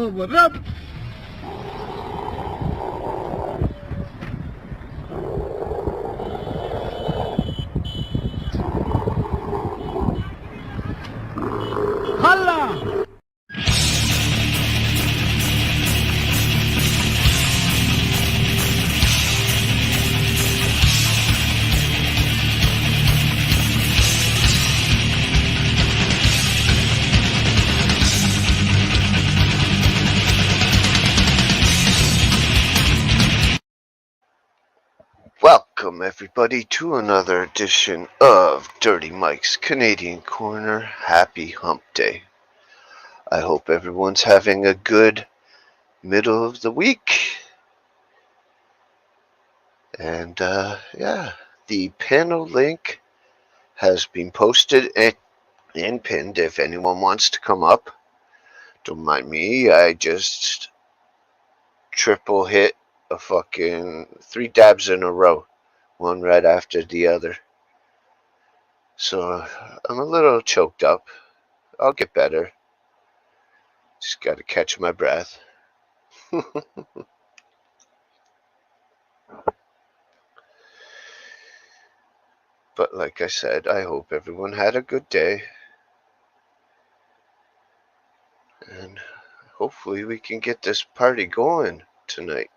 Oh, what up? Holla! Welcome, everybody, to another edition of Dirty Mike's Canadian Corner. Happy Hump Day. I hope everyone's having a good middle of the week. And, the panel link has been posted and pinned if anyone wants to come up. Don't mind me, I just triple hit a fucking 3 dabs in a row, one right after the other. So I'm a little choked up. I'll get better. Just gotta catch my breath. But like I said, I hope everyone had a good day. And hopefully we can get this party going tonight.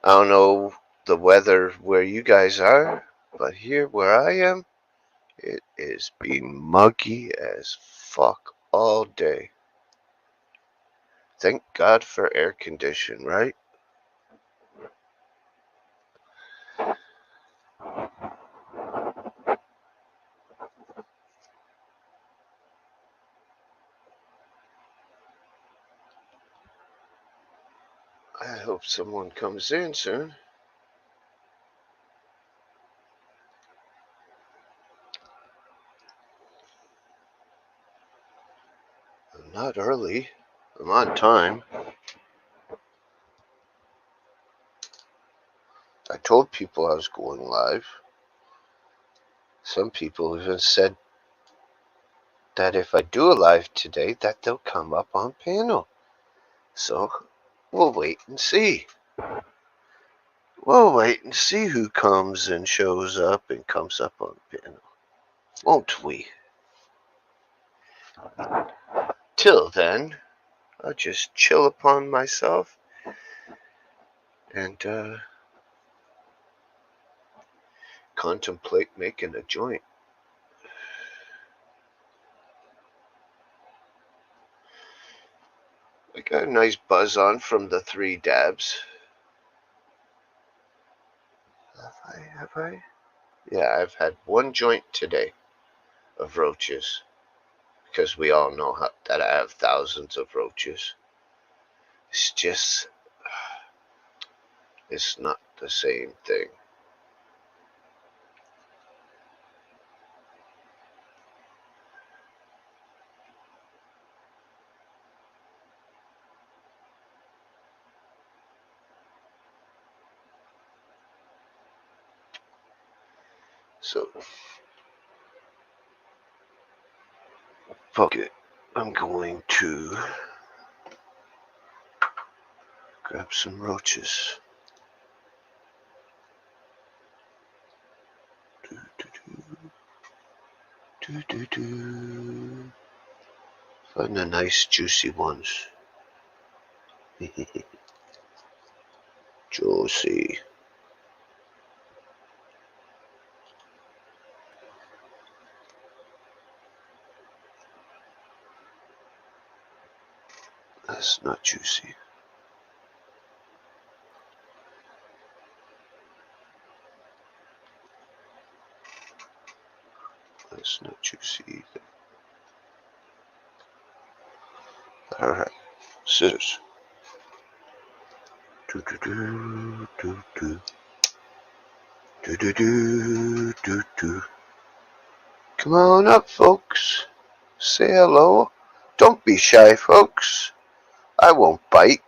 I don't know the weather where you guys are, but here where I am, it is being muggy as fuck all day. Thank God for air condition, right? I hope someone comes in soon. I'm not early. I'm on time. I told people I was going live. Some people even said that if I do a live today, that they'll come up on panel. So we'll wait and see. We'll wait and see who comes and shows up and comes up on panel. Won't we? Till then, I'll just chill upon myself and contemplate making a joint. I got a nice buzz on from the 3 dabs. Have I? Yeah, I've had 1 joint today of roaches. Because we all know that I have thousands of roaches. It's just, it's not the same thing. So, fuck it. I'm going to grab some roaches. Find the nice juicy ones. Juicy. That's not juicy. That's not juicy either. Alright. Scissors. Do do do do do. Do do do do do. Come on up, folks. Say hello. Don't be shy, folks. I won't bite.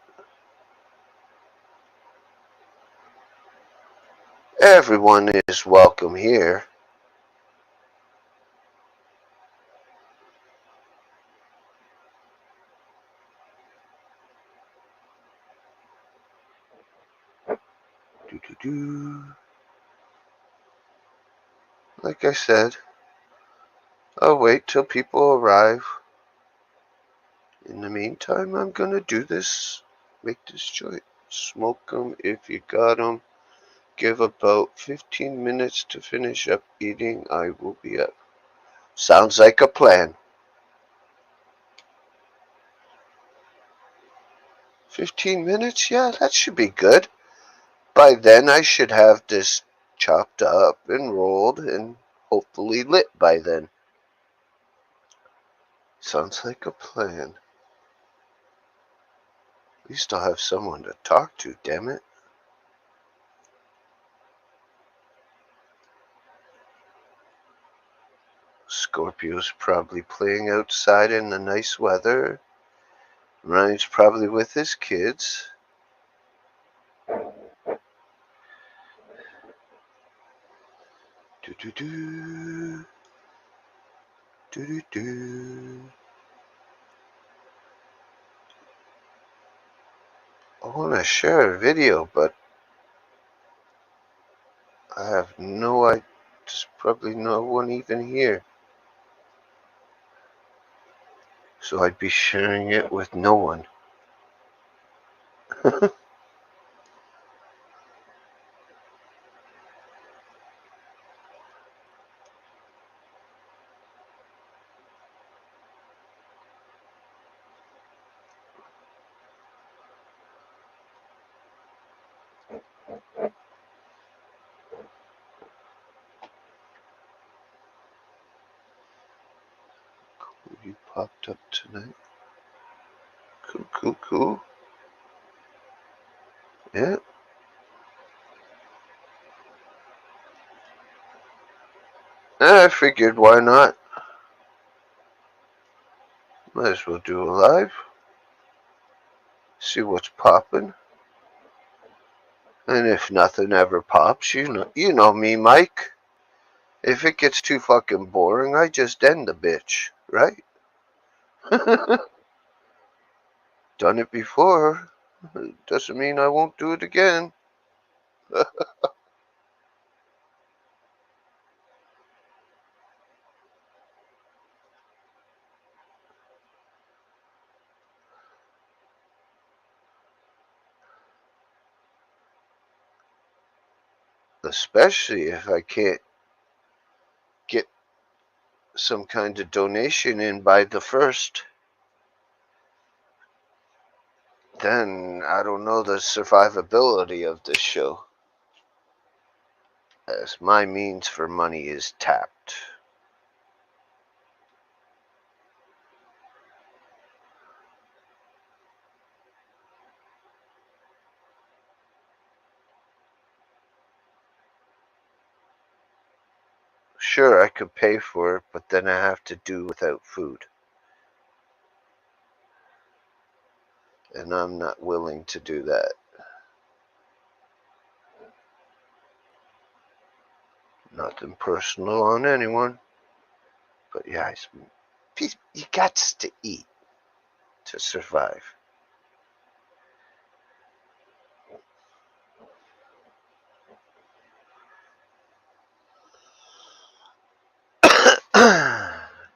Everyone is welcome here. Like I said, I'll wait till people arrive. In the meantime, I'm gonna do this. Make this joint. Smoke 'em if you got 'em. Give about 15 minutes to finish up eating. I will be up. Sounds like a plan. 15 minutes? Yeah, that should be good. By then, I should have this chopped up and rolled and hopefully lit by then. Sounds like a plan. At least I'll have someone to talk to, damn it. Scorpio's probably playing outside in the nice weather. Ryan's probably with his kids. Do do do. Do do do. I want to share a video, but I have no idea. There's probably no one even here. So I'd be sharing it with no one. You popped up tonight. Cool, cool, cool. Yeah. I figured why not? Might as well do a live. See what's popping. And if nothing ever pops, you know me, Mike. If it gets too fucking boring, I just end the bitch, right? Done it before. Doesn't mean I won't do it again. Especially if I can't get some kind of donation in by the first. Then I don't know the survivability of this show, as my means for money is tapped. Sure, I could pay for it, but then I have to do without food. And I'm not willing to do that. Nothing personal on anyone. But yeah, you got to eat to survive.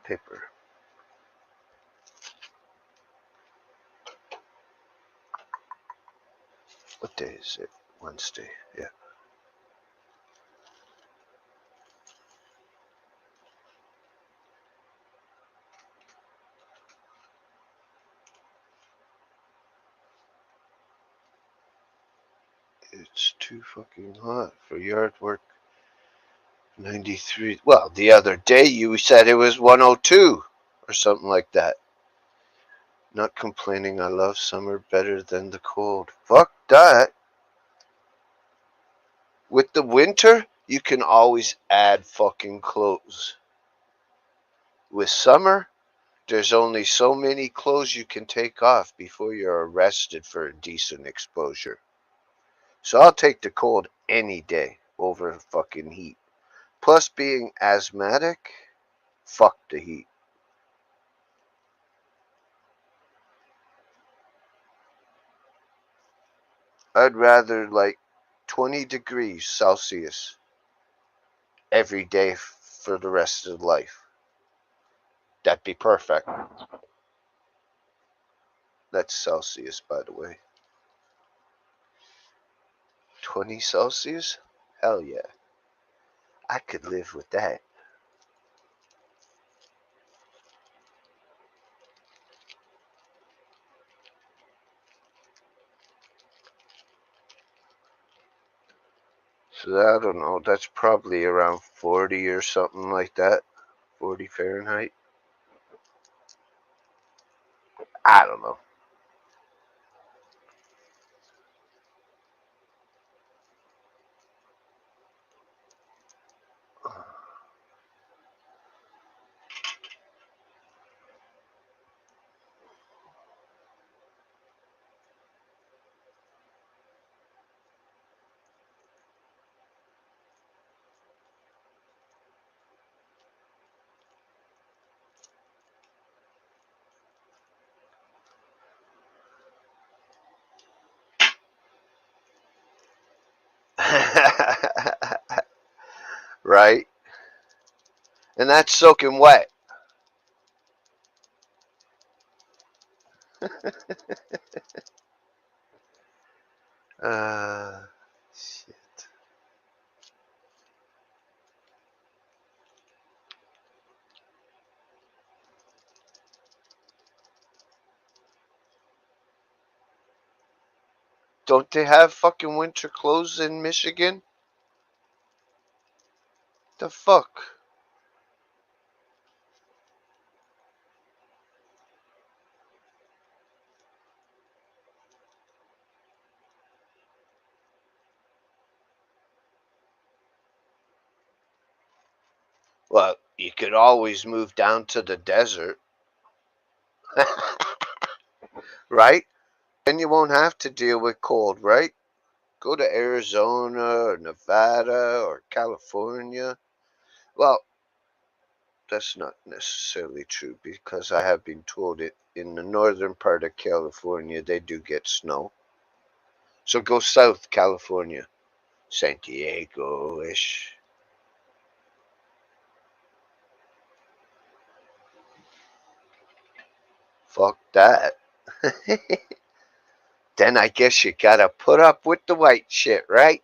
Paper. What day is it? Wednesday. Yeah. It's too fucking hot for yard work. 93. Well, the other day you said it was 102 or something like that. Not complaining. I love summer better than the cold. Fuck that. With the winter, you can always add fucking clothes. With summer, there's only so many clothes you can take off before you're arrested for a decent exposure. So I'll take the cold any day over fucking heat. Plus, being asthmatic, fuck the heat. I'd rather like 20 degrees Celsius every day for the rest of life. That'd be perfect. That's Celsius, by the way. 20 Celsius? Hell yeah. I could live with that. So I don't know. That's probably around 40 or something like that. 40 Fahrenheit. I don't know. Right? And that's soaking wet. Shit. Don't they have fucking winter clothes in Michigan? The fuck? Well, you could always move down to the desert. Right? Then you won't have to deal with cold, right? Go to Arizona or Nevada or California. Well, that's not necessarily true because I have been told it in the northern part of California they do get snow. So go south California, San Diego-ish. Fuck that. Then I guess you gotta put up with the white shit, right?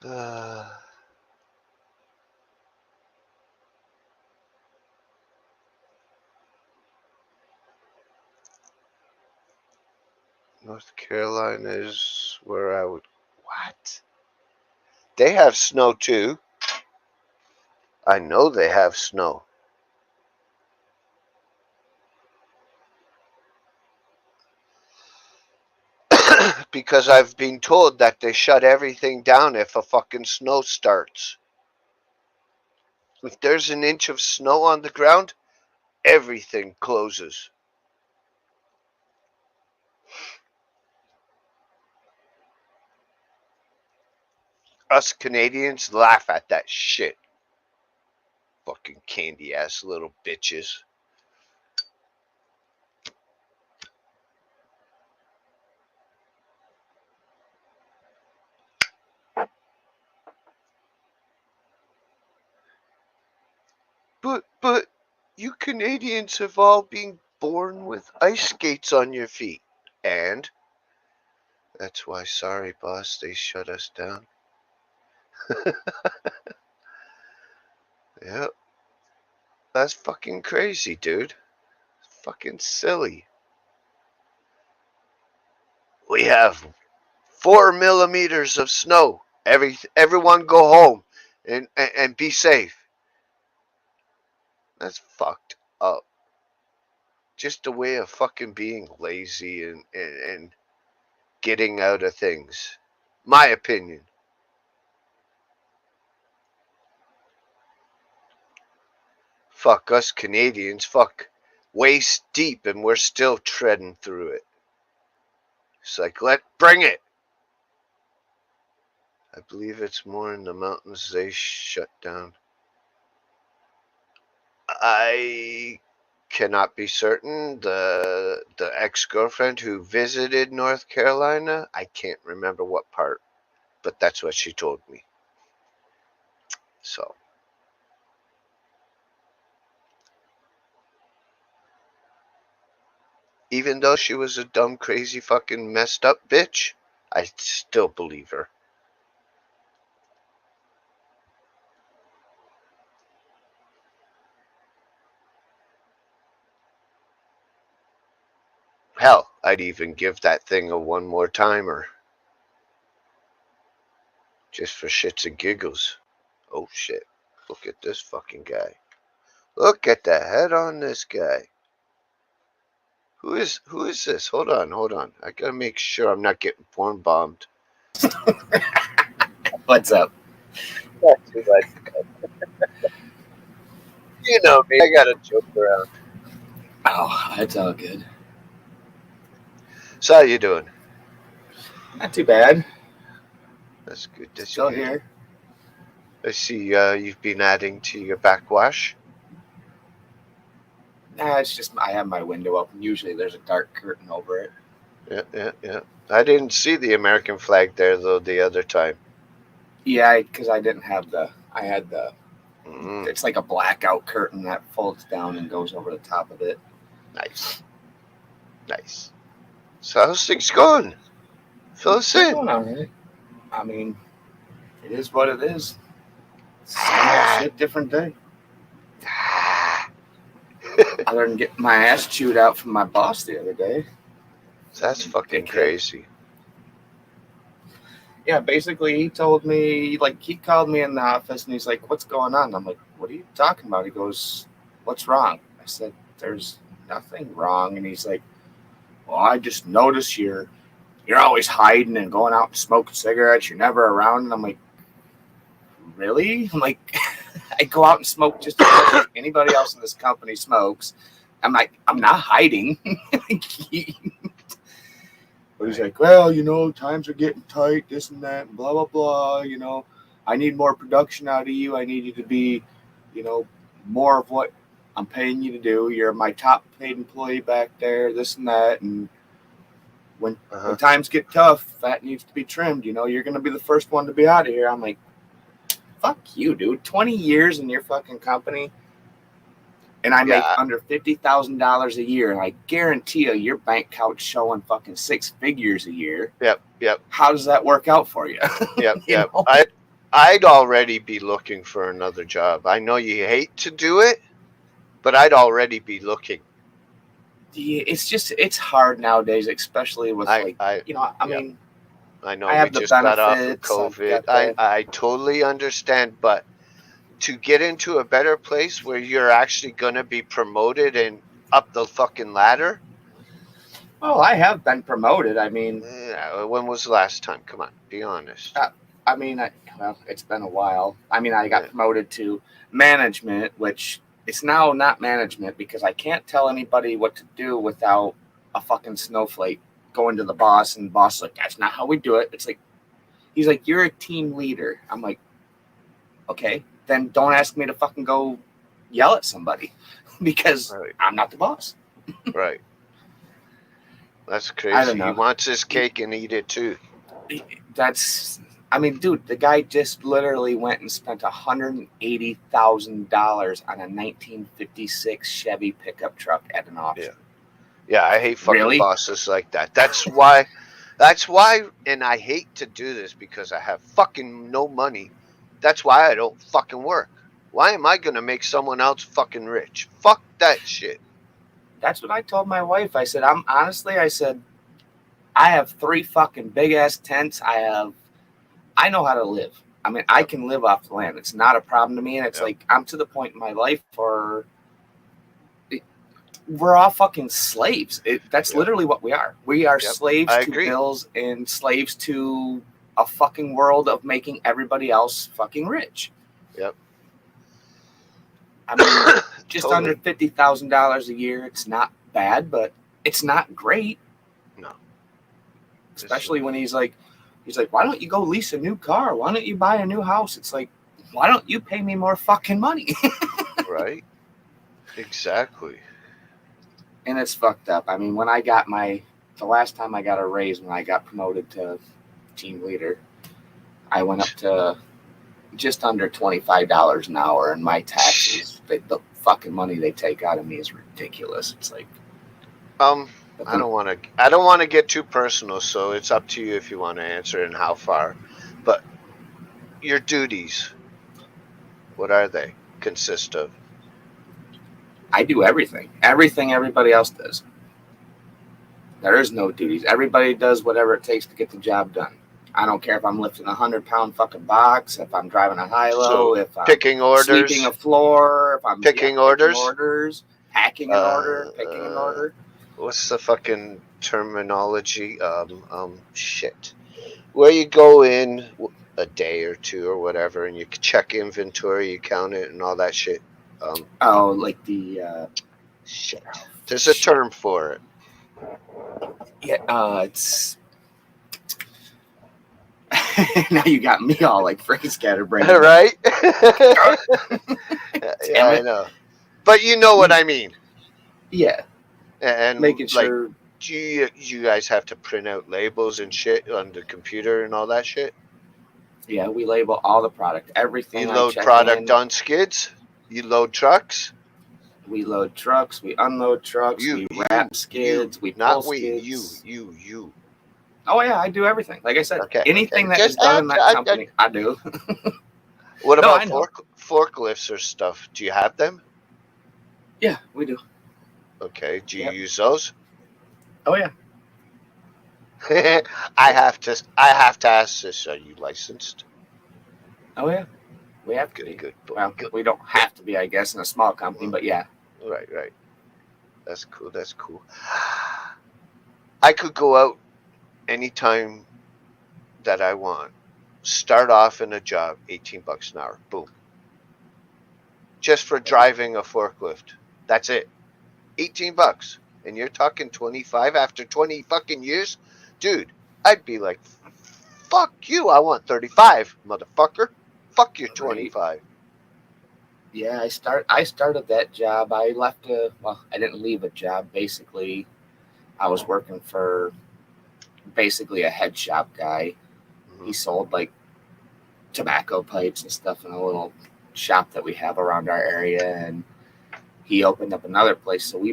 uh, North Carolina is where I would. What? They have snow too. I know they have snow. Because I've been told that they shut everything down if a fucking snow starts. If there's an inch of snow on the ground, everything closes. Us Canadians laugh at that shit. Fucking candy ass little bitches. But you Canadians have all been born with ice skates on your feet. And that's why, sorry boss, they shut us down. Yep. That's fucking crazy, dude. Fucking silly. We have 4 millimeters of snow. Everyone go home and be safe. That's fucked up. Just a way of fucking being lazy and getting out of things. My opinion. Fuck us Canadians. Fuck waist deep and we're still treading through it. It's like, bring it. I believe it's more in the mountains they shut down. I cannot be certain. The ex-girlfriend who visited North Carolina, I can't remember what part, but that's what she told me. So, even though she was a dumb, crazy, fucking messed up bitch, I still believe her. Hell, I'd even give that thing a one more timer. Just for shits and giggles. Oh shit. Look at this fucking guy. Look at the head on this guy. Who is this? Hold on. I gotta make sure I'm not getting porn bombed. What's up? Not too much. You know me, I gotta joke around. Oh, it's all good. So how you doing? Not too bad. That's good. That's Still good. here. I see you've been adding to your backwash. Nah, it's just I have my window open. Usually there's a dark curtain over it. Yeah. I didn't see the American flag there though the other time. Yeah, because I didn't have I had Mm, it's like a blackout curtain that folds down and goes over the top of it. nice. So how's things going? Fill us They're in. going all right. I mean, it is what it is. Same old shit, different day. Other than getting my ass chewed out from my boss the other day. That's fucking Dickhead. crazy. Yeah, basically he told me, like, he called me in the office and he's like, "What's going on?" I'm like, "What are you talking about?" He goes, "What's wrong?" I said, "There's nothing wrong." And he's like, "Well, I just noticed you're always hiding and going out and smoking cigarettes. You're never around." And I'm like, "Really?" I'm like, I go out and smoke just as much as anybody else in this company smokes. I'm like, I'm not hiding. But he's like, "Well, times are getting tight, this and that, and blah, blah, blah. I need more production out of you. I need you to be, more of what I'm paying you to do. You're my top paid employee back there, this and that. And when times get tough, that needs to be trimmed. You're going to be the first one to be out of here." I'm like, fuck you, dude. 20 years in your fucking company. And I make under $50,000 a year, and I guarantee you, your bank account's showing fucking six figures a year. Yep. How does that work out for you? Yep. I'd already be looking for another job. I know you hate to do it, but I'd already be looking. Yeah, it's hard nowadays, especially with I mean, I know I have we just the got off of benefits. COVID. I totally understand, but to get into a better place where you're actually going to be promoted and up the fucking ladder. Well, I have been promoted. I mean, when was the last time? Come on, be honest. I mean, it's been a while. I mean, I got promoted to management, which it's now not management because I can't tell anybody what to do without a fucking snowflake going to the boss, and the boss is like, "That's not how we do it." It's like, he's like, "You're a team leader." I'm like, "Okay, then don't ask me to fucking go yell at somebody because I'm not the boss." Right. That's crazy. I don't know. He wants his cake and eat it too. I mean, dude, the guy just literally went and spent $180,000 on a 1956 Chevy pickup truck at an auction. Yeah, I hate fucking bosses like that. That's why, and I hate to do this because I have fucking no money. That's why I don't fucking work. Why am I going to make someone else fucking rich? Fuck that shit. That's what I told my wife. I said, I said, I have 3 fucking big ass tents. I know how to live. I mean, I can live off the land. It's not a problem to me. And it's like, I'm to the point in my life where we're all fucking slaves. That's literally what we are. We are slaves to bills and slaves to a fucking world of making everybody else fucking rich. Yep. I mean, just under $50,000 a year. It's not bad, but it's not great. No. Especially when he's like, "Why don't you go lease a new car? Why don't you buy a new house?" It's like, why don't you pay me more fucking money? Right. Exactly. And it's fucked up. I mean, when I got the last time I got a raise when I got promoted to team leader, I went up to just under $25 an hour, and my taxes, the fucking money they take out of me is ridiculous. It's like, but I then don't want to. I don't want to get too personal, so it's up to you if you want to answer and how far. But your duties, what are they? Consist of? I do everything everybody else does. There is no duties. Everybody does whatever it takes to get the job done. I don't care if I'm lifting a 100-pound fucking box, if I'm driving a high low, So if I'm picking sweeping orders, a floor, if I'm picking picking orders. orders, packing an order, picking an Uh, order. what's the fucking terminology? Shit. Where you go in a day or two or whatever, and you check inventory, you count it, and all that shit. Oh, like the Shit. oh, There's a shit. term for it. Yeah, it's now you got me all like freaking scatterbrained. Right? Yeah, Damn I it. know. But you know what I mean. Yeah, And making like, sure. you guys have to print out labels and shit on the computer and all that shit? Yeah, we label all the product. You Everything I load check product in. on skids? You load trucks? We load trucks. We unload trucks. We wrap skids. We pull Not we, you, skids. you, you. Oh yeah, I do everything. Like I said, Okay, okay. anything that is Just, done in that company, I do. what No, about I know. forklifts or stuff? Do you have them? Yeah, we do. Okay, do you Yep. use those? Oh yeah. I Yep. have to ask this. Are you licensed? Oh yeah. We have to Good, be. good boy. Well, Good. we don't have to be, I guess, in a small company, but yeah. Right, right. That's cool. That's cool. I could go out anytime that I want. Start off in a job, $18 an hour. Boom. Just for driving a forklift. That's it. $18. And you're talking 25 after 20 fucking years? Dude, I'd be like, fuck you. I want 35, motherfucker. Fuck your Right. 25. Yeah, I started that job. I didn't leave a job. Basically, I was working for basically a head shop guy. He Mm-hmm. sold like tobacco pipes and stuff in a little shop that we have around our area, and he opened up another place. So we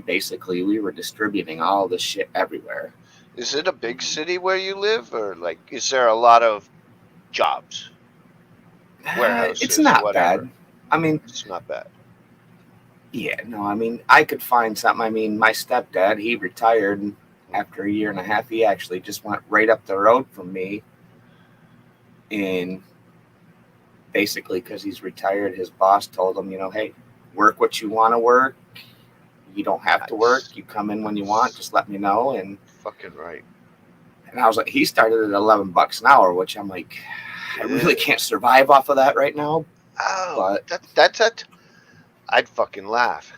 were distributing all this shit everywhere. Is it a big city where you live? Or, like, is there a lot of jobs? It's Warehouses, not whatever? bad. I mean, It's not bad. yeah, no, I mean, I could find something. I mean, my stepdad, he retired after a year and a half. He actually just went right up the road from me. And basically, because he's retired, his boss told him, hey, work what you want to work. You don't have to work. Nice. You come in when you want. Nice. Just let me know. Fucking right. And I was like, he started at $11 an hour, which I'm like, I really Yeah. can't survive off of that right now. Oh, But that's it. I'd fucking laugh.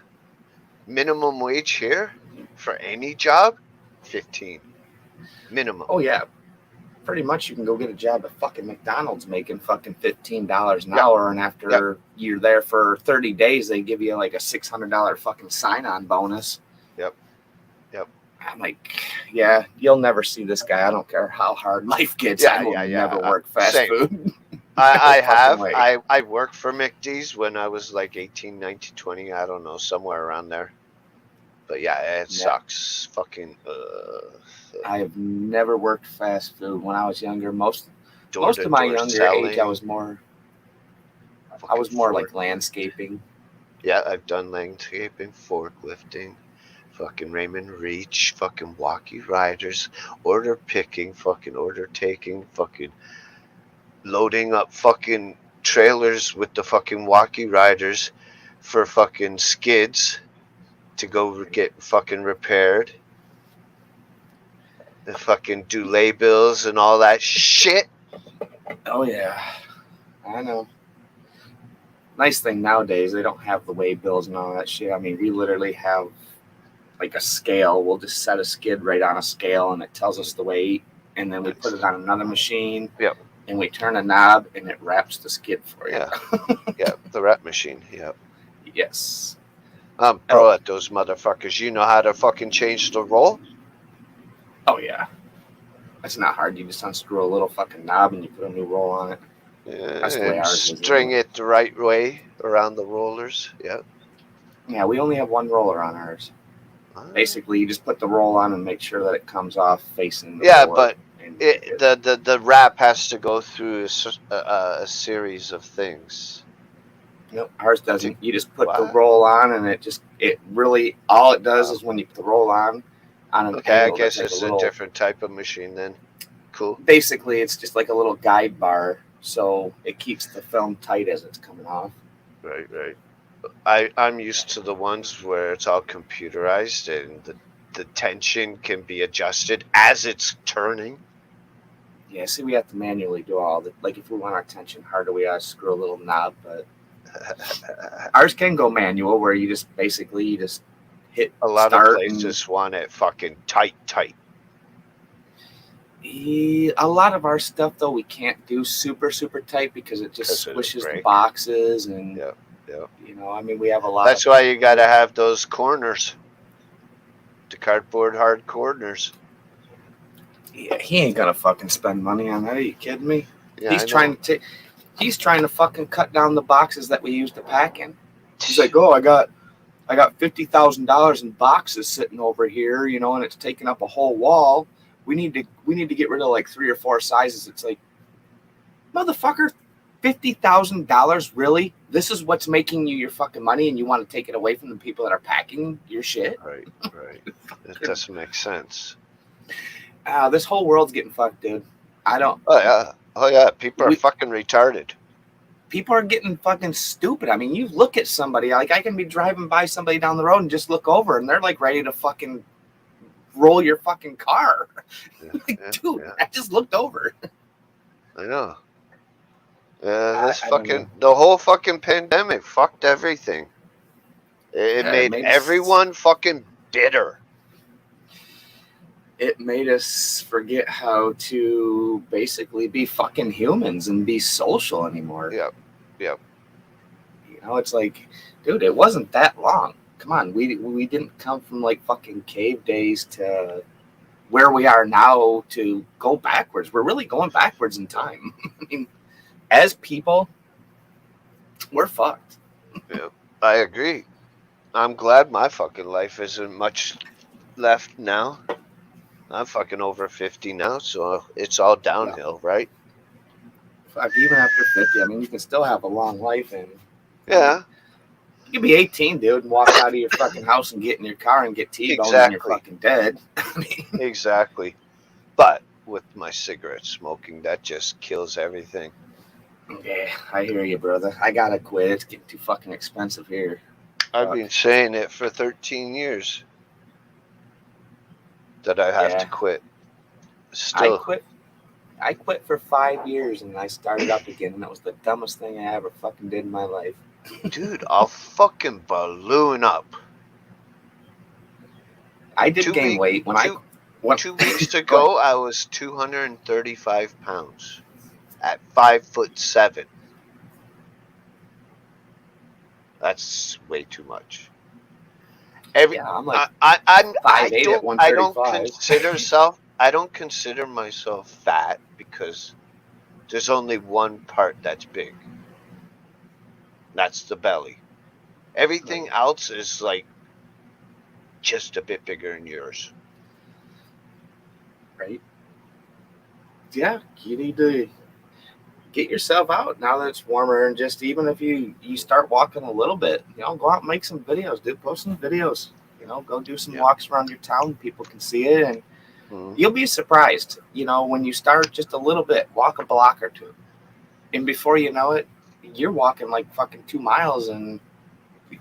Minimum wage here for any job, 15. Minimum. oh yeah, pretty much you can go get a job at fucking McDonald's making fucking $15 an Yep. hour, and Yep. after you're there for 30 days, they give you like a $600 fucking sign-on bonus. Yep. Yep. I'm like, yeah, you'll never see this guy. I don't care how hard life gets. I Yeah. will Yeah. Yeah. never work fast Same. food. No I fucking have. way. I worked for McD's when I was like 18, 19, 20. I don't know, somewhere around there. But yeah, it Yeah, sucks. Fucking I have never worked fast food. When I was younger, door most to of my door younger age, I selling. was more Fucking like forklift. landscaping. Yeah, I've done landscaping, forklifting, fucking Raymond Reach, fucking walkie riders, order picking, fucking order taking, fucking loading up fucking trailers with the fucking walkie riders for fucking skids to go get fucking repaired. And fucking do bills and all that shit. Oh yeah, I know. Nice thing nowadays, they don't have the weigh bills and all that shit. I mean, we literally have like a scale. We'll just set a skid right on a scale, and it tells us the weight, and then we put it Nice. on another machine, Yep. and we turn a knob, and it wraps the skid for you. Yeah. Yeah. The rep machine. Yeah. Yes. I'm Oh, pro at those motherfuckers. You know how to fucking change the roll? oh yeah. That's not hard. You just unscrew a little fucking knob and you put a new roll on it. That's the way And ours is string anyway. it the right way around the rollers. Yep. Yeah, we only have one roller on ours. Ah. Basically, you just put the roll on and make sure that it comes off facing the Yeah, board. but And the wrap has to go through a series of things. nope, ours To, doesn't. You just put the what? roll on, and it really all it does Wow. is when you put the roll on an Okay, I angle, there's guess like a it's a little. different type of machine then. Cool. Basically, it's just like a little guide bar, so it keeps the film tight as it's coming off. Right, right. I'm used to the ones where it's all computerized and the tension can be adjusted as it's turning. Yeah, see, we have to manually do all the like if we want our tension harder, we gotta screw a little knob. But ours can go manual, where you just basically you just hit A lot of start and places want it fucking tight, tight. a lot of our stuff though we can't do super tight because it just Because it'll squishes the break. boxes and Yep, yep. I mean we have a lot of That's why you gotta have those corners, the cardboard hard corners. yeah, he ain't gonna fucking spend money on that. Are you kidding me? Yeah, He's I trying know. to take. He's trying to fucking cut down the boxes that we use to pack in. He's like, oh, I got $50,000 in boxes sitting over here, and it's taking up a whole wall. We need to get rid of like 3 or 4 sizes. It's like, motherfucker, $50,000 really? This is what's making you your fucking money, and you want to take it away from the people that are packing your shit? Right, right. It doesn't make sense. This whole world's getting fucked, dude. I don't. Oh yeah. People are We, fucking retarded. people are getting fucking stupid. I mean, you look at somebody, like I can be driving by somebody down the road and just look over and they're like ready to fucking roll your fucking car. Yeah, Like, yeah, dude, yeah. I just looked over. I know. I don't know. The whole fucking pandemic fucked everything. It Yeah, made everyone fucking bitter. it made us forget how to basically be fucking humans and be social anymore. Yep, yep. It's like, dude, it wasn't that long. Come on, we didn't come from like fucking cave days to where we are now to go backwards. We're really going backwards in time. I mean, as people, we're fucked. Yep. I agree. I'm glad my fucking life isn't much left now. I'm fucking over 50 now, so it's all Well, downhill, right? fuck, even after 50, I mean, you can still have a long life. And I mean, Yeah, you can be 18, dude, and walk out of your fucking house and get in your car and get T-boned and you're exactly. fucking dead. I mean, Exactly. But with my cigarette smoking, that just kills everything. yeah, I hear you, brother. I gotta quit. It's getting too fucking expensive here. I've Fuck. been saying it for 13 years that I have to Yeah, quit. I Still, quit. I quit for 5 years and I started up again, and that was the dumbest thing I ever fucking did in my life. dude, I'll fucking balloon up. I did Two gain week, weight when I two when. 2 weeks Go ahead. ago, I was 235 pounds at 5'7". That's way too much. Every Yeah, I'm like I 5'8" at I don't 135. consider myself fat because there's only one part that's big. That's the belly. Everything else is like just a bit bigger than yours. Right? Yeah, you need to get yourself out now that it's warmer, and just even if you start walking a little bit, go out and make some videos, dude. Post some videos. Go do some Yeah. walks around your town. People can see it, and you'll be surprised. When you start just a little bit, walk a block or two, and before you know it, you're walking like fucking 2 miles, and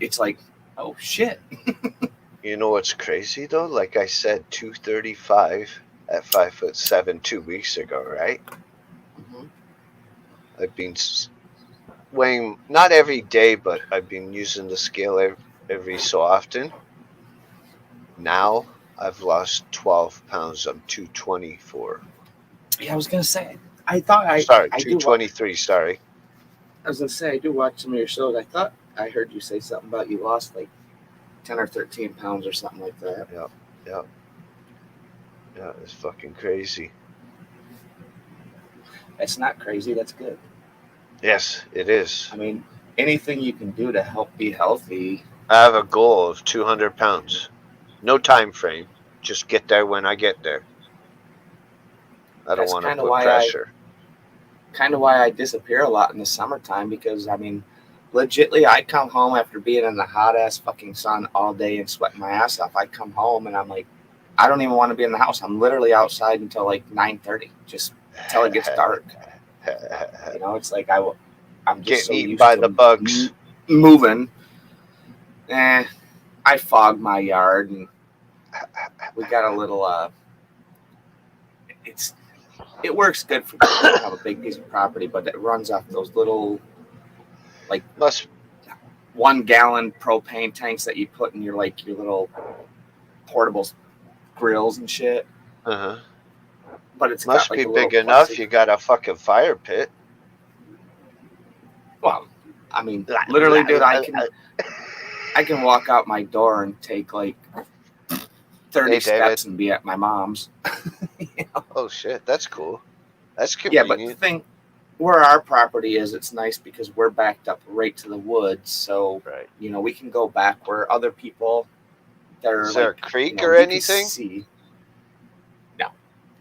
it's like, oh shit. You know what's crazy though? Like I said, 235 at 5'7" 2 weeks ago, right? Mm-hmm. I've been weighing not every day, but I've been using the scale every so often. Now I've lost 12 pounds. I'm 224. Yeah, I was gonna say. I thought Sorry, I do. 223. Sorry. I was gonna say I do watch some of your shows. I thought I heard you say something about you lost like 10 or 13 pounds or something like that. Yeah. It's fucking crazy. That's not crazy. That's good. Yes, it is. I mean, anything you can do to help be healthy. I have a goal of 200 pounds. No time frame. Just get there when I get there. I don't That's want to put pressure. kind of why I disappear a lot in the summertime, because I mean, legitly, I come home after being in the hot ass fucking sun all day and sweating my ass off. I come home and I'm like, I don't even want to be in the house. I'm literally outside until like 9:30, just until it gets dark. You know, it's like I'm just Getting so eaten used by to the bugs. moving. I fog my yard, and we got a little. It works good for people who have a big piece of property, but it runs off those little, like, Must 1 gallon propane tanks that you put in your little portable grills and shit. But it's got must like be a little big enough. plastic. You got a fucking fire pit. Well, I mean, literally, dude, I can walk out my door and take like 30 Hey, David. steps and be at my mom's. You know? Oh shit, that's cool. That's Yeah, but the convenient. thing where our property is, it's nice because we're backed up right to the woods, so Right. you know we can go back where other people. Is there a creek you know, or you anything? can see. No,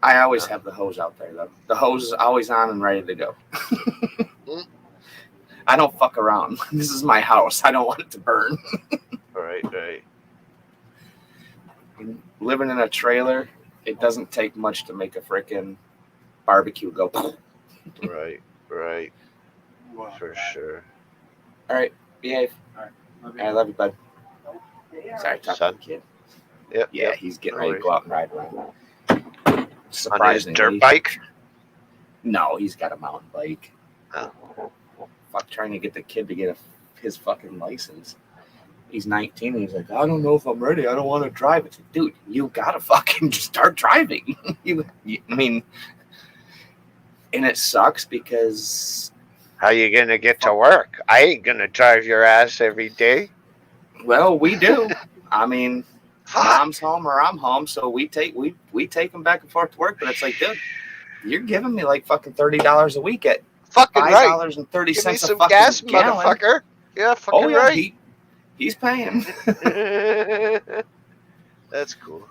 I always No. have the hose out there though. The hose is always on and ready to go. I don't fuck around. This is my house. I don't want it to burn. Right. Living in a trailer, it doesn't take much to make a frickin' barbecue go. Right. For sure. All right, behave. I love you, bud. Sorry, talk to Son. the kid. Yep. Yeah, he's getting No ready to go out and ride around. On his Surprisingly, dirt bike? No, he's got a mountain bike. Oh. Fuck, trying to get the kid to get his fucking license. He's 19 and he's like, I don't know if I'm ready. I don't want to drive. It's like, dude, you gotta fucking start driving. I mean, and it sucks because. How you gonna get to work? I ain't gonna drive your ass every day. Well, we do. I mean, Fuck. Mom's home or I'm home, so we take them back and forth to work. But it's like, dude, you're giving me like fucking $30 a week at fucking right. $5.30 Give me a some fucking gas, gallon. motherfucker. Yeah, fucking right. He's paying. That's cool.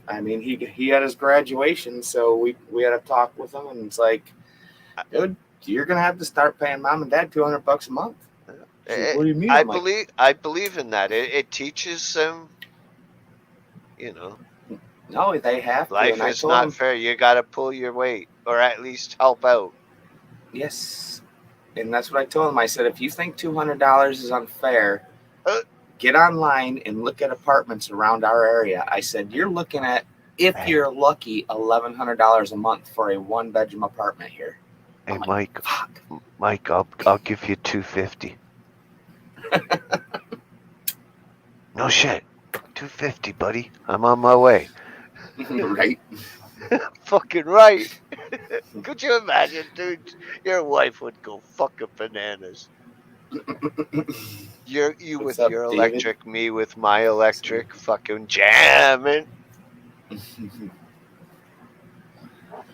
I mean, he had his graduation, so we had a talk with him, and it's like, dude, you're gonna have to start paying Mom and Dad $200 a month. Like, what do you mean? I believe in that. It teaches them, you know. No, they have to. Life is not fair. You got to pull your weight, or at least help out. Yes, and that's what I told him. I said, if you think $200 is unfair, get online and look at apartments around our area. I said, you're looking at, if you're lucky, $1,100 a month for a 1-bedroom apartment here. Hey, Mike. Fuck. Mike, I'll give you $250. No shit. $250, buddy. I'm on my way. Right? Fucking right. Could you imagine, dude? Your wife would go fucking bananas. You What's with up, your David? electric, me with my electric, fucking jamming.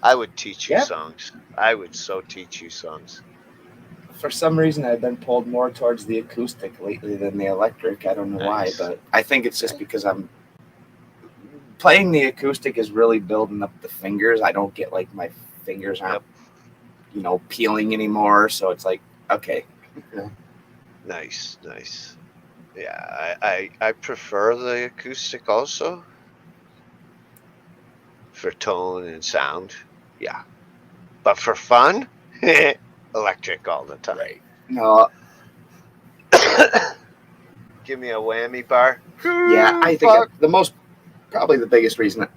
I would teach you songs. I would so teach you songs. For some reason, I've been pulled more towards the acoustic lately than the electric. I don't know why, but I think it's just because I'm playing the acoustic is really building up the fingers. I don't get like my fingers aren't, peeling anymore. So it's like, okay. Nice. Yeah, I prefer the acoustic also. For tone and sound, yeah. But for fun, electric all the time. Right. No. Give me a whammy bar. Yeah, I think probably the biggest reason.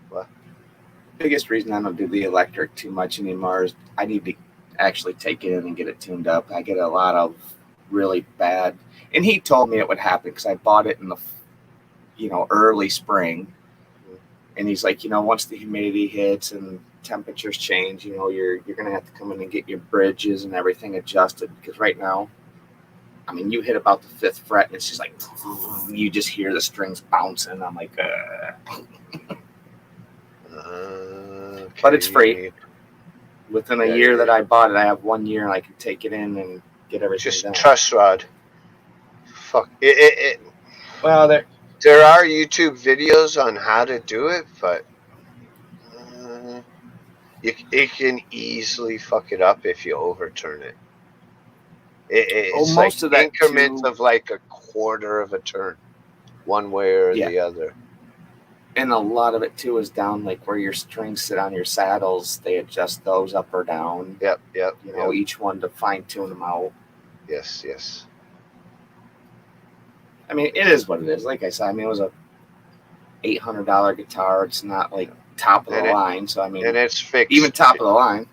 What? Biggest reason I don't do the electric too much anymore is I need to actually take it in and get it tuned up. I get a lot of really bad, and he told me it would happen because I bought it in the, early spring, and he's like, once the humidity hits and temperatures change, you're gonna have to come in and get your bridges and everything adjusted because right now I mean, you hit about the 5th fret, and it's just like you just hear the strings bouncing. I'm like, Okay. but it's free. Within a Yeah, year yeah. that I bought it, I have 1 year, and I can take it in and get everything Just done. truss rod. Fuck Well, there are YouTube videos on how to do it, but it can easily fuck it up if you overturn it. It's like most of that increments too. of like a quarter of a turn, one way or Yeah, the other. and a lot of it too is down like where your strings sit on your saddles. They adjust those up or down. Yep. Each one to fine tune them out. Yes. I mean, it is what it is. Like I said, I mean, it was a $800 guitar. It's not like top of the And it line. So I mean, and it's even fixed. top of the line.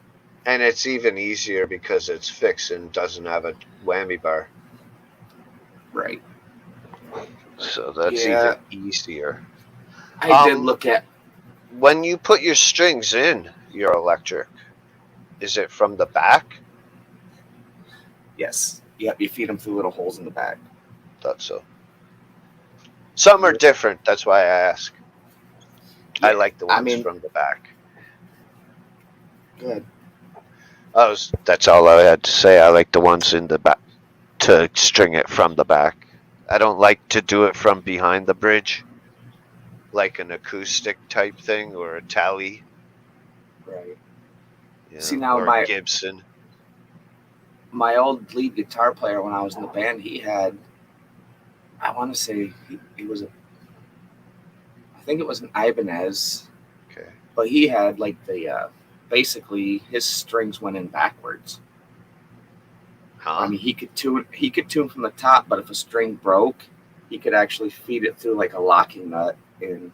And it's even easier because it's fixed and doesn't have a whammy bar. Right. So that's Yeah, even easier. I did look at. When you put your strings in your electric, is it from the back? Yes. Yep. You feed them through little holes in the back. Thought so. Some are different. That's why I ask. Yeah, I like the I ones mean, from the back. good. That's all I had to say. I like the ones in the back to string it from the back. I don't like to do it from behind the bridge, like an acoustic type thing or a tally. Right. You See know, now, or a Gibson. my old lead guitar player when I was in the band, he had. I want to say he was a. I think it was an Ibanez. Okay. But he had like the basically his strings went in backwards. Huh? I mean, he could tune from the top, but if a string broke, he could actually feed it through like a locking nut, and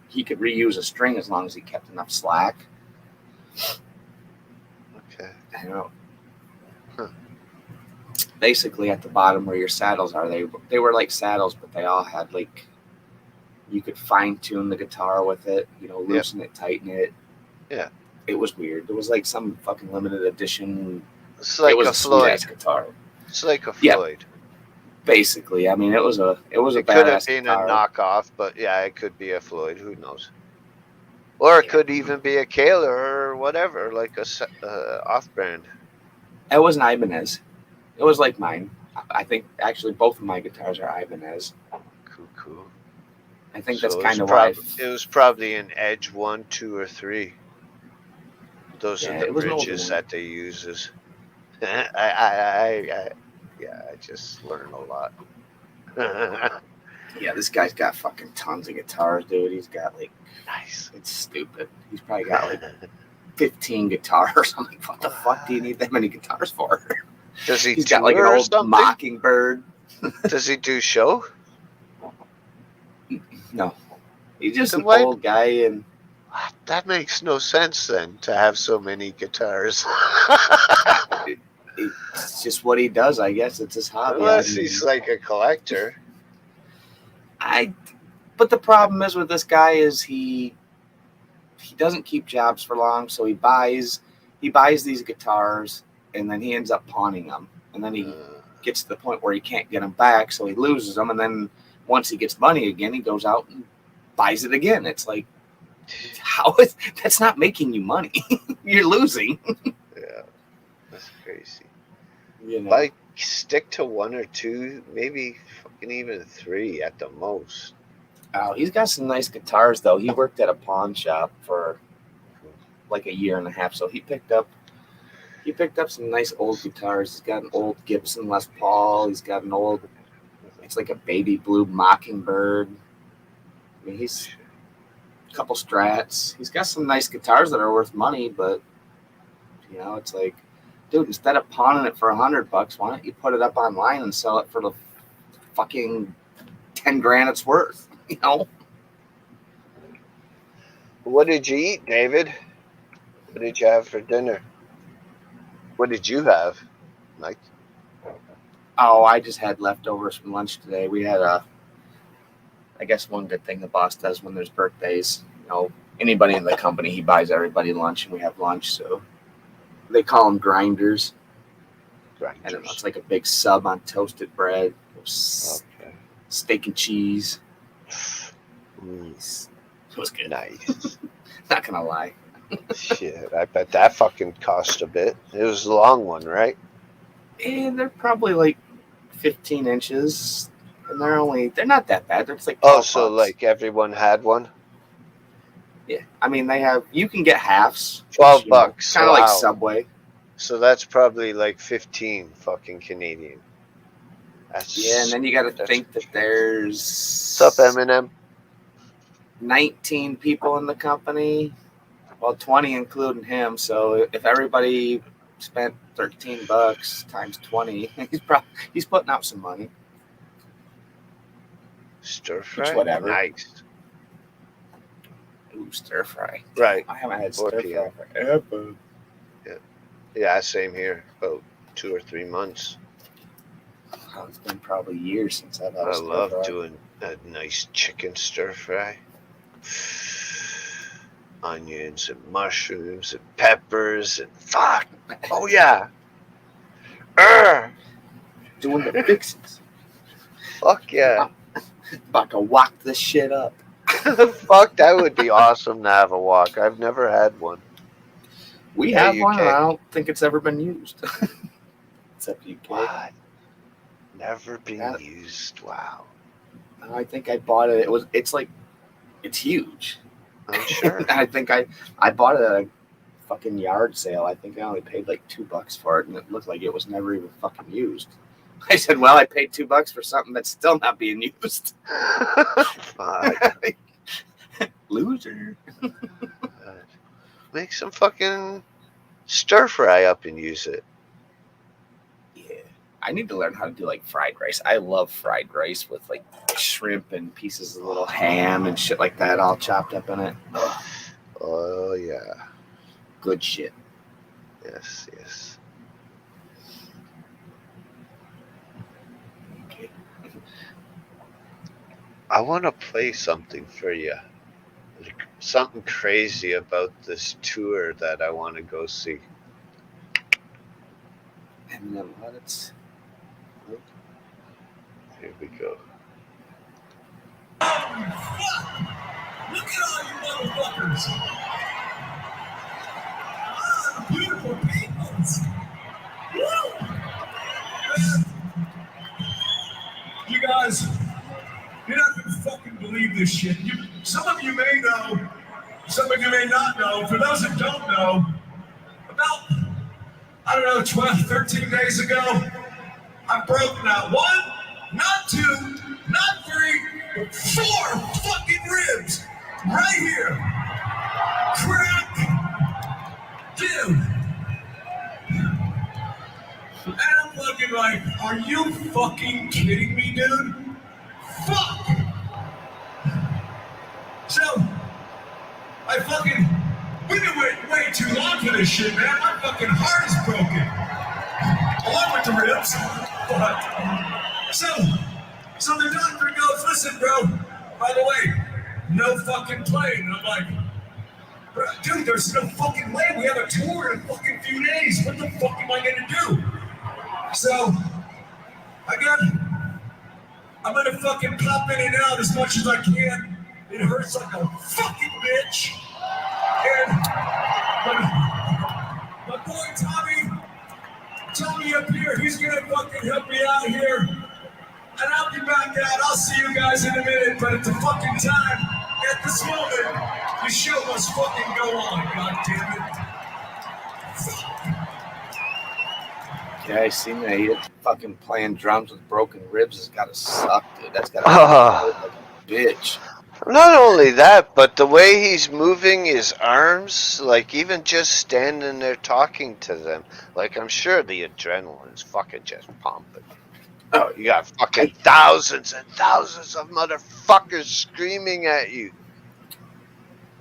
he could reuse a string as long as he kept enough slack. Okay. I don't know. Huh. Basically, at the bottom where your saddles are, they were like saddles, but they all had like you could fine tune the guitar with it. Loosen it, tighten it. Yeah. It was weird. It was like some fucking limited edition. It's It like was a a sweet Floyd. ass guitar. It's like a Yeah, Floyd. basically. I mean, it was a It could have badass been a guitar. knockoff, but yeah, it could be a Floyd. Who knows? Or it Yeah. could even be a Kaler or whatever, like a off-brand. It was an Ibanez. It was like mine. I think actually both of my guitars are Ibanez. Cool. I think that's So kind of why. it was probably an Edge 1, 2, or 3. Those are Yeah, the it was an older bridges one. that they uses. I just learn a lot. Yeah, this guy's got fucking tons of guitars, dude. He's got like Nice. it's stupid. He's probably got like 15 guitars. I'm like, what the fuck do you need that many guitars for? Does he He's tour got like an or old something? Mockingbird. Does he do show? No, he's just Then an why? old guy, and That makes no sense then to have so many guitars. it's just what he does. I guess it's his hobby. Unless he's like a collector. But the problem is with this guy is he doesn't keep jobs for long, so he buys these guitars and then he ends up pawning them, and then he gets to the point where he can't get them back, so he loses them, and then once he gets money again, he goes out and buys it again. It's like, that's not making you money. You're losing. Yeah, that's crazy. Like, stick to one or two, maybe fucking even 3 at the most. Oh, he's got some nice guitars though. He worked at a pawn shop for like a year and a half, so he picked up some nice old guitars. He's got an old Gibson Les Paul. He's got an old, it's like a baby blue Mockingbird. I mean, he's a couple Strats. He's got some nice guitars that are worth money, but it's like, dude, instead of pawning it for $100, why don't you put it up online and sell it for the fucking 10 grand it's worth? What did you eat, David? What did you have for dinner? What did you have, Mike? Oh, I just had leftovers from lunch today. We had I guess one good thing the boss does when there's birthdays, anybody in the company, he buys everybody lunch, and we have lunch. So they call them grinders. I don't know. It's Grinders. like a big sub on toasted bread, Okay. steak and cheese. Mm, It was good. nice. Not gonna lie. Shit, I bet that fucking cost a bit. It was a long one, right? And they're probably like 15 inches, and they're not that bad. They're just like Oh, 12 so bucks. like everyone had one? Yeah, I mean you can get halves, which 12 bucks. kind of like Wow. Subway. So that's probably like 15 fucking Canadian. Yeah, and then you got to That's think that what's up, there's Eminem? 19 people in the company, well 20 including him. So if everybody spent 13 bucks times 20, he's putting out some money. Stir Which fry? whatever. Nice. Ooh, stir fry. Right. I haven't had 4 stir p.m. fry forever. Yeah, same here. About 2 or 3 months. Oh, it's been probably years since I've had a I stir love fry. doing a nice chicken stir fry. Onions and mushrooms and peppers and fuck. Oh yeah. Doing the fixes. Fuck yeah. About to whack this shit up. Fuck, that would be awesome to have a wok. I've never had one. We Hey, have one, and UK. I don't think it's ever been used. Except UK. What? Never been Yeah. used. Wow. No, I think I bought it. It's huge. I'm sure. I think I bought it at a fucking yard sale. I think I only paid like $2 for it, and it looked like it was never even fucking used. I said, "Well, I paid $2 for something that's still not being used." Fuck. Loser. Make some fucking stir fry up and use it. Yeah, I need to learn how to do like fried rice. I love fried rice with like shrimp and pieces of little ham and shit like that all chopped up in it. Ugh, Oh yeah. good shit. Yes, yes. Okay. I want to play something for you. Like, something crazy about this tour that I want to go see. And then let's. Here we go. Look at all you motherfuckers! Ah, beautiful peoples! Woo! Man, you guys, you're not gonna fucking believe this shit. Some of you may know, some of you may not know. For those that don't know, about, I don't know, 12, 13 days ago, I broke not one, not two, not three, but 4 fucking ribs right here. Crack, dude. And I'm fucking like, are you fucking kidding me, dude? Fuck! So, we've been waiting way too long for this shit, man. My fucking heart is broken. Along with the ribs. But, so the doctor goes, listen, bro, by the way, no fucking plane. And I'm like, bro, dude, there's no fucking way. We have a tour in a fucking few days. What the fuck am I gonna do? So, I'm gonna fucking pop in and out as much as I can. It hurts like a fucking bitch. And my boy Tommy up here, he's gonna fucking help me out here. And I'll be back out. I'll see you guys in a minute. But at the fucking time, at this moment, the show must fucking go on, god damn it. Yeah, I seen that. He fucking playing drums with broken ribs has gotta suck, dude. That's gotta hurt like a bitch. Not only that, but the way he's moving his arms, like even just standing there talking to them, like I'm sure the adrenaline's fucking just pumping. Oh, You got fucking thousands and thousands of motherfuckers screaming at you.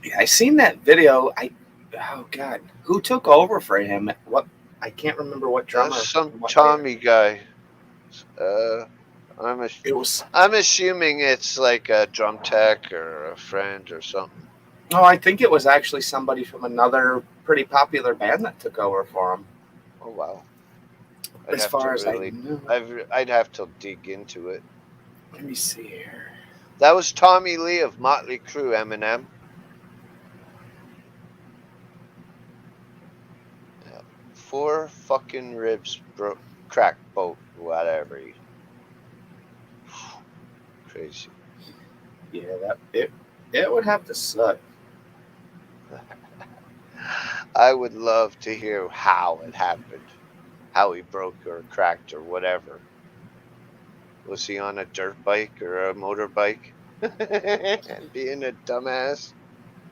yeah, I seen that video. Oh god, who took over for him? What? I can't remember what drummer. Some what Tommy guy. It was. I'm assuming it's like a drum tech or a friend or something. No, I think it was actually somebody from another pretty popular band that took over for him. Oh wow. I'd As have to far as I really, know. I'd have to dig into it. Let me see here. That was Tommy Lee of Motley Crue, Eminem. Yeah. 4 fucking ribs broke, cracked, boat, whatever. Crazy. Yeah, it would have to suck. I would love to hear how it happened, how he broke or cracked or whatever. Was he on a dirt bike or a motorbike? Being a dumbass?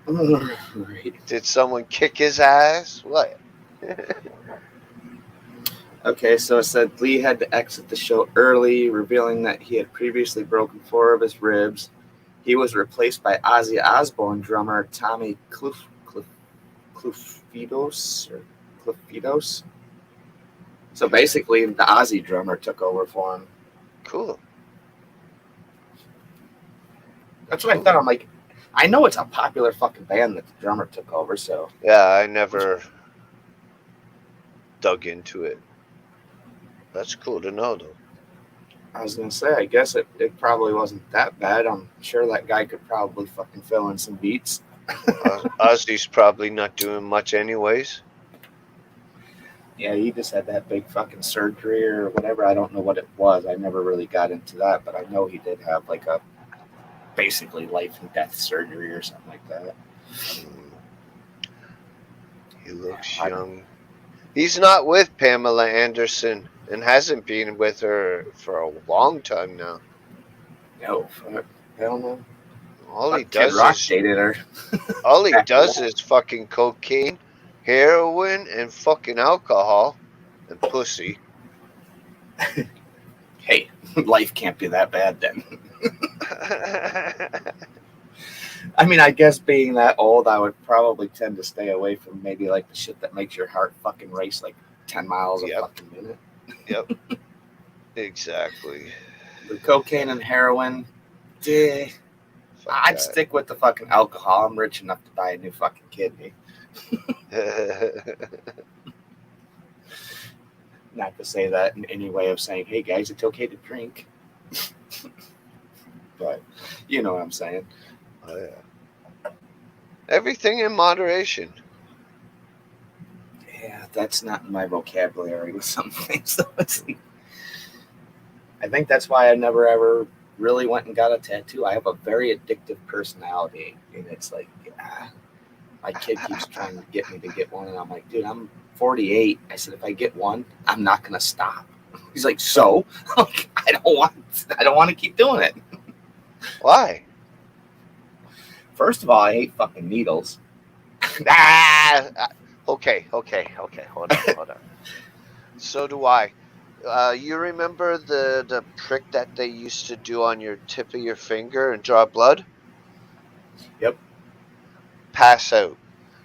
Right. Did someone kick his ass? What? Okay, so it said Lee had to exit the show early, revealing that he had previously broken 4 of his ribs. He was replaced by Ozzy Osbourne drummer Tommy Clufidos or Clufidos. So basically, the Ozzy drummer took over for him. Cool. That's what I thought. I'm like, I know it's a popular fucking band that the drummer took over, so Yeah, I never dug into it. That's cool to know, though. I was gonna say, I guess it probably wasn't that bad. I'm sure that guy could probably fucking fill in some beats. Ozzy's probably not doing much anyways. Yeah, he just had that big fucking surgery or whatever. I don't know what it was. I never really got into that, but I know he did have like a basically life and death surgery or something like that. He looks young. He's not with Pamela Anderson and hasn't been with her for a long time now. No, fuck, hell no. All he Fuck, Kid does Rock is dated her. all he Back to does that. is fucking cocaine, heroin, and fucking alcohol and pussy. Hey, life can't be that bad then. I mean, I guess being that old, I would probably tend to stay away from maybe like the shit that makes your heart fucking race like 10 miles a Yep. fucking minute. Yep. Exactly. The cocaine and heroin, eh, I'd stick with the fucking alcohol. I'm rich enough to buy a new fucking kidney. Not to say that in any way of saying, hey guys, it's okay to drink. But you know what I'm saying. Oh, yeah. Everything in moderation. Yeah, that's not in my vocabulary with some things. I think that's why I never ever really went and got a tattoo. I have a very addictive personality, and it's like, my kid keeps trying to get me to get one, and I'm like, dude, I'm 48. I said, if I get one, I'm not gonna stop. He's like, so? I don't want to keep doing it. Why? First of all, I hate fucking needles. Okay. Hold on. So do I. You remember the prick that they used to do on your tip of your finger and draw blood? Yep. Pass out.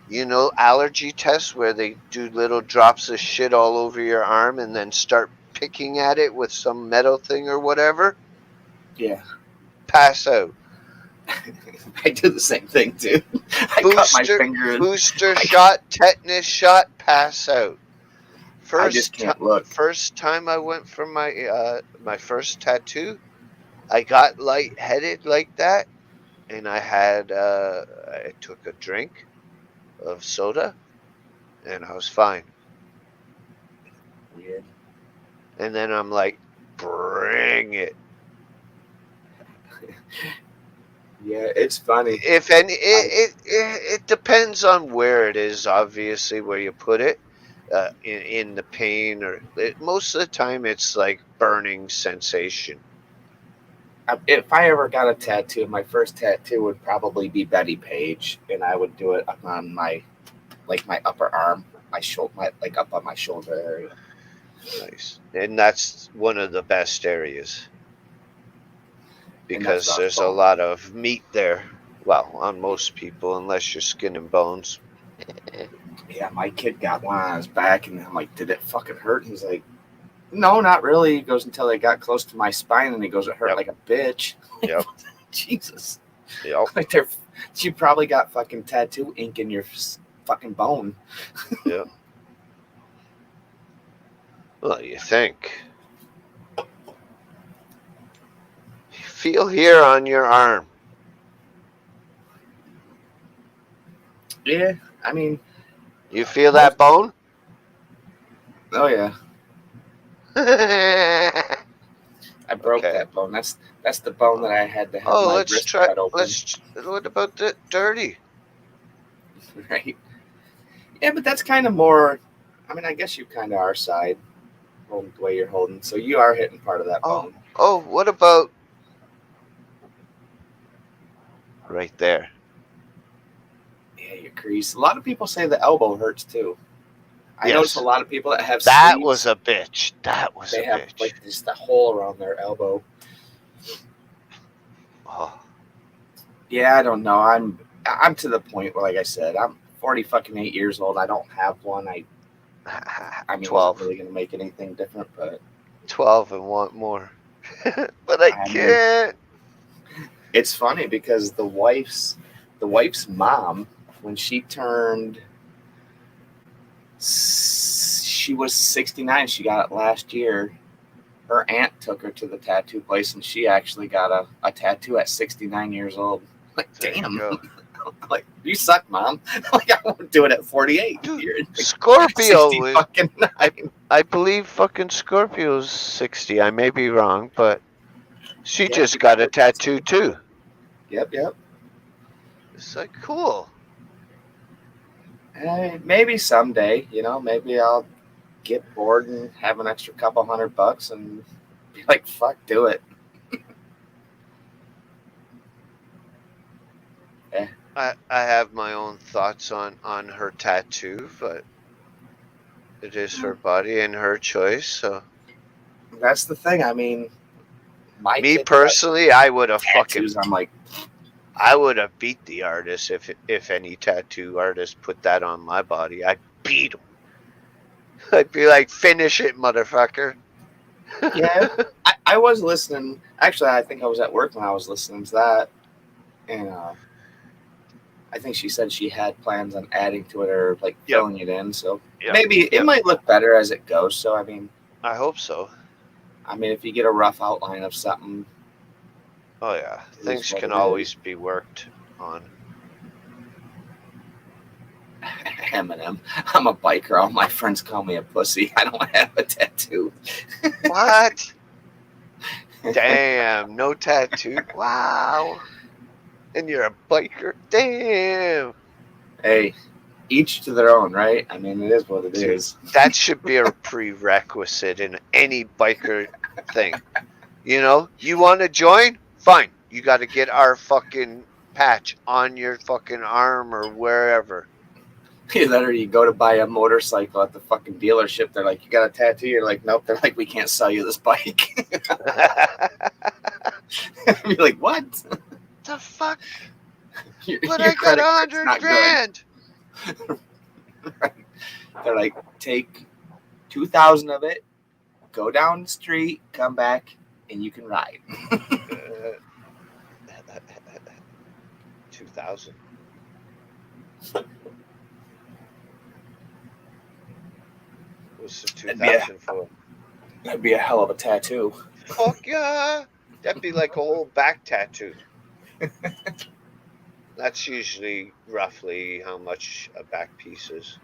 You know allergy tests where they do little drops of shit all over your arm and then start picking at it with some metal thing or whatever? Yeah. Pass out. I do the same thing too. I cut my finger. Booster shot, tetanus shot, pass out. I just can't look. First time I went for my my first tattoo, I got lightheaded like that, and I took a drink of soda, and I was fine. Weird. And then I'm like, bring it. Yeah, it's funny. If any, it depends on where it is, obviously, where you put it. In the pain, or most of the time it's like burning sensation. If I ever got a tattoo, my first tattoo would probably be Betty Page, and I would do it up on my upper arm, my shoulder, up on my shoulder area. Nice. And that's one of the best areas because there's a lot of meat there. Well, on most people, unless you're skin and bones. Yeah, my kid got one on his back, and I'm like, did it fucking hurt? And he's like, no, not really. He goes, until they got close to my spine, and he goes, it hurt like a bitch. Yep. Jesus. Yep. Like, you probably got fucking tattoo ink in your fucking bone. Yep. Well, you think. Feel here on your arm. Yeah, I mean, You feel most. that bone? Oh yeah, Okay. I broke that bone. That's the bone that I had to have Oh, my let's wrist try. cut open. What about the dirty? Right. Yeah, but that's kind of more. I mean, I guess you kind of are side holding the way you're holding, so you are hitting part of that Oh, bone. what about right there? Yeah, your crease. A lot of people say the elbow hurts too. I notice a Yes, lot of people that have that was sleeves, a bitch. That was they a have bitch. like just a hole around their elbow. Oh, Yeah, I don't know. I'm to the point where, like I said, I'm 40 fucking 8 years old. I don't have one. I mean, is it 12. really gonna make anything different? But 12 and want more. But I I mean, can't. it's funny because the wife's mom, when she turned, she was 69. She got it last year. Her aunt took her to the tattoo place, and she actually got a tattoo at 69 years old. Like, There you damn. go. Like, you suck, mom. Like, I won't do it at 48. Dude, You're like Scorpio 60 is. fucking 9. I believe fucking Scorpio's 60. I may be wrong, but she Yeah, just she got got a her tattoo. tattoo too. Yep. It's like cool. Maybe someday, maybe I'll get bored and have an extra couple $100 and be like, fuck, do it. Yeah. I have my own thoughts on her tattoo, but it is her body and her choice. So That's the thing. I mean, my me kid got personally, I would have tattoos. I'm like, I would have beat the artist if any tattoo artist put that on my body. I'd beat him. I'd be like, finish it, motherfucker. yeah. I was listening. Actually, I think I was at work when I was listening to that. And I think she said she had plans on adding to it or like Yep. filling it in. So Yep. maybe it might look better as it goes. So, I hope so. if you get a rough outline of something, Oh yeah, it is things what can it always is. be worked on. Eminem. I'm a biker. All my friends call me a pussy. I don't have a tattoo. What? Damn, no tattoo. Wow. And you're a biker. Damn. Hey, each to their own, right? I mean, it is what it Dude, is. that should be a prerequisite in any biker thing. You want to join? Fine. You got to get our fucking patch on your fucking arm or wherever. That or you go to buy a motorcycle at the fucking dealership. They're like, you got a tattoo? You're like, nope. They're like, we can't sell you this bike. You're like, what? The fuck? Your But I got credit card's 100 not grand. good. They're like, take 2,000 of it, go down the street, come back, and you can ride. 2,000. What's the 2,000 for? That'd be a hell of a tattoo. Fuck yeah. That'd be like a whole back tattoo. That's usually roughly how much a back piece is.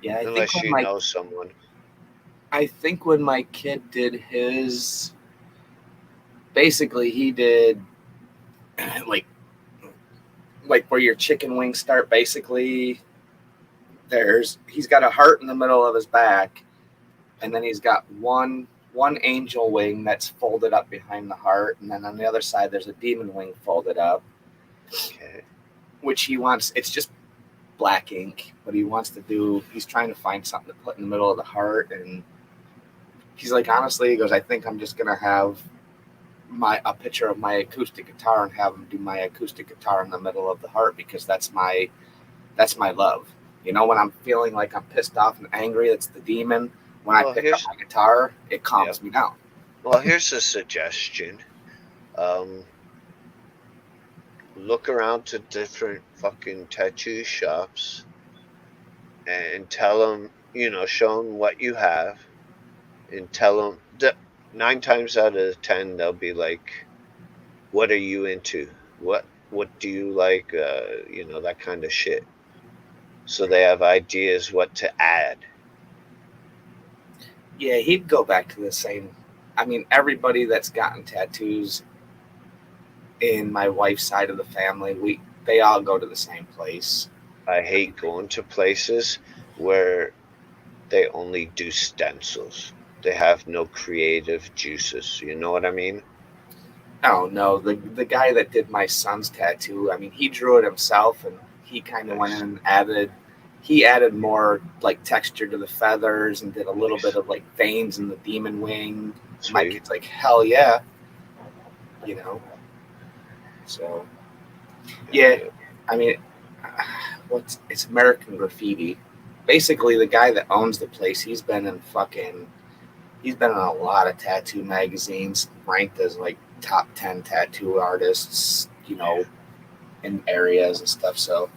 Yeah, Unless you know someone. I think when my kid did his, basically he did like where your chicken wings start. Basically, he's got a heart in the middle of his back, and then he's got one angel wing that's folded up behind the heart, and then on the other side there's a demon wing folded up. Okay. Which he wants. It's just black ink, but he's trying to find something to put in the middle of the heart, and he's like, honestly, he goes, I think I'm just gonna have a picture of my acoustic guitar and have him do my acoustic guitar in the middle of the heart, because that's my love. When I'm feeling like I'm pissed off and angry, that's the demon. When I pick up my guitar, it calms me down. Well, here's a suggestion. Look around to different fucking tattoo shops and tell them show them what you have and tell them that 9 times out of 10 they'll be like, "What are you into? What do you like?" That kind of shit. So they have ideas what to add. Yeah, he'd go back to the same. I mean, everybody that's gotten tattoos in my wife's side of the family, they all go to the same place. I hate going to places where they only do stencils. They have no creative juices. You know what I mean? Oh no, the guy that did my son's tattoo, I mean, he drew it himself, and he kind of went in Nice. and added more like texture to the feathers and did a little Nice. bit of like veins in the demon wing. My Sweet. kid's like, hell yeah, you know. So yeah, I mean, it's American Graffiti. Basically, the guy that owns the place, he's been in a lot of tattoo magazines, ranked as like top 10 tattoo artists, in areas and stuff. So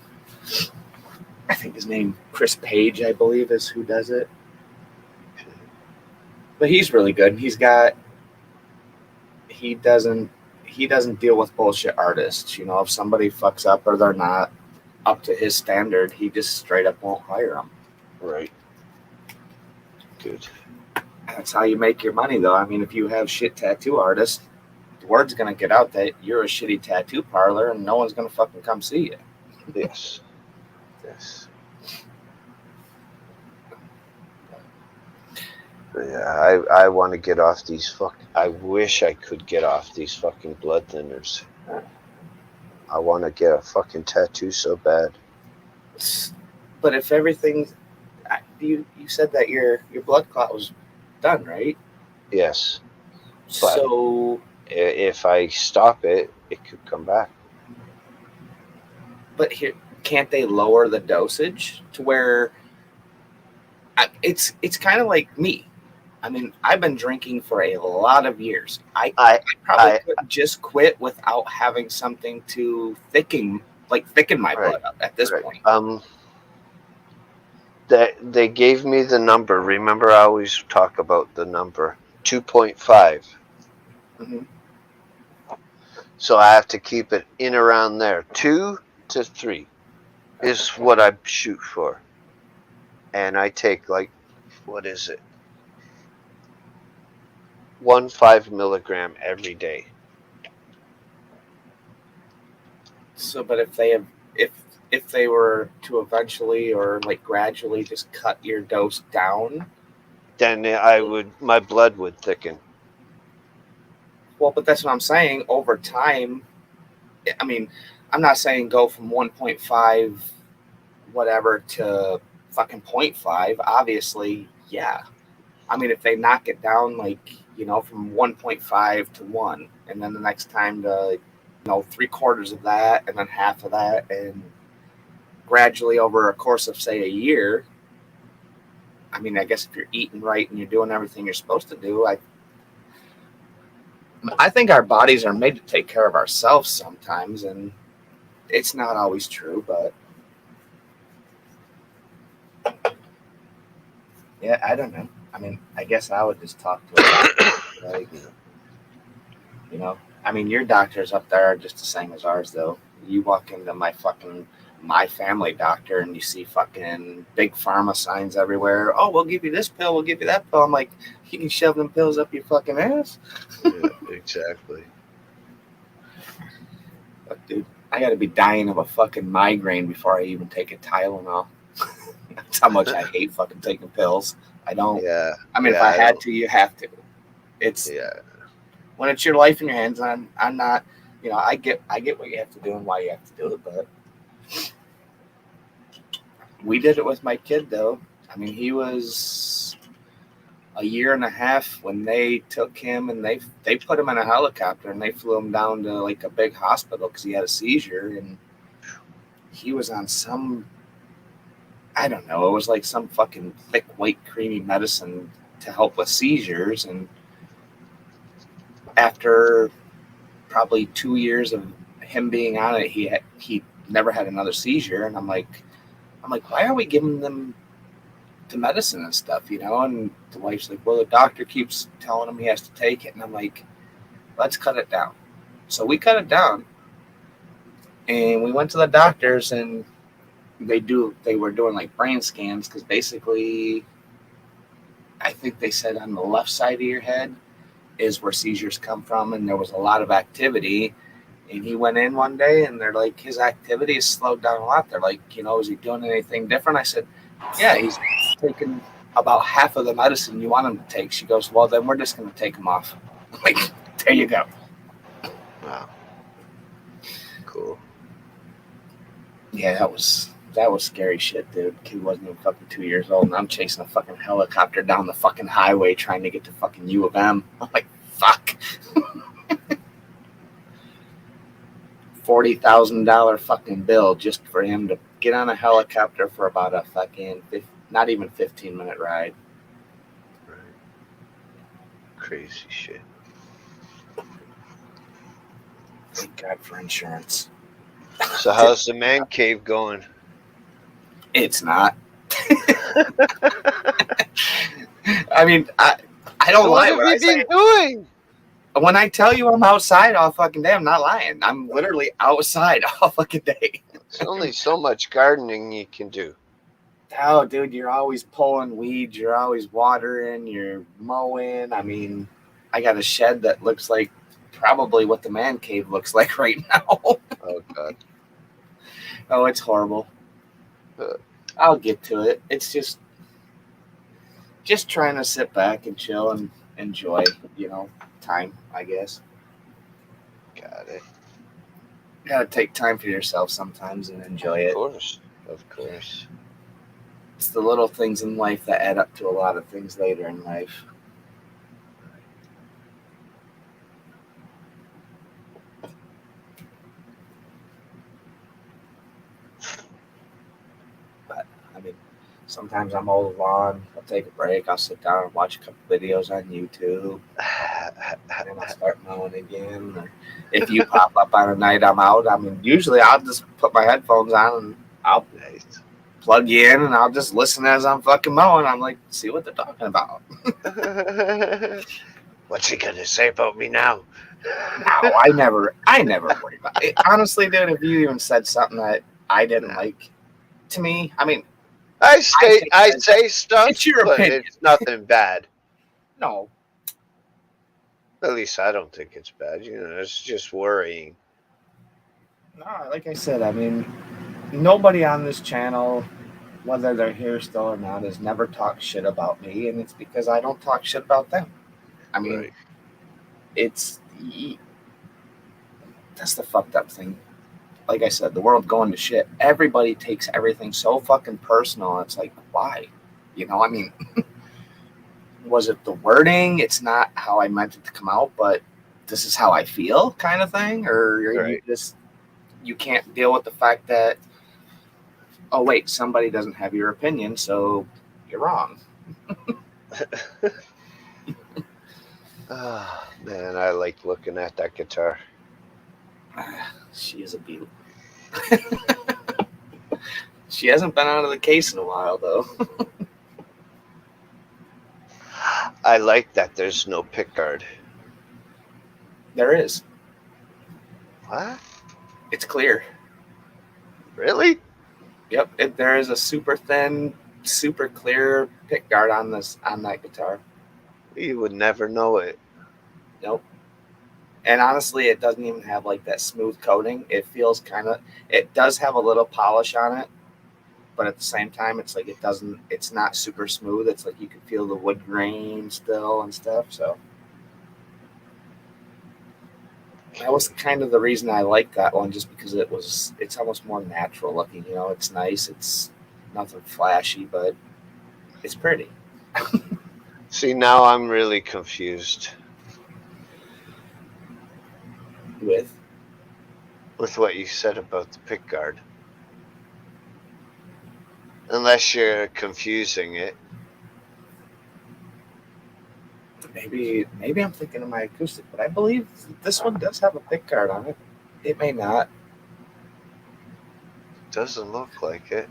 I think his name Chris Page, I believe, is who does it. But he's really good. He doesn't deal with bullshit artists. If somebody fucks up or they're not up to his standard, he just straight up won't hire them. Right. Good. That's how you make your money, though. I mean, if you have shit tattoo artists, the word's gonna get out that you're a shitty tattoo parlor, and no one's gonna fucking come see you. Yes. Yes. But yeah, I want to get off these I wish I could get off these fucking blood thinners. I want to get a fucking tattoo so bad. But if everything, you said that your blood clot was done, right? Yes. But So if I stop it, it could come back. but here, can't they lower the dosage to where it's kind of like me. I mean, I've been drinking for a lot of years. I probably couldn't just quit without having something to thicken my blood up at this point. They gave me the number. Remember, I always talk about the number 2.5. Mm-hmm. So I have to keep it in around there. 2 to 3 is what I shoot for. And I take what is it? 1.5 milligram every day. So, but if they were to eventually or like gradually just cut your dose down, then my blood would thicken. well, but that's what I'm saying. Over time, I mean, I'm not saying go from 1.5 whatever to fucking 0.5. Obviously, yeah. I mean, if they knock it down from 1.5 to 1, and then the next time to 3/4 of that, and then half of that, and gradually over a course of say a year. I mean, I guess if you're eating right and you're doing everything you're supposed to do, I think our bodies are made to take care of ourselves sometimes, and it's not always true, but yeah, I don't know. I mean, I guess I would just talk to a doctor, I mean, your doctors up there are just the same as ours, though. You walk into my family doctor and you see fucking big pharma signs everywhere. Oh, we'll give you this pill, we'll give you that pill. I'm like, you can shove them pills up your fucking ass. Yeah, exactly. But dude, I gotta be dying of a fucking migraine before I even take a Tylenol. That's how much I hate fucking taking pills. I don't. Yeah. I mean, if I had to, you have to. It's when it's your life in your hands. I'm not. I get what you have to do and why you have to do it, but we did it with my kid though. I mean, he was a year and a half when they took him and they put him in a helicopter and they flew him down to like a big hospital because he had a seizure, and he was on some, I don't know, it was like some fucking thick white creamy medicine to help with seizures, and after probably 2 years of him being on it, he never had another seizure. And I'm like, why are we giving them to medicine and stuff, you know. And the wife's like, well, the doctor keeps telling him he has to take it, and I'm like, let's cut it down. So we cut it down, and we went to the doctors, and they were doing like brain scans because basically, I think they said on the left side of your head is where seizures come from, and there was a lot of activity. And he went in one day, and they're like, his activity has slowed down a lot. They're like, you know, is he doing anything different? I said, yeah, he's taking about half of the medicine you want him to take. She goes, well, then we're just going to take him off. I'm like, there you go. Wow. Cool. Yeah, that was scary shit, dude. Kid wasn't even fucking 2 years old, and I'm chasing a fucking helicopter down the fucking highway trying to get to fucking U of M. I'm like, fuck. $40,000 fucking bill just for him to get on a helicopter for about a fucking not even 15-minute ride. Right. Crazy shit. Thank God for insurance. So how's the man cave going? It's not. I mean, I don't So lie what when I have you say been doing? when I tell you I'm outside all fucking day. I'm not lying. I'm literally outside all fucking day. There's only so much gardening you can do. Oh, dude, you're always pulling weeds. You're always watering. You're mowing. I mean, I got a shed that looks like probably what the man cave looks like right now. Oh God. Oh, it's horrible. I'll get to it. It's just trying to sit back and chill and enjoy, you know, time, I guess. Got it. You gotta take time for yourself sometimes and enjoy it. Of course. It's the little things in life that add up to a lot of things later in life. But I mean, sometimes I'm all alone. I'll take a break. I'll sit down and watch a couple videos on YouTube, and then I'll start mowing again. Or if you pop up on a night I'm out, I mean, usually I'll just put my headphones on and I'll Nice. plug you in, and I'll just listen as I'm fucking mowing. I'm like, see what they're talking about. What's he gonna say about me now? No, I never worry about it. Honestly, dude, if you even said something that I didn't like, to me, I mean, I say stuff, it's your but opinion. it's nothing bad. No, At least I don't think it's bad. You know, it's just worrying. no, like I said, I mean, nobody on this channel, whether they're here still or not, has never talked shit about me, and it's because I don't talk shit about them. I mean, Right. That's the fucked up thing. Like I said, the world going to shit. Everybody takes everything so fucking personal. It's like, why? You know, I mean, was it the wording? It's not how I meant it to come out, but this is how I feel, kind of thing. Or Right. you can't deal with the fact that, oh wait, somebody doesn't have your opinion, so you're wrong. Oh, man, I like looking at that guitar. She is a beaut. She hasn't been out of the case in a while, though. I like that there's no pickguard. There is. What? It's clear. Really? Yep. There is a super thin, super clear pick guard on that guitar. You would never know it. Nope. And honestly, it doesn't even have like that smooth coating. It feels it does have a little polish on it, but at the same time, it's not super smooth. It's like you can feel the wood grain still and stuff. So that was kind of the reason I liked that one, just because it's almost more natural looking. You know, it's nice. It's nothing flashy, but it's pretty. See, now I'm really confused With what you said about the pickguard. Unless you're confusing it. maybe I'm thinking of my acoustic, but I believe this one does have a pick guard on it. It may not. Doesn't look like it.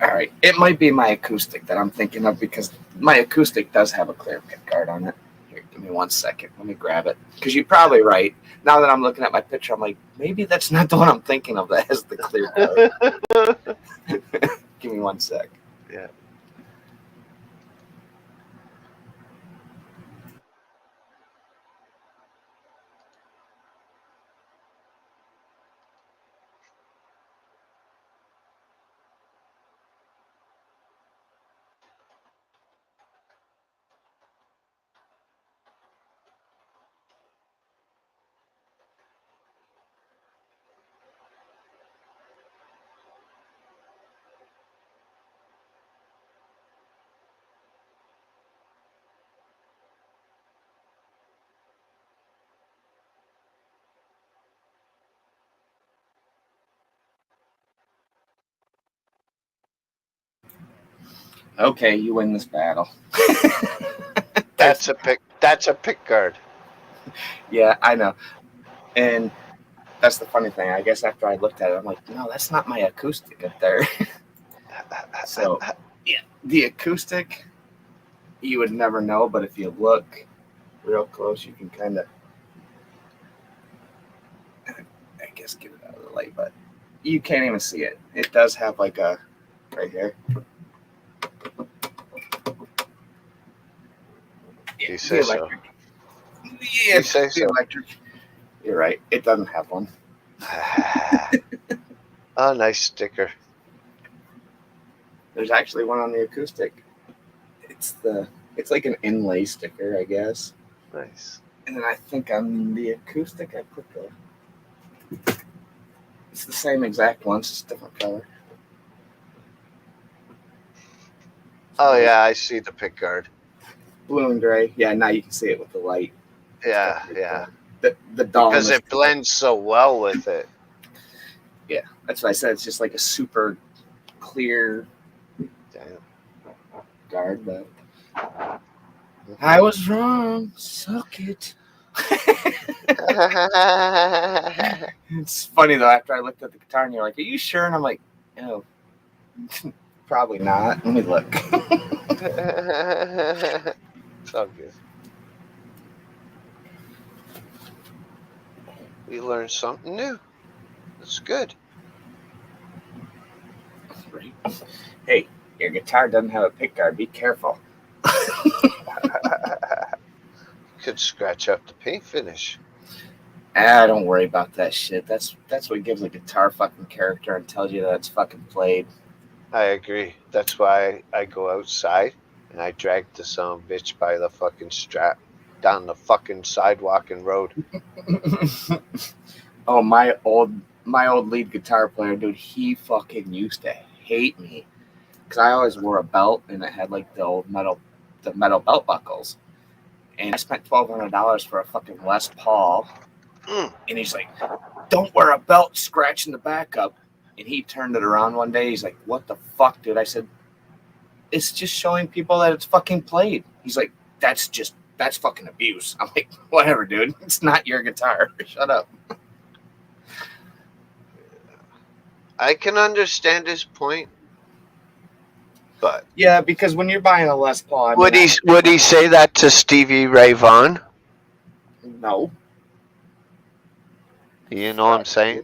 All right. It might be my acoustic that I'm thinking of because my acoustic does have a clear pick guard on it. Here, give me 1 second. Let me grab it. Because you're probably right. Now that I'm looking at my picture, I'm like, maybe that's not the one I'm thinking of that has the clear guard. Give me 1 sec. Yeah. Okay, you win this battle. That's a pick guard. Yeah, I know. And that's the funny thing. I guess after I looked at it, I'm like, no, that's not my acoustic up there. So, yeah, the acoustic, you would never know, but if you look real close, you can kind of, I guess, get it out of the light, but you can't even see it. It does have like a, right here. Yeah, You say so. Yeah, You say the so. electric. You're right. It doesn't have one. Oh, nice sticker. There's actually one on the acoustic. It's like an inlay sticker, I guess. Nice. And then I think on the acoustic I put it's the same exact one, it's just different color. Oh yeah, I see the pick guard. Blue and gray. Yeah, now you can see it with the light. Yeah, yeah. The dullness. Because it blends so well with it. Yeah, that's what I said. It's just like a super clear Damn. guard, but I was wrong. Suck it. It's funny though. After I looked at the guitar, and you're like, "Are you sure?" And I'm like, "No, probably not." Let me look. It's all good. We learned something new. That's good. Right. Hey, your guitar doesn't have a pickguard. Be careful. Could scratch up the paint finish. Don't worry about that shit. That's what gives a guitar fucking character and tells you that it's fucking played. I agree. That's why I go outside and I drag the son of a bitch by the fucking strap down the fucking sidewalk and road. Oh, my old lead guitar player, dude, he fucking used to hate me because I always wore a belt and it had like the metal belt buckles. And I spent $1,200 for a fucking Les Paul. Mm. And he's like, "Don't wear a belt scratching the back up." And he turned it around one day. He's like, "What the fuck, dude?" I said, "It's just showing people that it's fucking played." He's like, that's fucking abuse." I'm like, "Whatever, dude. It's not your guitar. Shut up." I can understand his point, but Yeah, because when you're buying a Les Paul, would he say that to Stevie Ray Vaughan? No. You know what I'm saying?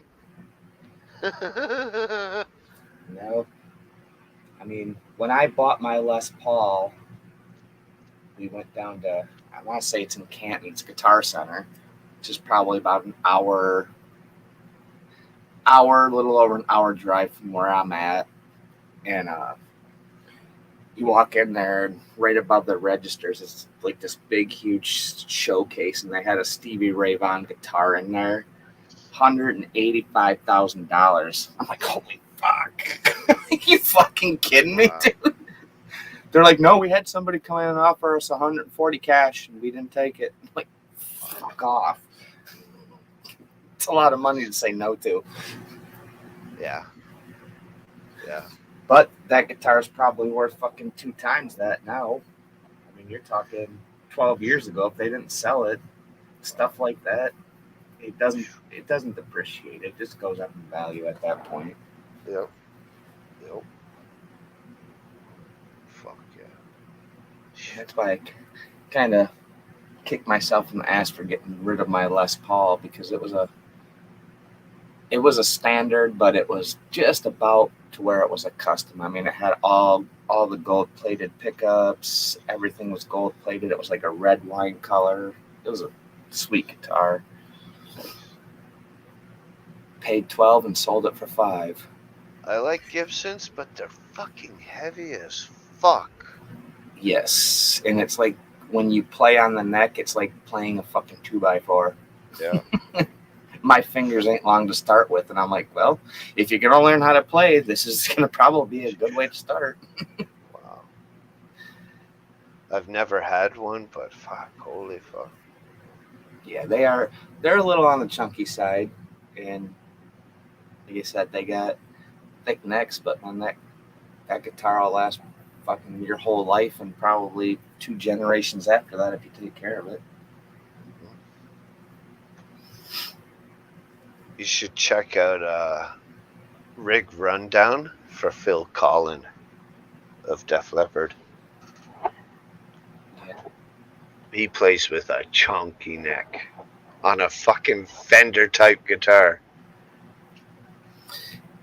No. I mean, when I bought my Les Paul, we went down to, I want to say it's in Canton, it's Guitar Center, which is probably about an hour, little over an hour drive from where I'm at. And you walk in there, and right above the registers is like this big, huge showcase, and they had a Stevie Ray Vaughan guitar in there, $185,000. I'm like, holy fuck! Are you fucking kidding me, dude? They're like, "No, we had somebody come in and offer us 140 cash, and we didn't take it." I'm like, fuck off! It's a lot of money to say no to. Yeah. But that guitar is probably worth fucking 2 times that now. I mean, you're talking 12 years ago. If they didn't sell it, stuff like that, it doesn't depreciate. It just goes up in value at that point. Yep. That's why I kind of kicked myself in the ass for getting rid of my Les Paul, because it was a standard, but it was just about to where it was a custom. I mean, it had all the gold plated pickups. Everything was gold plated. It was like a red wine color. It was a sweet guitar. Paid 12 and sold it for 5. I like Gibsons, but they're fucking heavy as fuck. Yes, and it's like when you play on the neck, it's like playing a fucking 2x4. Yeah. My fingers ain't long to start with, and I'm like, well, if you're gonna learn how to play, this is gonna probably be a good way to start. Wow. I've never had one, but fuck, holy fuck. Yeah, they're a little on the chunky side, and like I said, they got thick necks, but man, that guitar will last fucking your whole life and probably 2 generations after that if you take care of it. You should check out Rig Rundown for Phil Collin of Def Leppard. Yeah. He plays with a chunky neck on a fucking Fender type guitar.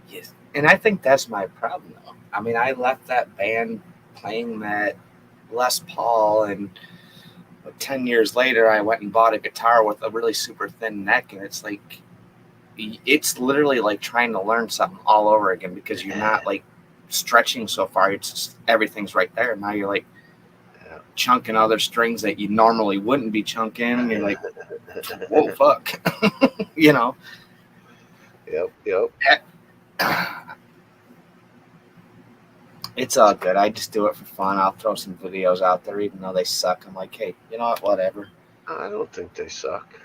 Yes, and I think that's my problem though. I mean, I left that band playing that Les Paul, and 10 years later, I went and bought a guitar with a really super thin neck, and it's like, it's literally like trying to learn something all over again, because you're not like stretching so far. It's just, everything's right there. Now you're like chunking other strings that you normally wouldn't be chunking, and you're like, whoa, fuck. You know? Yep. It's all good. I just do it for fun. I'll throw some videos out there, even though they suck. I'm like, hey, you know what? Whatever. I don't think they suck.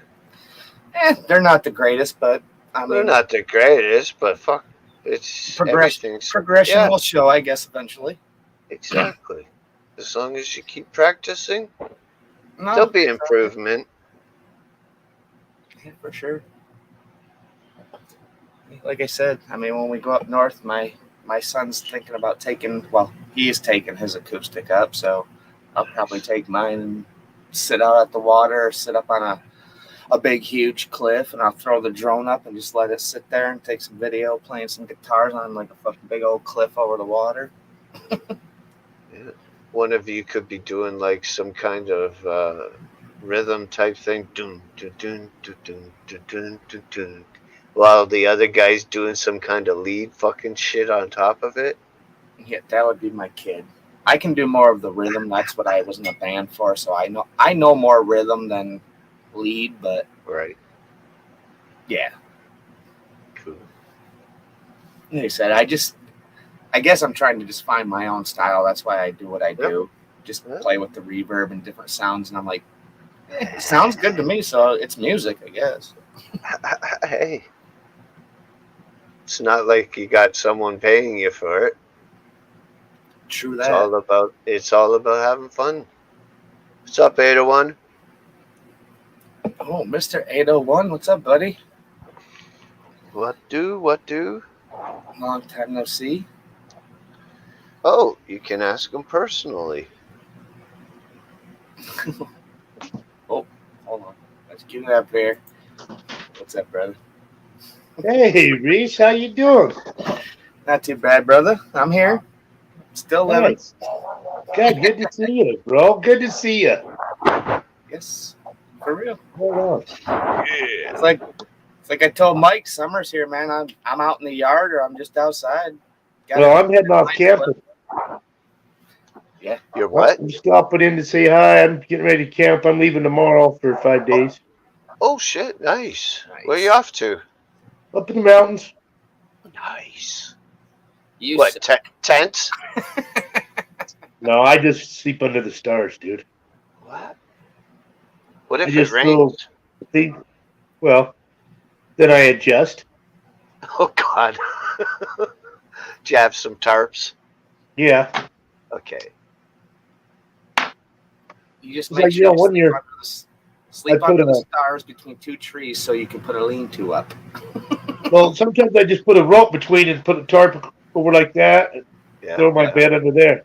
They're not the greatest, but I mean, They're not the greatest, but fuck, it's progression yeah, will show, I guess, eventually. exactly. As long as you keep practicing, No, there'll be improvement. yeah, for sure. Like I said, I mean, when we go up north, my son's thinking about taking, well, he is taking his acoustic up, so I'll probably take mine and sit out at the water, or sit up on a big, huge cliff, and I'll throw the drone up and just let it sit there and take some video playing some guitars on like a fucking big old cliff over the water. Yeah. One of you could be doing like some kind of rhythm type thing, dun, dun, dun, dun, dun, dun, dun, dun, dun, while the other guy's doing some kind of lead fucking shit on top of it. Yeah, that would be my kid. I can do more of the rhythm. That's what I was in a band for, so I know more rhythm than lead, but Right. yeah. Cool. Like I said, I guess I'm trying to just find my own style. That's why I do what I do. Just play with the reverb and different sounds, and I'm like, it sounds good to me, so it's music, I guess. Hey. It's not like you got someone paying you for it. True It's that. all about having fun. What's up, 801? Oh, Mr. 801, what's up, buddy? What do? Long time no see. Oh, you can ask him personally. Oh, hold on. Let's get it up here. What's up, brother? Hey, Reese, how you doing? Not too bad, brother. I'm here. Still living. Nice. Good to see you, bro. Good to see you. Yes, for real. Hold on. Yeah. It's like I told Mike, summer's here, man. I'm out in the yard, or I'm just outside. Well, I'm heading off camping. Yeah. You're what? I'm stopping in to say hi. I'm getting ready to camp. I'm leaving tomorrow for 5 days. Oh shit! Nice. Where you off to? Up in the mountains. Nice. You What? Tent? No, I just sleep under the stars, dude. What? What I if it just rains? Well, then I adjust. Oh God. Do you have some tarps? Yeah. Okay. You just It's make like, sure you one year sleep I put under the a- stars between 2 trees so you can put a lean-to up. Well, sometimes I just put a rope between and put a tarp over like that and Yeah. throw my bed under there.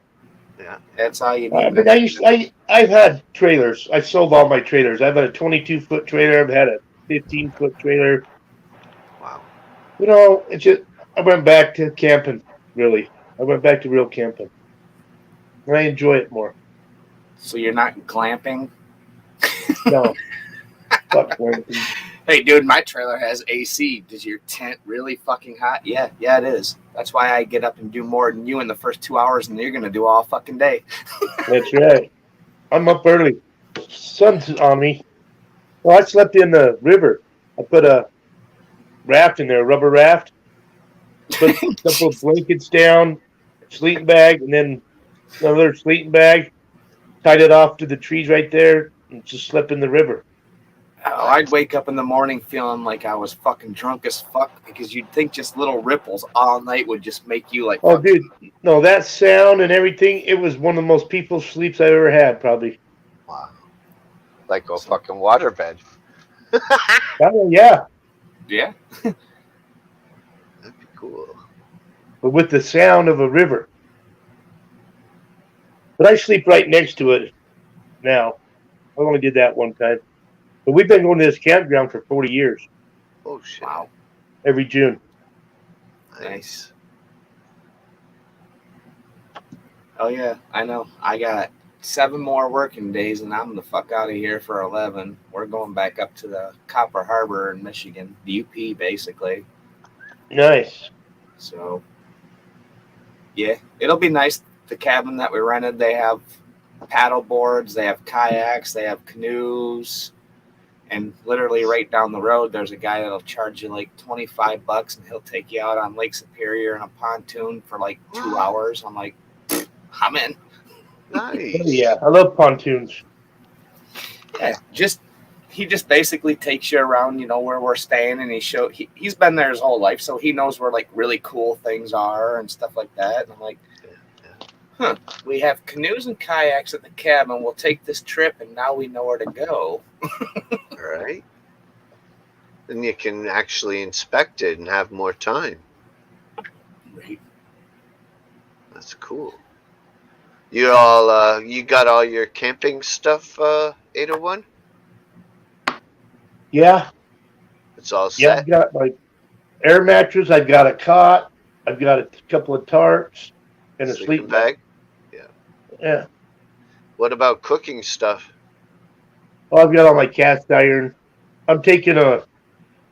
Yeah. That's all you I need. mean, I've had trailers. I've sold all my trailers. I've had a 22-foot trailer. I've had a 15-foot trailer. Wow. You know, it's just I went back to camping. Really, I went back to real camping. And I enjoy it more. So you're not glamping. No, fuck camping. Hey, dude, my trailer has AC. Does your tent really fucking hot? Yeah, it is. That's why I get up and do more than you in the first 2 hours, and you're gonna do all fucking day. That's right. I'm up early. Sun's on me. Well, I slept in the river. I put a raft in there, a rubber raft. Put a couple of blankets down, sleeping bag, and then another sleeping bag. Tied it off to the trees right there, and just slept in the river. Oh, I'd wake up in the morning feeling like I was fucking drunk as fuck because you'd think just little ripples all night would just make you like. Oh, Fucking... dude, no, that sound and everything. It was one of the most peaceful sleeps I've ever had, probably. Wow. Like a fucking waterbed. Oh, yeah, Yeah. That'd be cool. but with the sound of a river. But I sleep right next to it now. I only did that one time. But we've been going to this campground for 40 years, Oh shit. Wow. every June. Nice. Oh yeah, I know. I got 7 more working days, and I'm the fuck out of here for 11. We're going back up to the Copper Harbor in Michigan, the UP, basically. Nice. So, yeah, it'll be nice. The cabin that we rented, they have paddle boards, they have kayaks, they have canoes, and literally right down the road, there's a guy that'll charge you like $25, and he'll take you out on Lake Superior in a pontoon for like 2 hours. I'm like, I'm in. Nice. Oh, yeah, I love pontoons. Yeah, he just basically takes you around, where we're staying, and he's been there his whole life, so he knows where like really cool things are and stuff like that. And I'm like, we have canoes and kayaks at the cabin. We'll take this trip, and now we know where to go. Right. Then you can actually inspect it and have more time. Right. That's cool. You got all your camping stuff, 801? Yeah, It's all yeah. set. I've got my air mattress. I've got a cot. I've got a couple of tarps and a sleeping bag. Yeah. What about cooking stuff? Oh, I've got all my cast iron. I'm taking a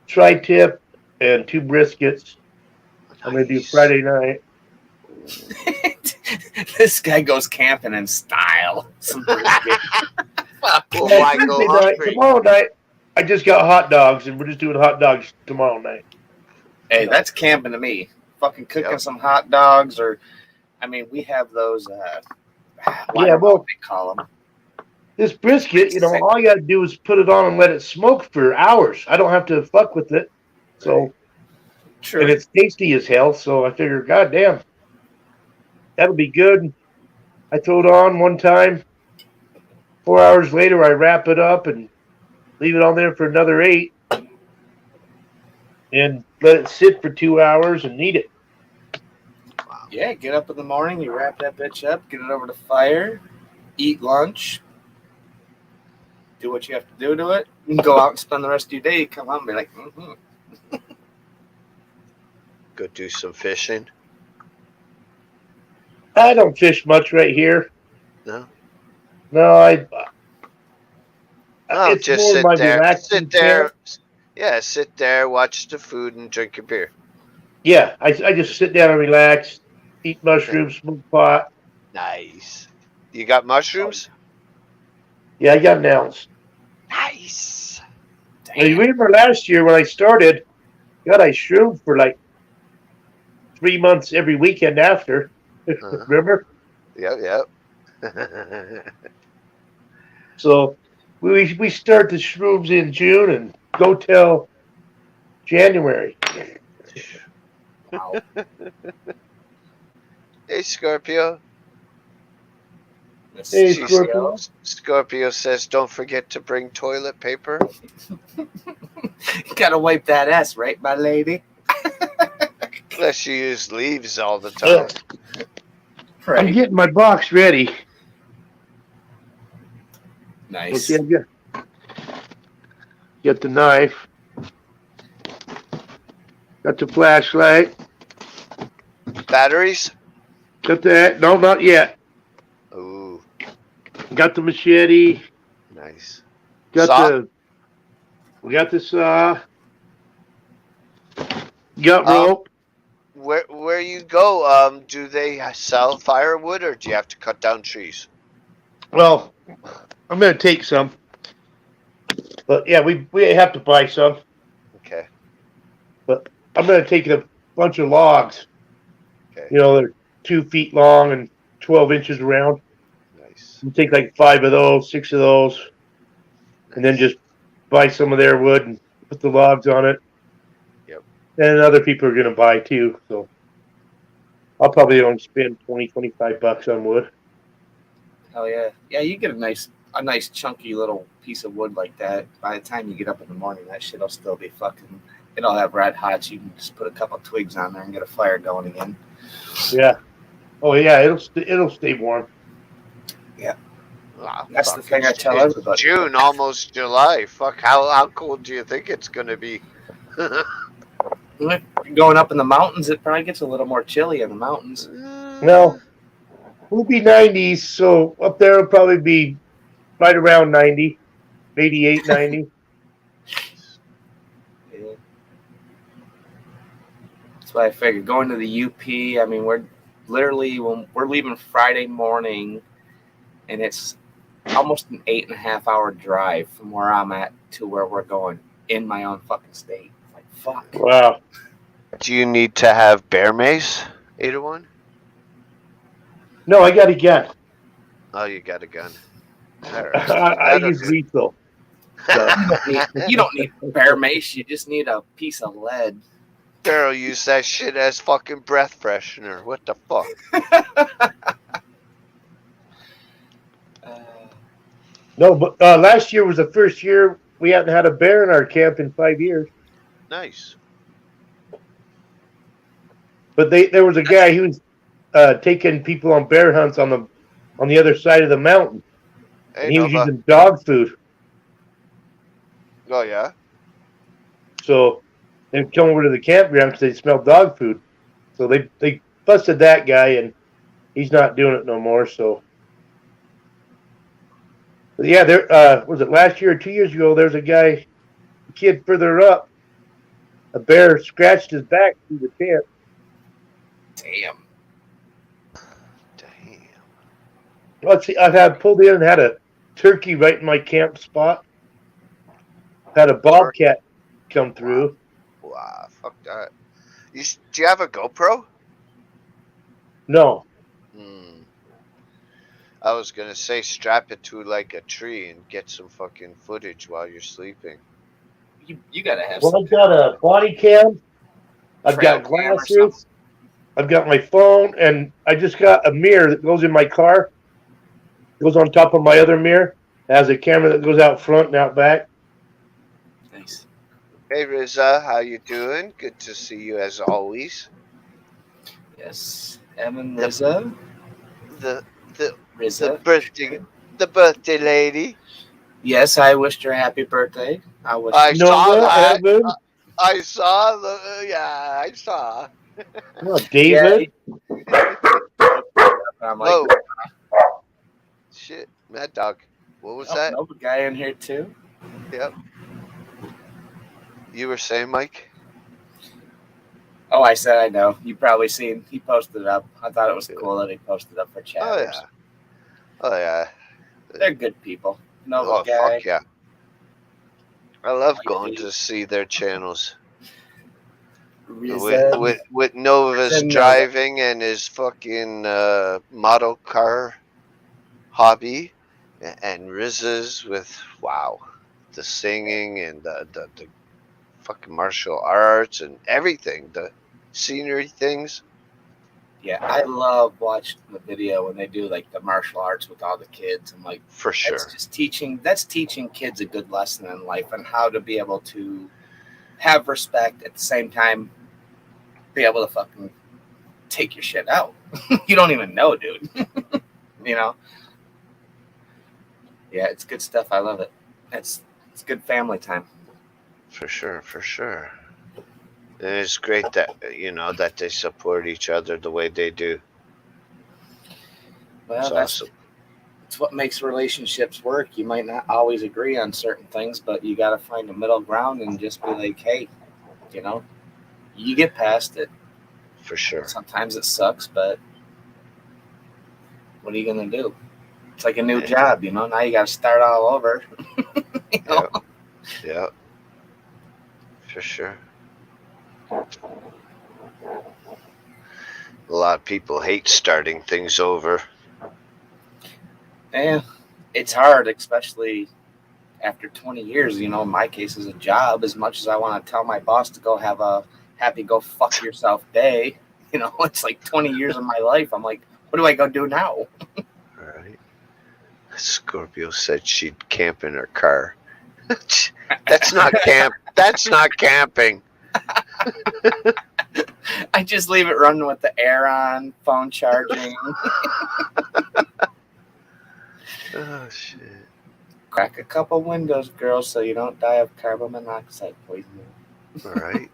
tri-tip and 2 briskets. I'm going to do Nice. Friday night. This guy goes camping in style. Some brisket. Fuck. Well, Yeah, why go Thursday night, hungry? tomorrow night, I just got hot dogs, and we're just doing hot dogs tomorrow night. Hey, that's camping to me. Fucking cooking Yep. some hot dogs, or we have those. I Yeah, don't know well, what they call them. this brisket, all you got to do is put it on and let it smoke for hours. I don't have to fuck with it. So, True. and it's tasty as hell. So I figured, goddamn, that'll be good. I throw it on one time. 4 hours later, I wrap it up and leave it on there for another 8, and let it sit for 2 hours and eat it. Yeah, get up in the morning, you wrap that bitch up, get it over the fire, eat lunch, do what you have to do to it, and go out and spend the rest of your day. Come home and be like, Go do some fishing. I don't fish much right here. No. No, No, it's just more sit my there. relaxing Sit there. camp. Yeah, sit there, watch the food, and drink your beer. Yeah, I just sit down and relax, eat mushrooms, smoke pot. Nice. You got mushrooms? Yeah, I got an ounce. Nice. Now, you remember last year when I started, God, I shroomed for like 3 months every weekend after. Remember? Yep. So we start the shrooms in June and go till January. wow. Hey, Scorpio. Hey, She Scorpio. Scorpio says, don't forget to bring toilet paper. Gotta wipe that ass, right, my lady? Unless you use leaves all the time. I'm getting my box ready. Nice. Okay, get the knife. Got the flashlight. Batteries? Got that. No, not yet. Ooh, Got the machete. nice. Got Saw? we got the saw. Got rope. Where you go? Do they sell firewood, or do you have to cut down trees? Well, I'm gonna take some. But yeah, we have to buy some. Okay, But I'm gonna take a bunch of logs. okay, They're 2 feet long and 12 inches around. nice, You take like 5 of those, 6 of those, and then nice. just buy some of their wood and put the logs on it. Yep. And other people are gonna buy too. So I'll probably only spend 20-25 bucks on wood. Hell yeah. Yeah, you get a nice chunky little piece of wood like that. By the time you get up in the morning, that shit'll still be fucking. It'll have red hot. So you can just put a couple twigs on there and get a fire going again. Yeah. Oh yeah, it'll stay warm. Ah, That's the fucking thing I tell it's everybody. June, almost July. Fuck, how cold do you think it's gonna be? Going up in the mountains, it probably gets a little more chilly in the mountains. No, we'll be 90s, so up there will probably be right around 90, 88, 90. Yeah. That's why I figured going to the UP. I mean, we're literally when we're leaving Friday morning, and it's almost an 8.5 hour drive from where I'm at to where we're going in my own fucking state. Like fuck. Wow. Do you need to have bear mace? 801? No, I got a gun. Oh, you got a gun. All right. I use lethal. So. You don't need bear mace. You just need a piece of lead. Daryl used that shit as fucking breath freshener. What the fuck? No, but last year was the first year we hadn't had a bear in our camp in 5 years. Nice. But there was a guy who was taking people on bear hunts on the other side of the mountain, Hey, and he was Nova. using dog food. Oh, yeah? So they would come over to the campground because they smelled dog food. So they busted that guy, and he's not doing it no more. So, but yeah, there was it last year or 2 years ago? There's a kid further up. A bear scratched his back through the tent. Damn. Let's see, I've had pulled in and had a turkey right in my camp spot. Had a bobcat come through. Wow, fuck that. Do you have a GoPro? No. I was gonna say strap it to like a tree and get some fucking footage while you're sleeping. You gotta have. Well, I've got a body cam. I've got glasses. I've got my phone, and I just got a mirror that goes in my car. It goes on top of my other mirror. It has a camera that goes out front and out back. Nice. Hey Riza, how you doing? Good to see you as always. Yes, Evan Riza. The Riza. The birthday lady. Yes, I wished her a happy birthday. I saw that. Evan. I saw I saw. Oh, David. Yeah, I'm like, whoa. Shit, Mad Dog. What was that? Another guy in here too. Yep. You were saying, Mike? Oh, I said I know. You probably seen. He posted it up. I thought it was cool that he posted it up for chatters. Oh yeah. They're good people. Oh guy. fuck yeah. I love going to see their channels. With Nova's driving and his fucking model car hobby, and Riz's with the singing and the fucking martial arts and everything, the scenery things. Yeah, I love watching the video when they do like the martial arts with all the kids. I'm like, for sure. That's teaching kids a good lesson in life and how to be able to have respect at the same time, be able to fucking take your shit out. You don't even know, dude. You know? Yeah, it's good stuff. I love it. It's good family time. For sure, for sure. And it's great that that they support each other the way they do. Well, It's that's awesome. it's what makes relationships work. You might not always agree on certain things, but you got to find a middle ground and just be like, hey, you know, you get past it. For sure. Sometimes it sucks, but what are you gonna do? It's like a new Yeah. job, you know. Now you got to start all over. You know? Yep. Yep. For sure. A lot of people hate starting things over. Yeah, it's hard, especially after 20 years. You know, in my case, is a job. As much as I want to tell my boss to go have a happy go fuck yourself day, you know, it's like 20 years of my life. I'm like, what do I go do now? Right. Scorpio said she'd camp in her car. That's not camp. That's not camping. I just leave it running with the air on, phone charging. Oh shit. Crack a couple windows, girls, so you don't die of carbon monoxide poisoning. All right.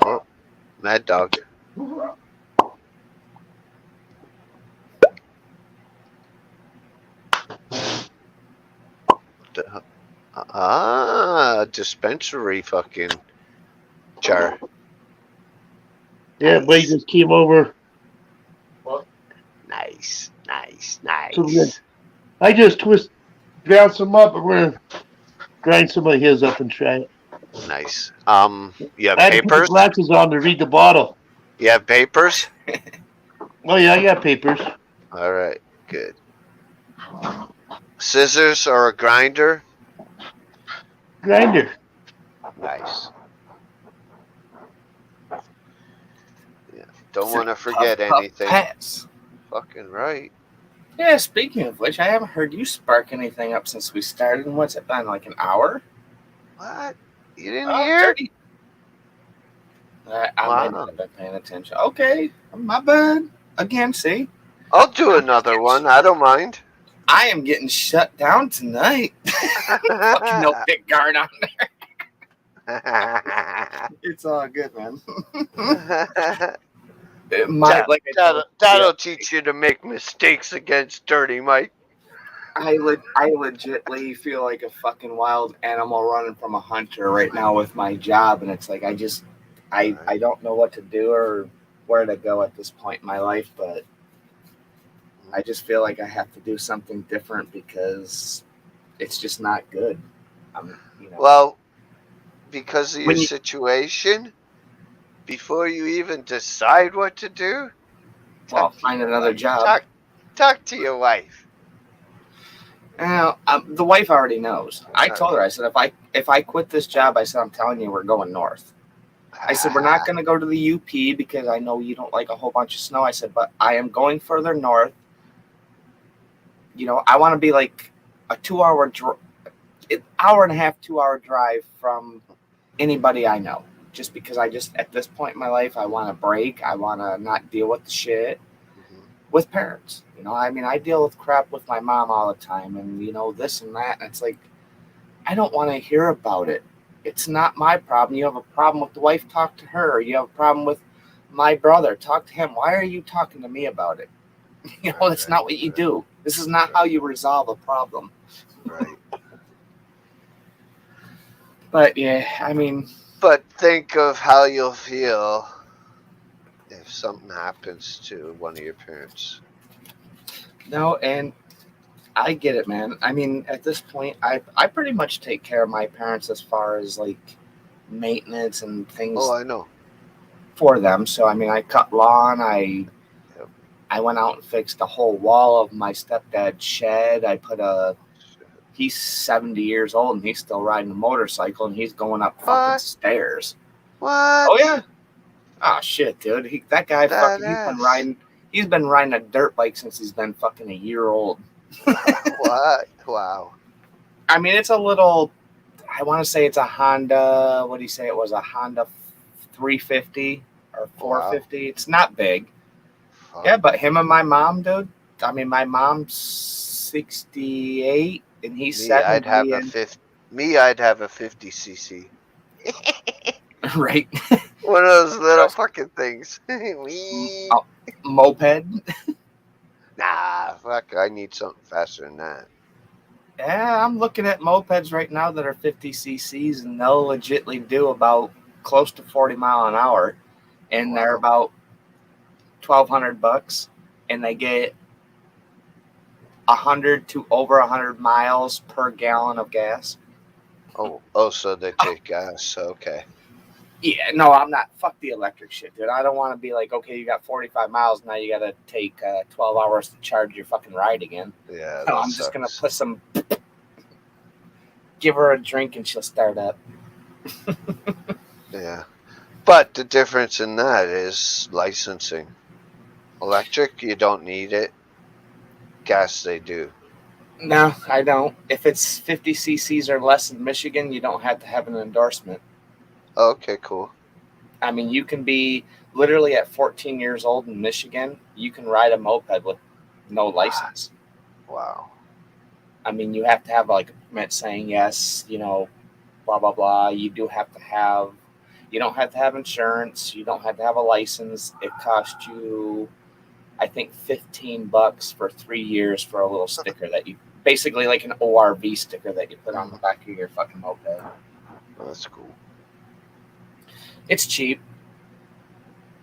Oh, mad dog. Dispensary fucking jar. Yeah, but he just came over. Nice, nice, So nice. I just ground some up, and we're gonna grind some of his up and try it. Nice. You have I had to put the papers? glasses on to read the bottle. You have papers? Oh yeah, I got papers. All right, good. Scissors or a grinder? Grinder. Nice. Yeah. Don't want to forget Puff, puff, anything. pass. Fucking right. Yeah, speaking of which, I haven't heard you spark anything up since we started. And what's it been, like an hour? What? You didn't Oh, hear? 30. I might not have been paying attention. Okay, my bad. Again, see? I'll do another one. I don't mind. I am getting shut down tonight. Fucking no big guard on there. It's all good, man. That'll teach you to make mistakes against Dirty Mike. I legitly feel like a fucking wild animal running from a hunter right now with my job, and it's like I don't know what to do or where to go at this point in my life, but I just feel like I have to do something different because it's just not good. Well, because of your situation, before you even decide what to do, find another job. Talk to your wife. The wife already knows. I told her, I said, if I quit this job, I said, I'm telling you, we're going north. I said, we're not going to go to the UP because I know you don't like a whole bunch of snow. I said, but I am going further north. You know, I want to be like a 2-hour hour and a half, 2-hour drive from anybody I know. Just because at this point in my life, I want to break. I want to not deal with the shit with parents. You know, I mean, I deal with crap with my mom all the time and, you know, this and that. And it's like, I don't want to hear about it. It's not my problem. You have a problem with the wife, talk to her. You have a problem with my brother, talk to him. Why are you talking to me about it? You know, that's not what you do. This is not how you resolve a problem. Right. But yeah, I mean. But think of how you'll feel if something happens to one of your parents. No, and I get it, man. I mean, at this point, I pretty much take care of my parents as far as like maintenance and things. Oh, I know. For them. So I mean, I cut lawn. I went out and fixed the whole wall of my stepdad's shed. I put he's 70 years old and he's still riding a motorcycle and he's going up fucking stairs. What? Oh yeah. Oh shit, dude. That guy he's been riding a dirt bike since he's been fucking a year old. What? Wow. I mean, it's a little. I want to say it's a Honda. What do you say? It was a Honda 350 or 450. It's not big. Fuck. Yeah, but him and my mom, dude. I mean, my mom's 68 and he's Me, 70. I'd have a 50. Me, I'd have a 50cc. Right. One of those little fucking things. Wee. Oh, moped. Nah, fuck. I need something faster than that. Yeah, I'm looking at mopeds right now that are 50 cc's and they'll legitly do about close to 40 mile an hour, and they're Wow. about $1,200, and they get 100 to over 100 miles per gallon of gas. Oh, so they take gas. Okay. Yeah, no, I'm not. Fuck the electric shit, dude. I don't want to be like, okay, you got 45 miles, now you got to take 12 hours to charge your fucking ride again. Yeah, No, that I'm just going to sucks. put some, give her a drink and she'll start up. Yeah. But the difference in that is licensing. Electric, you don't need it. Gas, they do. No, I don't. If it's 50 cc's or less in Michigan, you don't have to have an endorsement. Okay, cool. I mean, you can be literally at 14 years old in Michigan, you can ride a moped with no license. Wow. I mean, you have to have like a permit saying yes, blah, blah, blah. You don't have to have insurance. You don't have to have a license. It costs you, I think, $15 for 3 years for a little sticker that you basically like an ORV sticker that you put on the back of your fucking moped. Oh, that's cool. It's cheap.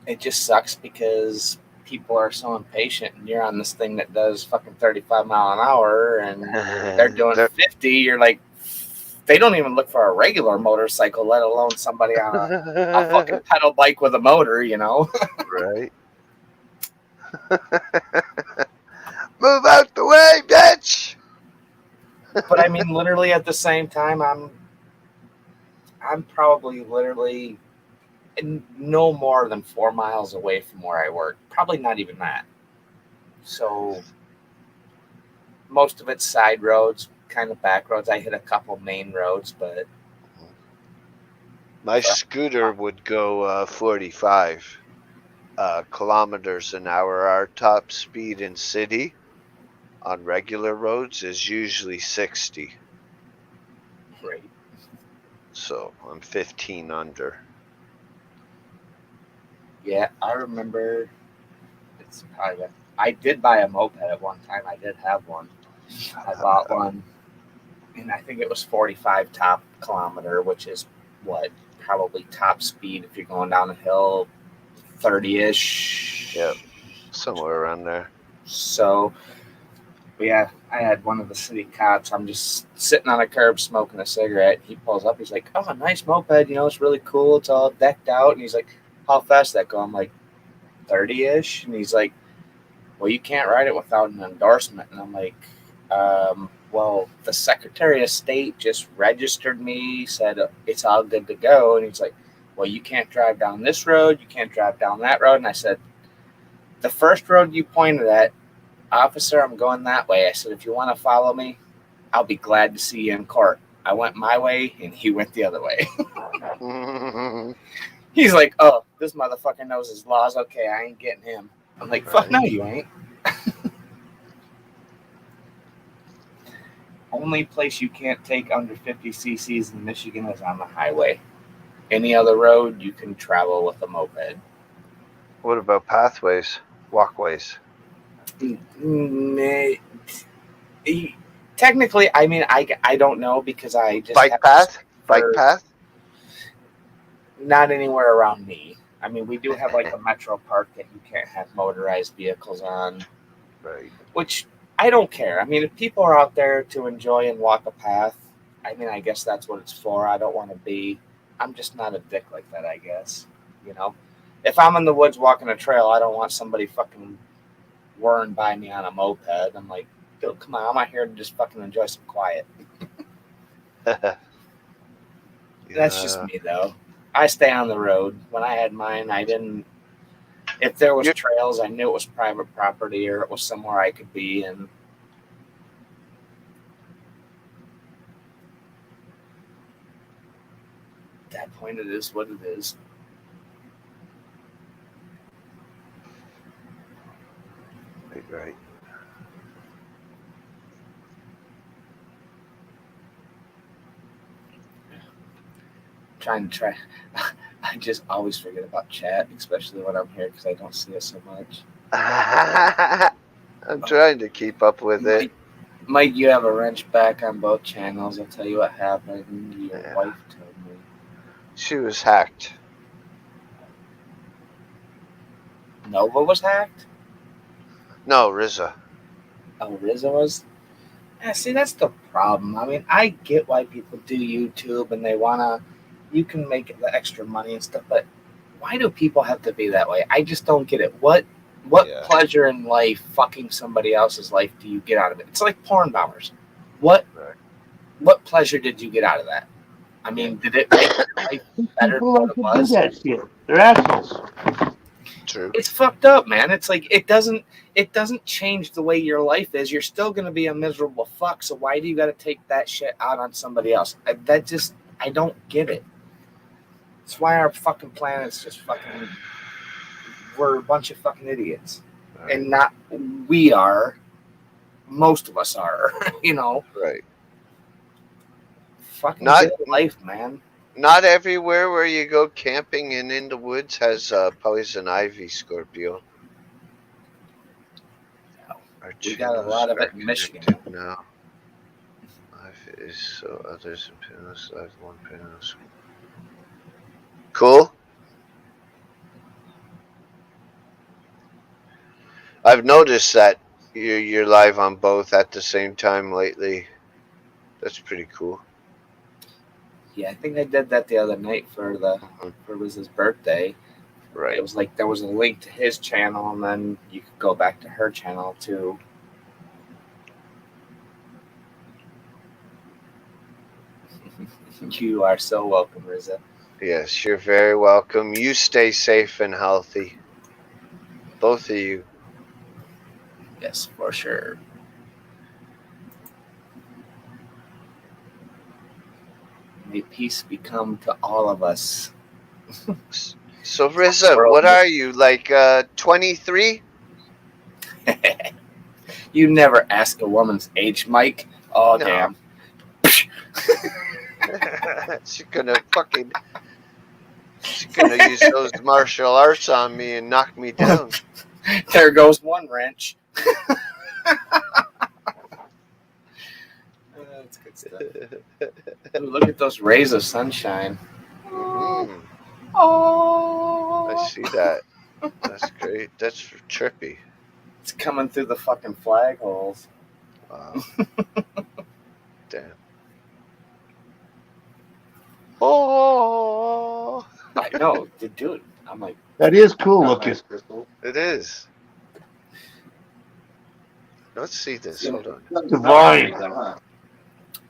It just sucks because people are so impatient, and you're on this thing that does fucking 35 mile an hour and they're doing 50. You're like, they don't even look for a regular motorcycle, let alone somebody on a fucking pedal bike with a motor, Right. Move out the way, bitch. But I mean, literally at the same time, I'm probably literally no more than 4 miles away from where I work. Probably not even that. So most of it's side roads, kind of back roads. I hit a couple main roads, but My scooter would go 45 kilometers an hour. Our top speed in city on regular roads is usually 60. right. So I'm 15 under. Yeah, I remember. It's probably. I did buy a moped at one time. I did have one. I bought one, and I think it was 45 top kilometer, which is what probably top speed if you're going down a hill, 30-ish. Yep, somewhere around there. So, yeah, I had one of the city cops. I'm just sitting on a curb smoking a cigarette. He pulls up. He's like, "Oh, nice moped. It's really cool. It's all decked out." And he's like, "How fast that go?" I'm like, 30-ish. And he's like, "Well, you can't ride it without an endorsement." And I'm like, well, the Secretary of State just registered me, said it's all good to go. And he's like, "Well, you can't drive down this road. You can't drive down that road." And I said, "The first road you pointed at, officer, I'm going that way." I said, "If you want to follow me, I'll be glad to see you in court." I went my way and he went the other way. He's like, "Oh, this motherfucker knows his laws. Okay, I ain't getting him." I'm like, "Fuck no, you ain't." Only place you can't take under 50 cc's in Michigan is on the highway. Any other road, you can travel with a moped. What about pathways, walkways? Technically, I mean, I don't know because I just Bike path? Bike path? Not anywhere around me. I mean, we do have like a metro park that you can't have motorized vehicles on. Right. Which I don't care. I mean, if people are out there to enjoy and walk a path, I mean, I guess that's what it's for. I don't want to be. I'm just not a dick like that, I guess. If I'm in the woods walking a trail, I don't want somebody fucking whirring by me on a moped. I'm like, dude, come on, I'm out here to just fucking enjoy some quiet. That's just me, though. I stay on the road. When I had mine, I didn't. If there was trails, I knew it was private property or it was somewhere I could be. And At that point, it is what it is. Right. Trying to try. I just always forget about chat, especially when I'm here because I don't see it so much. I'm trying to keep up with it. Mike, you have a wrench back on both channels. I'll tell you what happened. Your Yeah. wife told me. She was hacked. Nova was hacked? No, Riza. Oh, Rizzo was? Yeah, see, that's the problem. I mean, I get why people do YouTube and they want to, you can make the extra money and stuff, but why do people have to be that way? I just don't get it. What Yeah. pleasure in life, fucking somebody else's life, do you get out of it? It's like porn bombers. What pleasure did you get out of that? I mean, did it make your life better than People what like it to do was? that shit. They're assholes. True. It's fucked up, man. It's like it doesn't change the way your life is. You're still gonna be a miserable fuck. So why do you got to take that shit out on somebody else? I don't get it. It's why our fucking planet's just fucking. We're a bunch of fucking idiots, Right. and not we are. Most of us are, you know. Right. Fucking Not- get a life, man. Not everywhere where you go camping and in the woods has poison ivy, Scorpio. Our We got a channels lot of are it in Michigan. connected now. Life is so others and panels. Live one panels. Cool. I've noticed that you're live on both at the same time lately. That's pretty cool. Yeah, I think I did that the other night for Liz's birthday. Right. It was like there was a link to his channel, and then you could go back to her channel too. You are so welcome, Riza. Yes, you're very welcome. You stay safe and healthy. Both of you. Yes, for sure. May peace become to all of us. So Riza, what are you, like 23? You never ask a woman's age, Mike. Oh, No. damn. She's gonna use those martial arts on me and knock me down. There goes one wrench. That's good stuff. Ooh, look at those rays of sunshine. Mm, Oh, I see that. That's great. That's trippy. it's coming through the fucking flag holes. Wow. Damn. Oh, I know, dude. I'm like, That is cool looking. it is. Let's see this. Hold on. Divine.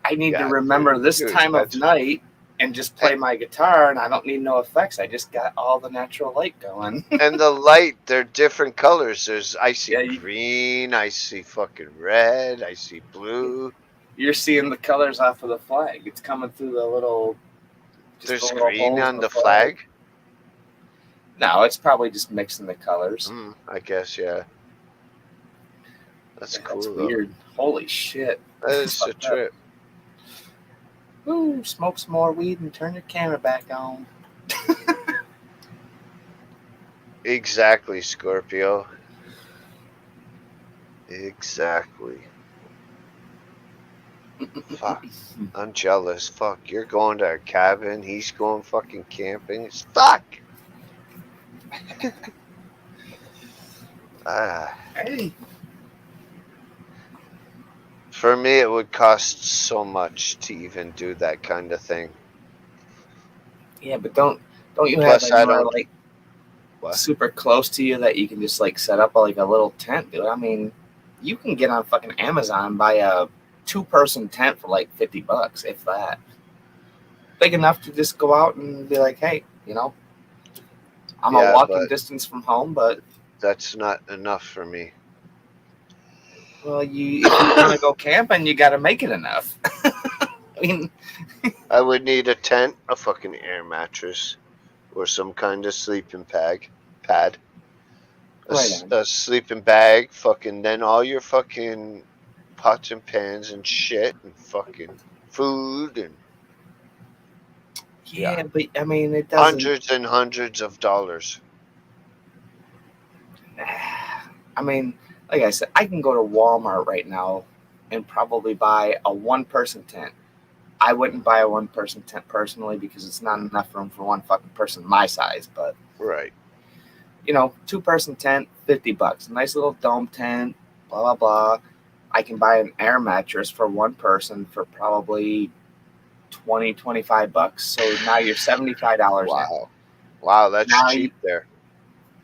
I need to Yeah, remember this dude, time of that's- night and just play my guitar, and I don't need no effects. I just got all the natural light going. And the light, they're different colors. I see Yeah, green, I see fucking red, I see blue. You're seeing the colors off of the flag. It's coming through the little. There's the little green holes on in the flag. No, it's probably just mixing the colors. I guess, yeah. That's Yeah, cool. That's though. weird. Holy shit. That is a trip. Ooh, smoke some more weed and turn your camera back on. Exactly, Scorpio. Exactly. Fuck. I'm jealous. Fuck. You're going to a cabin. He's going fucking camping. Fuck. Hey. For me, it would cost so much to even do that kind of thing. Yeah, but don't you Plus, have I anywhere don't- like What? super close to you that you can just like set up like a little tent, dude? I mean, you can get on fucking Amazon and buy a 2-person tent for like $50, if that. Big enough to just go out and be like, hey, you know, I'm Yeah, a walking but- distance from home, but That's not enough for me. well, if you want to go camping, you got to make it enough. I mean, I would need a tent, a fucking air mattress, or some kind of sleeping pad. right on. A sleeping bag, fucking, then all your fucking pots and pans and shit, and fucking food, and yeah, Yeah, but I mean, it doesn't. hundreds and hundreds of dollars. I mean, like I said, I can go to Walmart right now and probably buy a one-person tent. I wouldn't buy a one-person tent personally because it's not enough room for one fucking person my size. But Right. two-person tent, $50. Nice little dome tent, blah blah blah. I can buy an air mattress for one person for probably 20-25 bucks. So now you're $75 in. Wow. Wow, that's Now cheap there.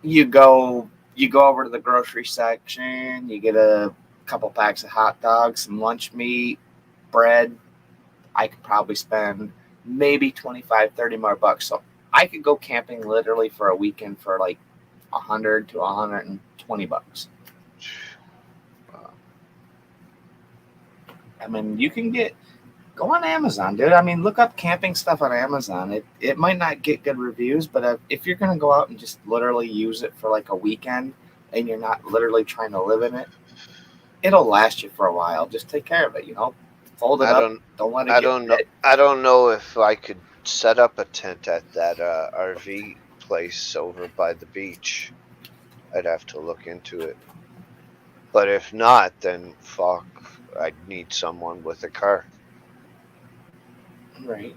you go over to the grocery section, you get a couple packs of hot dogs, some lunch meat, bread. I could probably spend maybe 25-30 more bucks. So I could go camping literally for a weekend for like 100 to 120 bucks. Wow. I mean, you can go on Amazon, dude. I mean, look up camping stuff on Amazon. It might not get good reviews, but if you're gonna go out and just literally use it for like a weekend and you're not literally trying to live in it, it'll last you for a while. Just take care of it, Fold it I up. don't Don't let it I get don't know wet. I don't know if I could set up a tent at that RV place over by the beach. I'd have to look into it. But if not, then fuck, I'd need someone with a car. Right.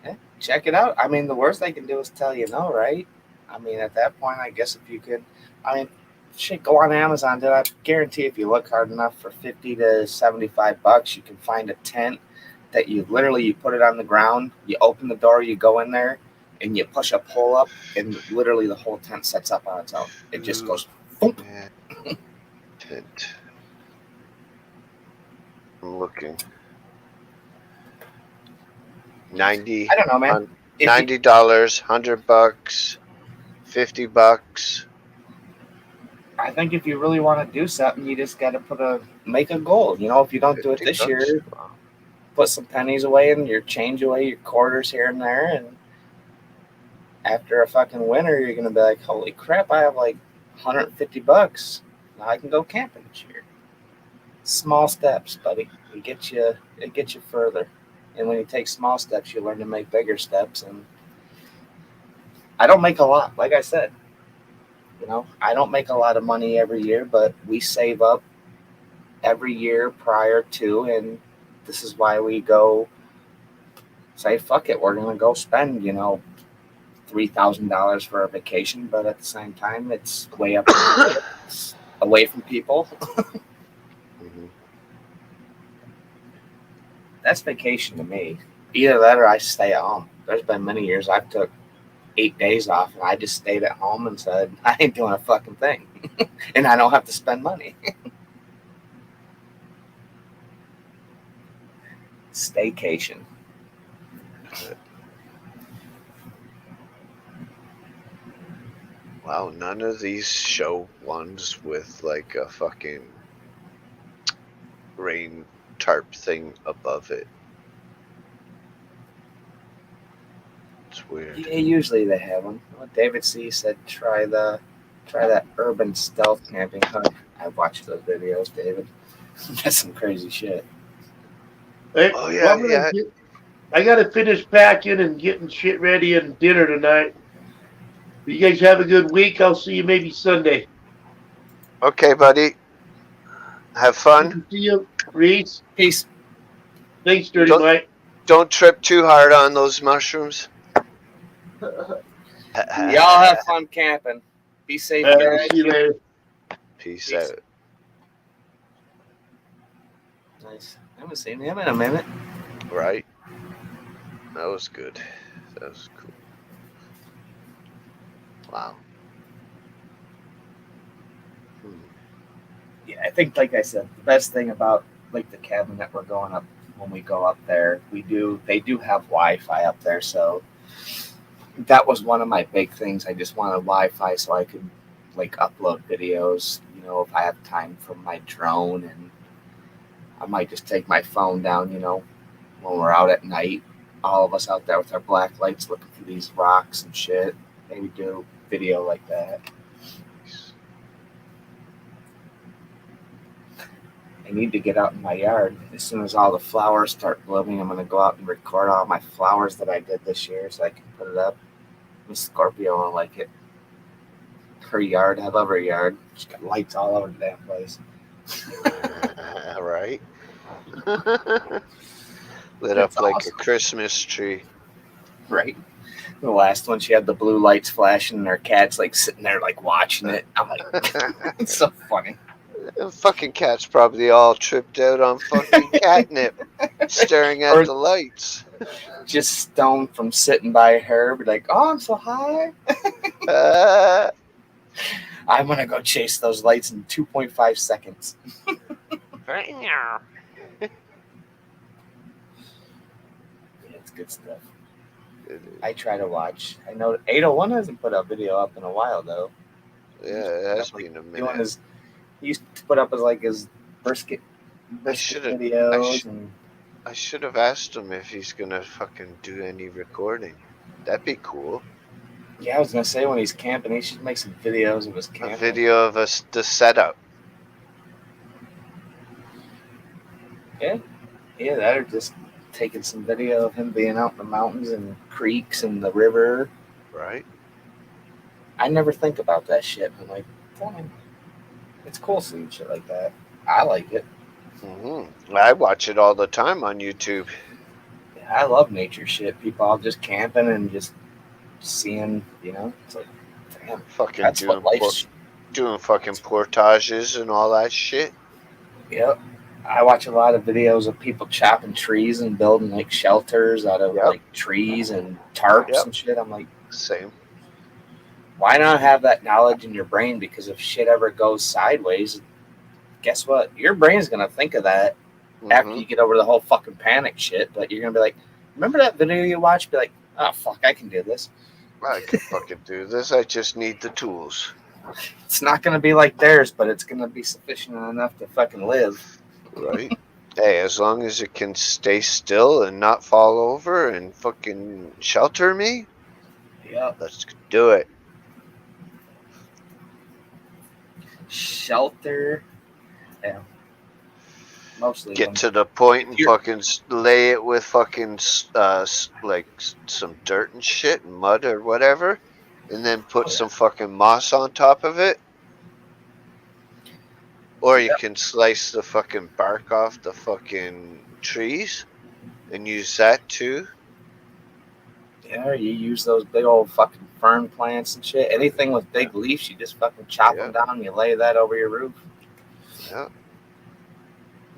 Yeah, check it out. I mean, the worst they can do is tell you no, right? I mean, at that point, I guess if you could, I mean, shit, go on Amazon, dude. I guarantee if you look hard enough for 50 to 75 bucks, you can find a tent that you put it on the ground, you open the door, you go in there, and you push a pull up, and literally the whole tent sets up on its own. It just goes, boom. Man, tent. I'm looking. 90 I don't know, man. If you, $90, $100, $50. I think if you really want to do something, you just got to make a goal. If you don't do it 50 this bucks. year, Wow. put some pennies away and your change away, your quarters here and there, and after a fucking winter, you're gonna be like, holy crap, I have like 150 bucks. Now I can go camping this year. Small steps, buddy. It gets you further. And when you take small steps, you learn to make bigger steps. And I don't make a lot, like I said. I don't make a lot of money every year, but we save up every year prior to, and this is why we go say, fuck it, we're gonna go spend, $3,000 for a vacation, but at the same time, it's way up, it's away from people. Mhm. That's vacation to me. Either that or I stay at home. There's been many years I've took 8 days off and I just stayed at home and said I ain't doing a fucking thing, and I don't have to spend money. Staycation. Wow, none of these show ones with like a fucking rain tarp thing above it. It's weird. Yeah, usually they have them. Well, David C said try that urban stealth camping. I've watched those videos, David. That's some crazy shit. Hey, Oh well, yeah, yeah. I got to finish packing and getting shit ready and dinner tonight. You guys have a good week. I'll see you maybe Sunday. Okay, buddy. Have Good fun. to see you, Reese. Peace. Thanks, Dirty Don't Mike. don't trip too hard on those mushrooms. Y'all have fun camping. Be safe, I'll guys. see you later. Peace Peace. out. Nice. I haven't seen him in a minute. Right? That was good. That was cool. Wow. Yeah, I think, like I said, the best thing about like the cabin that we're going up when we go up there, they do have Wi-Fi up there, so that was one of my big things. I just wanted Wi-Fi so I could like upload videos, if I have time from my drone, and I might just take my phone down, when we're out at night, all of us out there with our black lights looking for these rocks and shit. Maybe do video like that. I need to get out in my yard. As soon as all the flowers start blooming, I'm going to go out and record all my flowers that I did this year so I can put it up. Miss Scorpio will like it. Her yard, I love her yard. She's got lights all over the damn place. Right. Lit That's up like awesome. a Christmas tree. Right? The last one, she had the blue lights flashing and her cat's like sitting there like watching it. I'm like, it's so funny. The fucking cat's probably all tripped out on fucking catnip, staring at Or- the lights. Just stoned from sitting by her, be like, oh, I'm so high. I'm going to go chase those lights in 2.5 seconds. Yeah, it's good stuff. I try to watch. I know 801 hasn't put a video up in a while, though. Yeah, it has been a minute. He used to put up his brisket should've- videos. And I should have asked him if he's gonna fucking do any recording. That'd be cool. yeah, I was going to say when he's camping, he should make some videos of his camping. A video of us, the setup. Yeah, that or just taking some video of him being out in the mountains and creeks and the river. Right. I never think about that shit. I'm like, damn, it's cool seeing shit like that. I like it. I watch it all the time on YouTube. Yeah, I love nature shit. People all just camping and just seeing, it's like, damn, Fucking that's doing what life's. doing fucking portages and all that shit. Yep. I watch a lot of videos of people chopping trees and building like shelters out of like trees and tarps and shit. I'm like, same. Why not have that knowledge in your brain? Because if shit ever goes sideways, guess what? Your brain's gonna think of that after you get over the whole fucking panic shit. But you're gonna be like, remember that video you watched? Be like, oh fuck, I can do this. I can fucking do this. I just need the tools. It's not gonna be like theirs, but it's gonna be sufficient enough to fucking live. Right. Hey, as long as it can stay still and not fall over and fucking shelter me, let's do it. Shelter. Yeah. Mostly. Get to the point and fucking lay it with fucking like some dirt and shit and mud or whatever, and then put some fucking moss on top of it. Or you can slice the fucking bark off the fucking trees and use that too. Yeah, you use those big old fucking fern plants and shit. Anything with big leaves, you just fucking chop them down and you lay that over your roof. Yeah.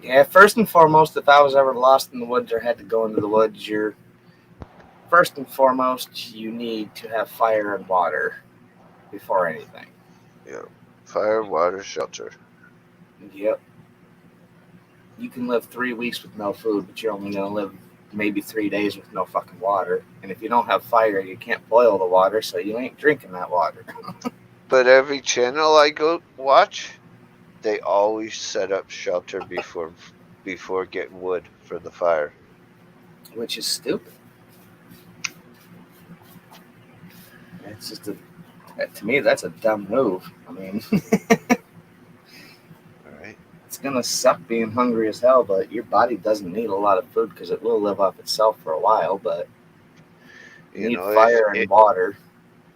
Yeah, first and foremost, if I was ever lost in the woods or had to go into the woods, first and foremost, you need to have fire and water before anything. Yeah. Fire, water, shelter. Yep. You can live 3 weeks with no food, but you're only going to live maybe 3 days with no fucking water. And if you don't have fire, you can't boil the water, so you ain't drinking that water. But every channel I go watch, they always set up shelter before getting wood for the fire. Which is stupid. It's just to me, that's a dumb move. I mean, Alright. It's gonna suck being hungry as hell, but your body doesn't need a lot of food because it will live off itself for a while. But you need fire and water.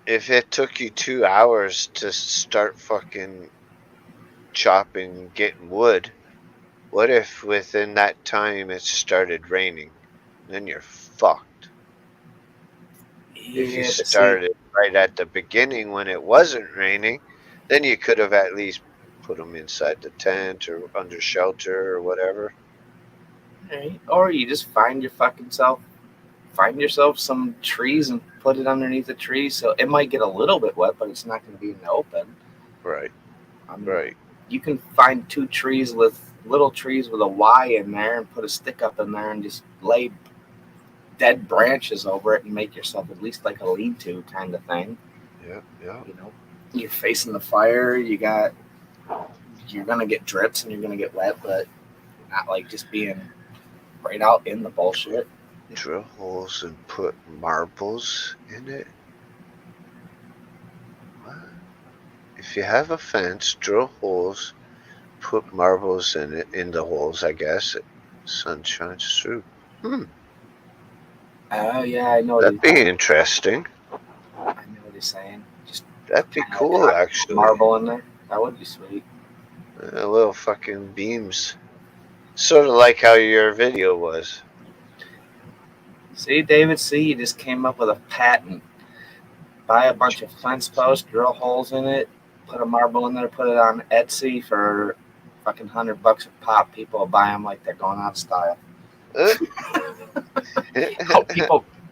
If it took you 2 hours to start fucking chopping, getting wood, what if within that time it started raining? Then you're fucked. If you started right at the beginning when it wasn't raining, then you could have at least put them inside the tent or under shelter or whatever. Right. Or you just find yourself some trees and put it underneath the trees, so it might get a little bit wet, but it's not going to be in the open. Right. Right. You can find little trees with a Y in there and put a stick up in there and just lay dead branches over it and make yourself at least like a lean-to kind of thing. Yeah. You're facing the fire. You're gonna get drips and you're gonna get wet, but not like just being right out in the bullshit. Drill holes and put marbles in it? What? If you have a fence, drill holes, put marbles in it, in the holes, I guess. Sun shines through. Oh yeah, I know what That'd be interesting. I know what he's saying. Just That'd be kinda cool, like actually. marble in there. That would be sweet. Little fucking beams. Sort of like how your video was. See, David, you just came up with a patent. Buy a bunch of fence posts, drill holes in it, put a marble in there, put it on Etsy for fucking $100 a pop. People will buy them like they're going out of style. Oh,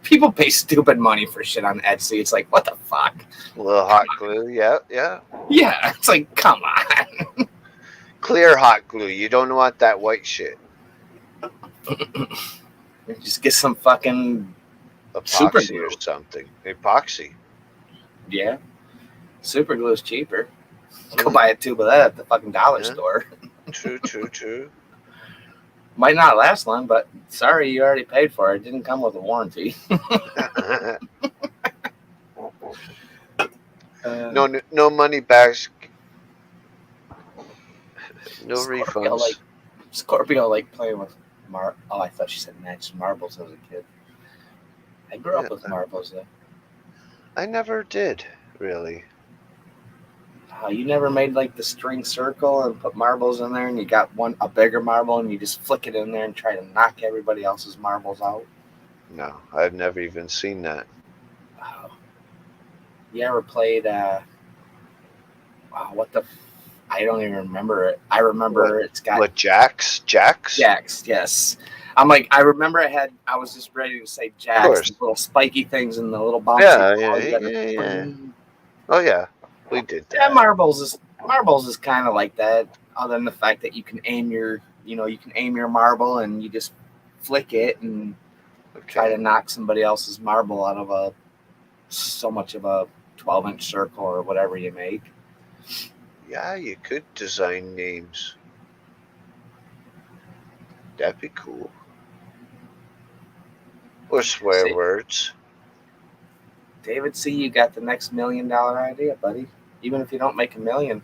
people pay stupid money for shit on Etsy. It's like, what the fuck? A little hot glue, yeah. Yeah, it's like, come on. Clear hot glue. You don't want that white shit. Just get some fucking super Epoxy glue or something. Epoxy. Yeah, super glue is cheaper. Go buy a tube of that at the fucking dollar store. True. Might not last long, but sorry, you already paid for it. It didn't come with a warranty. No money backs. No refunds. Scorpio like playing with Oh, I thought she said matched marbles as a kid. I grew up with marbles though. I never did, really. You never made like the string circle and put marbles in there, and you got a bigger marble, and you just flick it in there and try to knock everybody else's marbles out. No, I've never even seen that. Oh. You ever played? What the? I don't even remember it. I remember it's got what jacks. Jacks, yes. I'm like, I remember I was just ready to say jacks, the little spiky things and the little bouncy. Yeah. Oh yeah, we did that. Yeah, marbles is kind of like that. Other than the fact that you can aim your marble and you just flick it and try to knock somebody else's marble out of so much of a 12-inch circle or whatever you make. Yeah, you could design names. That'd be cool. Or swear words. David, you got the next $1 million idea, buddy. Even if you don't make $1 million,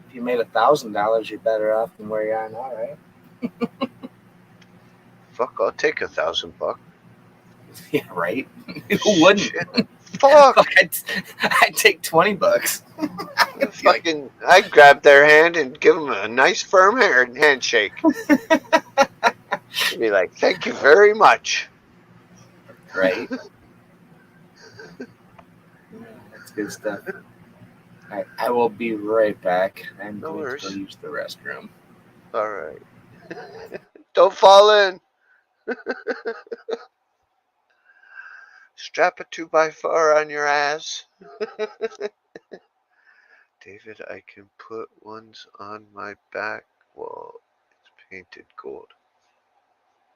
if you made $1,000, you're better off than where you are now, right? Fuck, I'll take $1,000 bucks. Yeah, right. Who wouldn't? Fuck. I'd take $20. Fucking, I'd grab their hand and give them a nice firm handshake. Be like, thank you very much. Right. That's good stuff. All right, I will be right back. I'm going to use the restroom. All right. Don't fall in. Strap a 2x4 on your ass. David, I can put ones on my back wall. It's painted gold.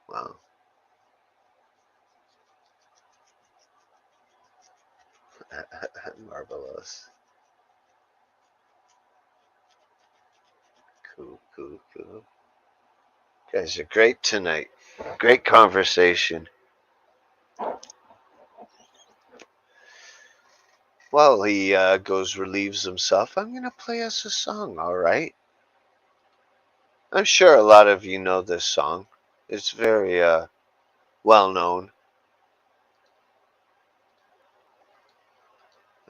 Wow. Marvelous. Cool. You guys are great tonight. Great conversation. While he relieves himself, I'm going to play us a song, all right? I'm sure a lot of you know this song. It's very well known.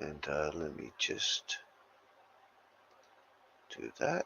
And let me just do that.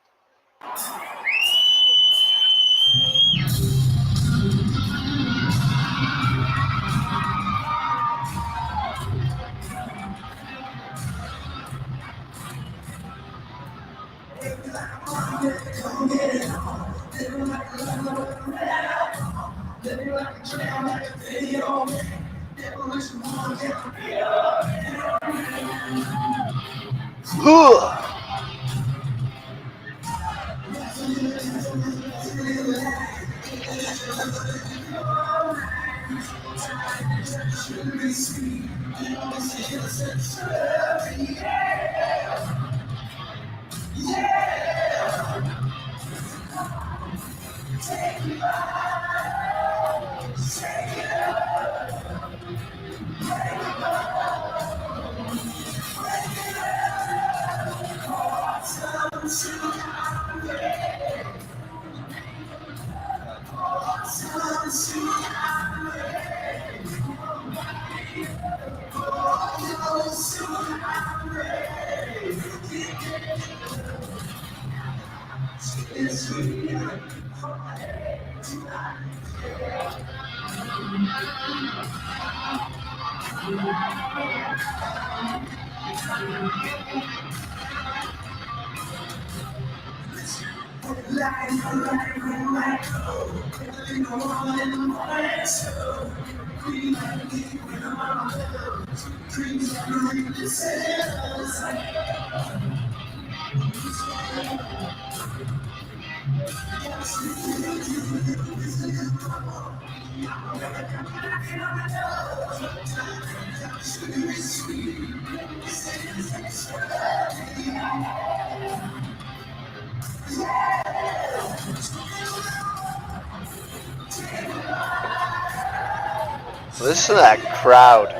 Listen to that crowd.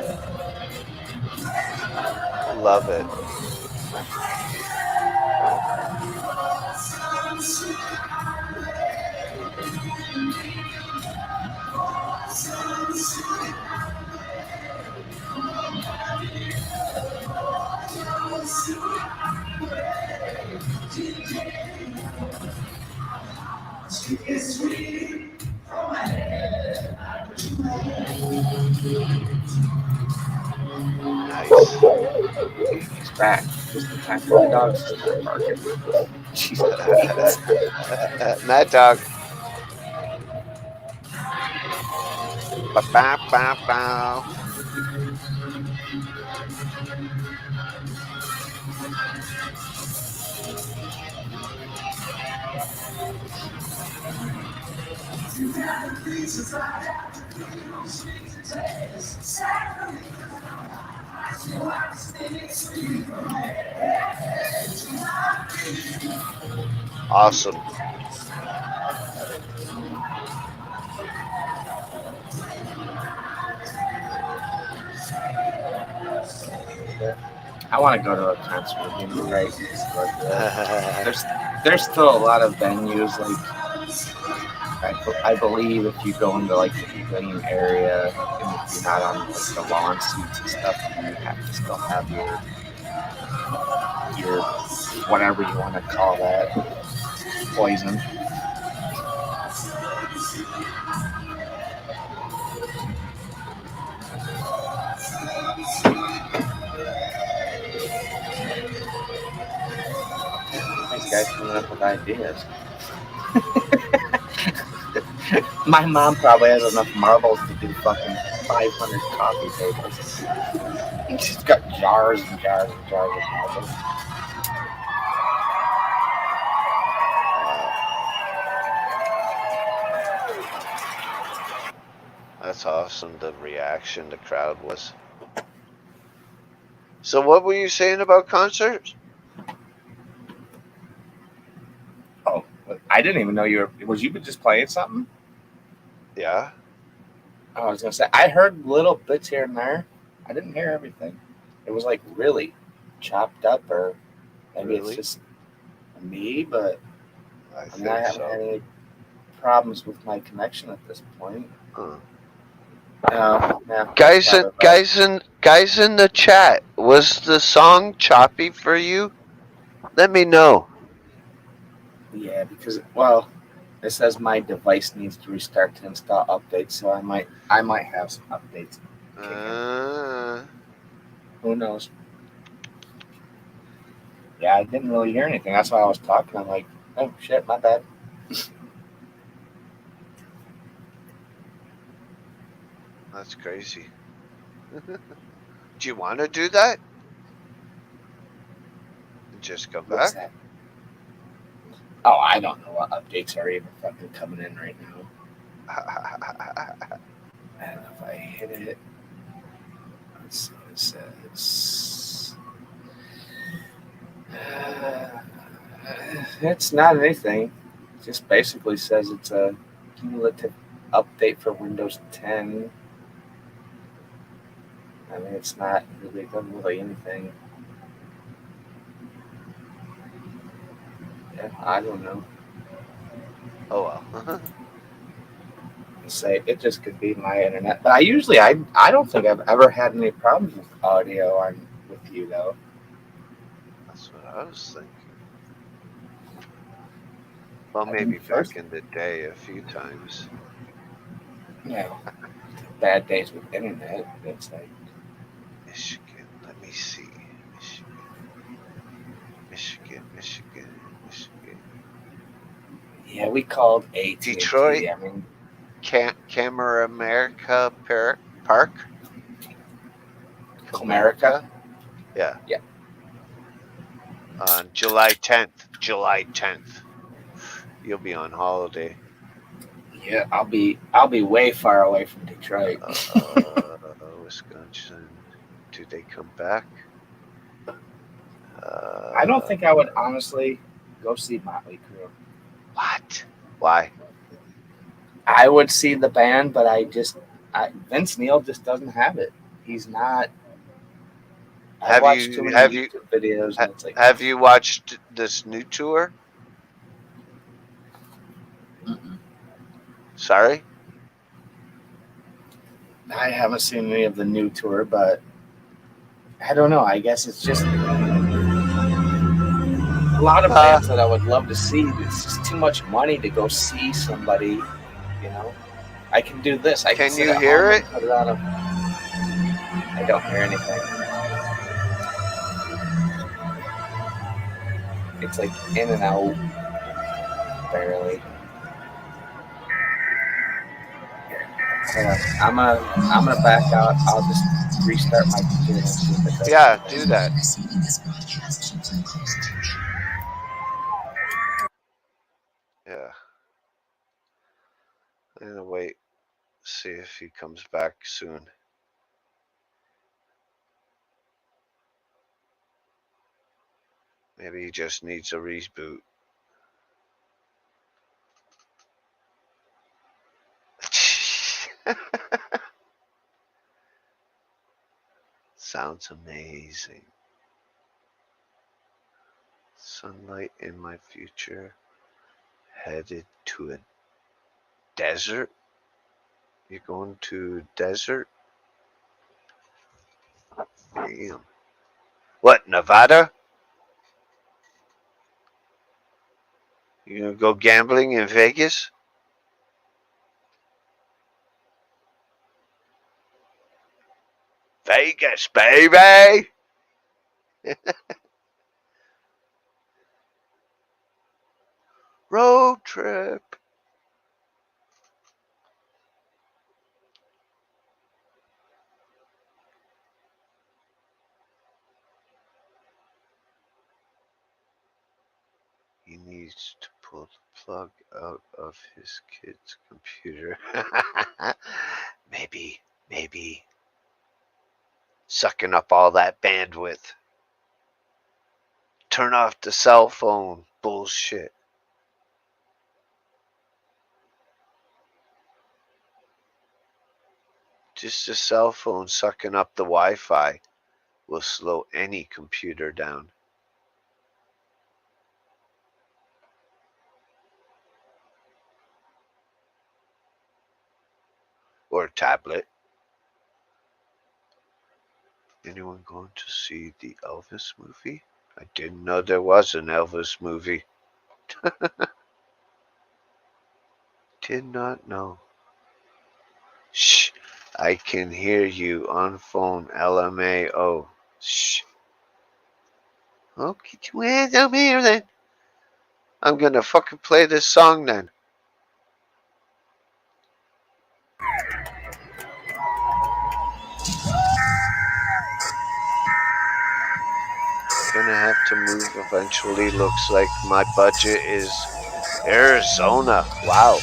Love it. Nice. He's back. Just in time for the dogs to start barking. Jesus. Mad Dog. Ba-ba-ba-ba. Awesome. I want to go to a concert again, right? There's still a lot of venues like I believe if you go into like the pavilion area and if you're not on like the lawn seats and stuff, you have to still have your whatever you want to call that poison. These guys coming up with ideas. My mom probably has enough marbles to do fucking 500 coffee tables. She's got jars and jars and jars of marbles. That's awesome, the reaction the crowd was. So what were you saying about concerts? Oh, I didn't even know you were. Was you just playing something? Yeah. I was gonna say I heard little bits here and there. I didn't hear everything. It was like really chopped up, or maybe Really? it's just me. But I I mean, think I haven't so. had any problems with my connection at this point. Huh. No, Guys in the chat, was the song choppy for you? Let me know. Yeah, because it says my device needs to restart to install updates, so I might have some updates. Who knows? Yeah, I didn't really hear anything. That's why I was talking. I'm like, oh shit, my bad. That's crazy. Do you want to do that? Just come What's back? that? Oh, I don't know what updates are even fucking coming in right now. I don't know if I hit it. Let's see what it says. It's not anything. It just basically says it's a Cumulative update for Windows 10. I mean, it's not really done really anything. Yeah, I don't know. Oh well. Say it just could be my internet, but I don't think I've ever had any problems with audio on with you though. That's what I was thinking. Well, I think maybe first, back in the day a few times. you know, bad days with internet. It's like Michigan. Let me see. Michigan. Michigan. Michigan. Michigan. yeah, we called AT&T. Detroit. I mean, Camera America Park. Comerica. Comerica. Yeah. Yeah, On July 10th. July 10th. You'll be on holiday. yeah. I'll be way far away from Detroit. Wisconsin. Do they come back? I don't Uh, think I would honestly go see Motley Crue. what? Why? I would see the band, but Vince Neil just doesn't have it. He's not. I've Have watched too you many have you YouTube videos, and it's like, have you watched this new tour? mm-mm. Sorry. I haven't seen any of the new tour, but I don't know. I guess it's just a lot of Uh, bands that I would love to see. It's just too much money to go see somebody. You know, I can do this. I can can sit you at home hear and it? put it on a. I don't hear anything. It's like in and out, barely. Hold on. I'm gonna back out. I'll just restart my computer and see if it does Yeah, do anything. that. Yeah. I'm gonna wait. See if he comes back soon. Maybe he just needs a reboot. Sounds amazing. Sunlight in my future. Headed to a desert? You're going to a desert? Damn. What, Nevada? You gonna go gambling in Vegas? Vegas, baby! Road trip. He needs to pull the plug out of his kid's computer. maybe sucking up all that bandwidth. Turn off the cell phone. Bullshit. Just a cell phone sucking up the Wi-Fi will slow any computer down. Or tablet. Anyone going to see the Elvis movie? I didn't know there was an Elvis movie. Did not know. Shh. I can hear you on phone. LMAO. Shh. Okay, well, I'm here then. I'm gonna fucking play this song then. Gonna have to move eventually. Looks like my budget is Arizona. Wow.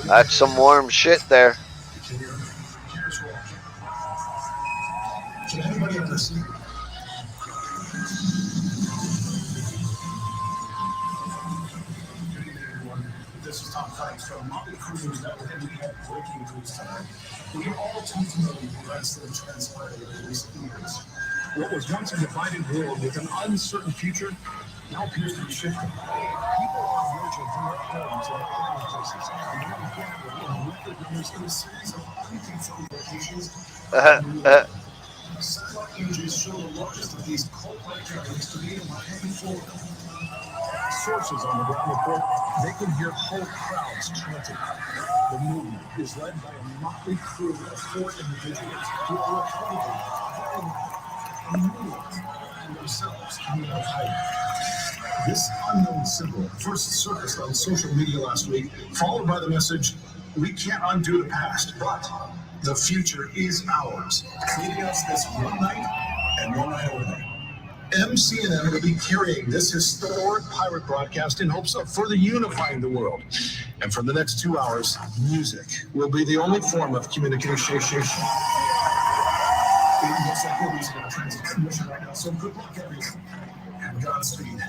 That's some warm shit there. Can anybody listen? fights from motley crews that were heavy at breaking news tonight. We are all too familiar with events that have transpired in recent years. What was once a divided world with an uncertain future now appears to be shifting. People are emerging from their homes and public places, and now gathering in record numbers in a series of unconfirmed locations Uh, around the world. uh, Satellite images show the largest of these cult-like gatherings to be in Miami, Florida. Sources on the ground report they can hear whole crowds chanting. The movement is led by a motley crew of 4 individuals who are reportedly carrying out and themselves coming out of hiding. This unknown symbol first surfaced on social media last week, followed by the message, "We can't undo the past, but the future is ours," leaving us this one night and one night only. MCNN will be carrying this historic pirate broadcast in hopes of further unifying the world. And for the next 2 hours, music will be the only form of communication. It looks like we're losing our transmission right now, so good luck, everyone. And Godspeed.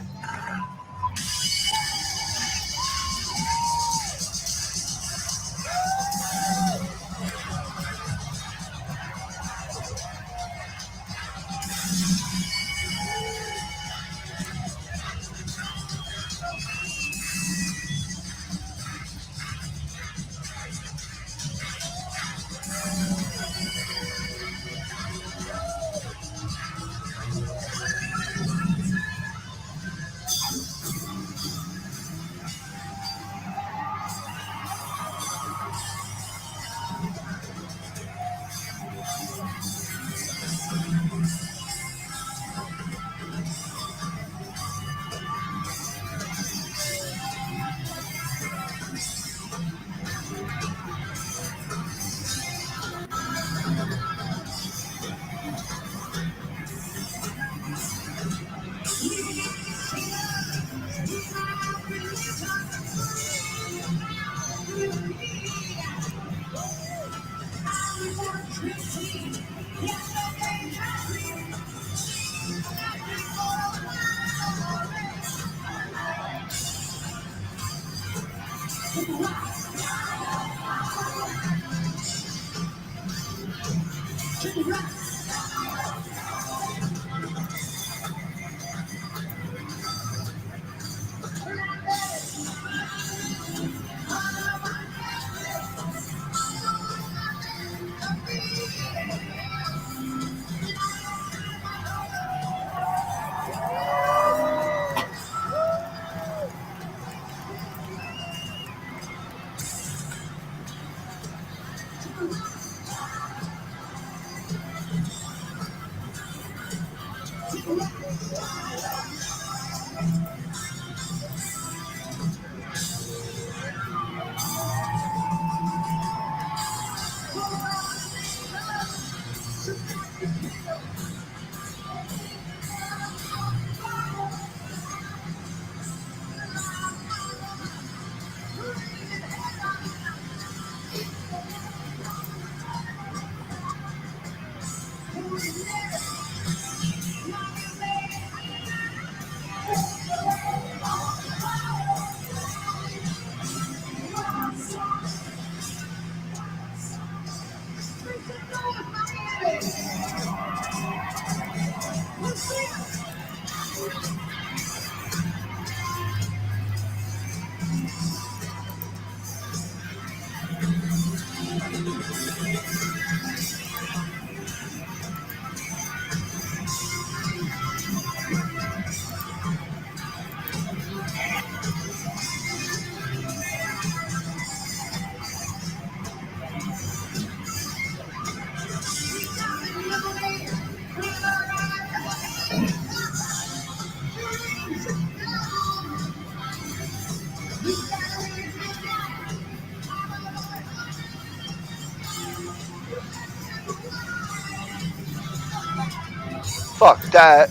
fuck that.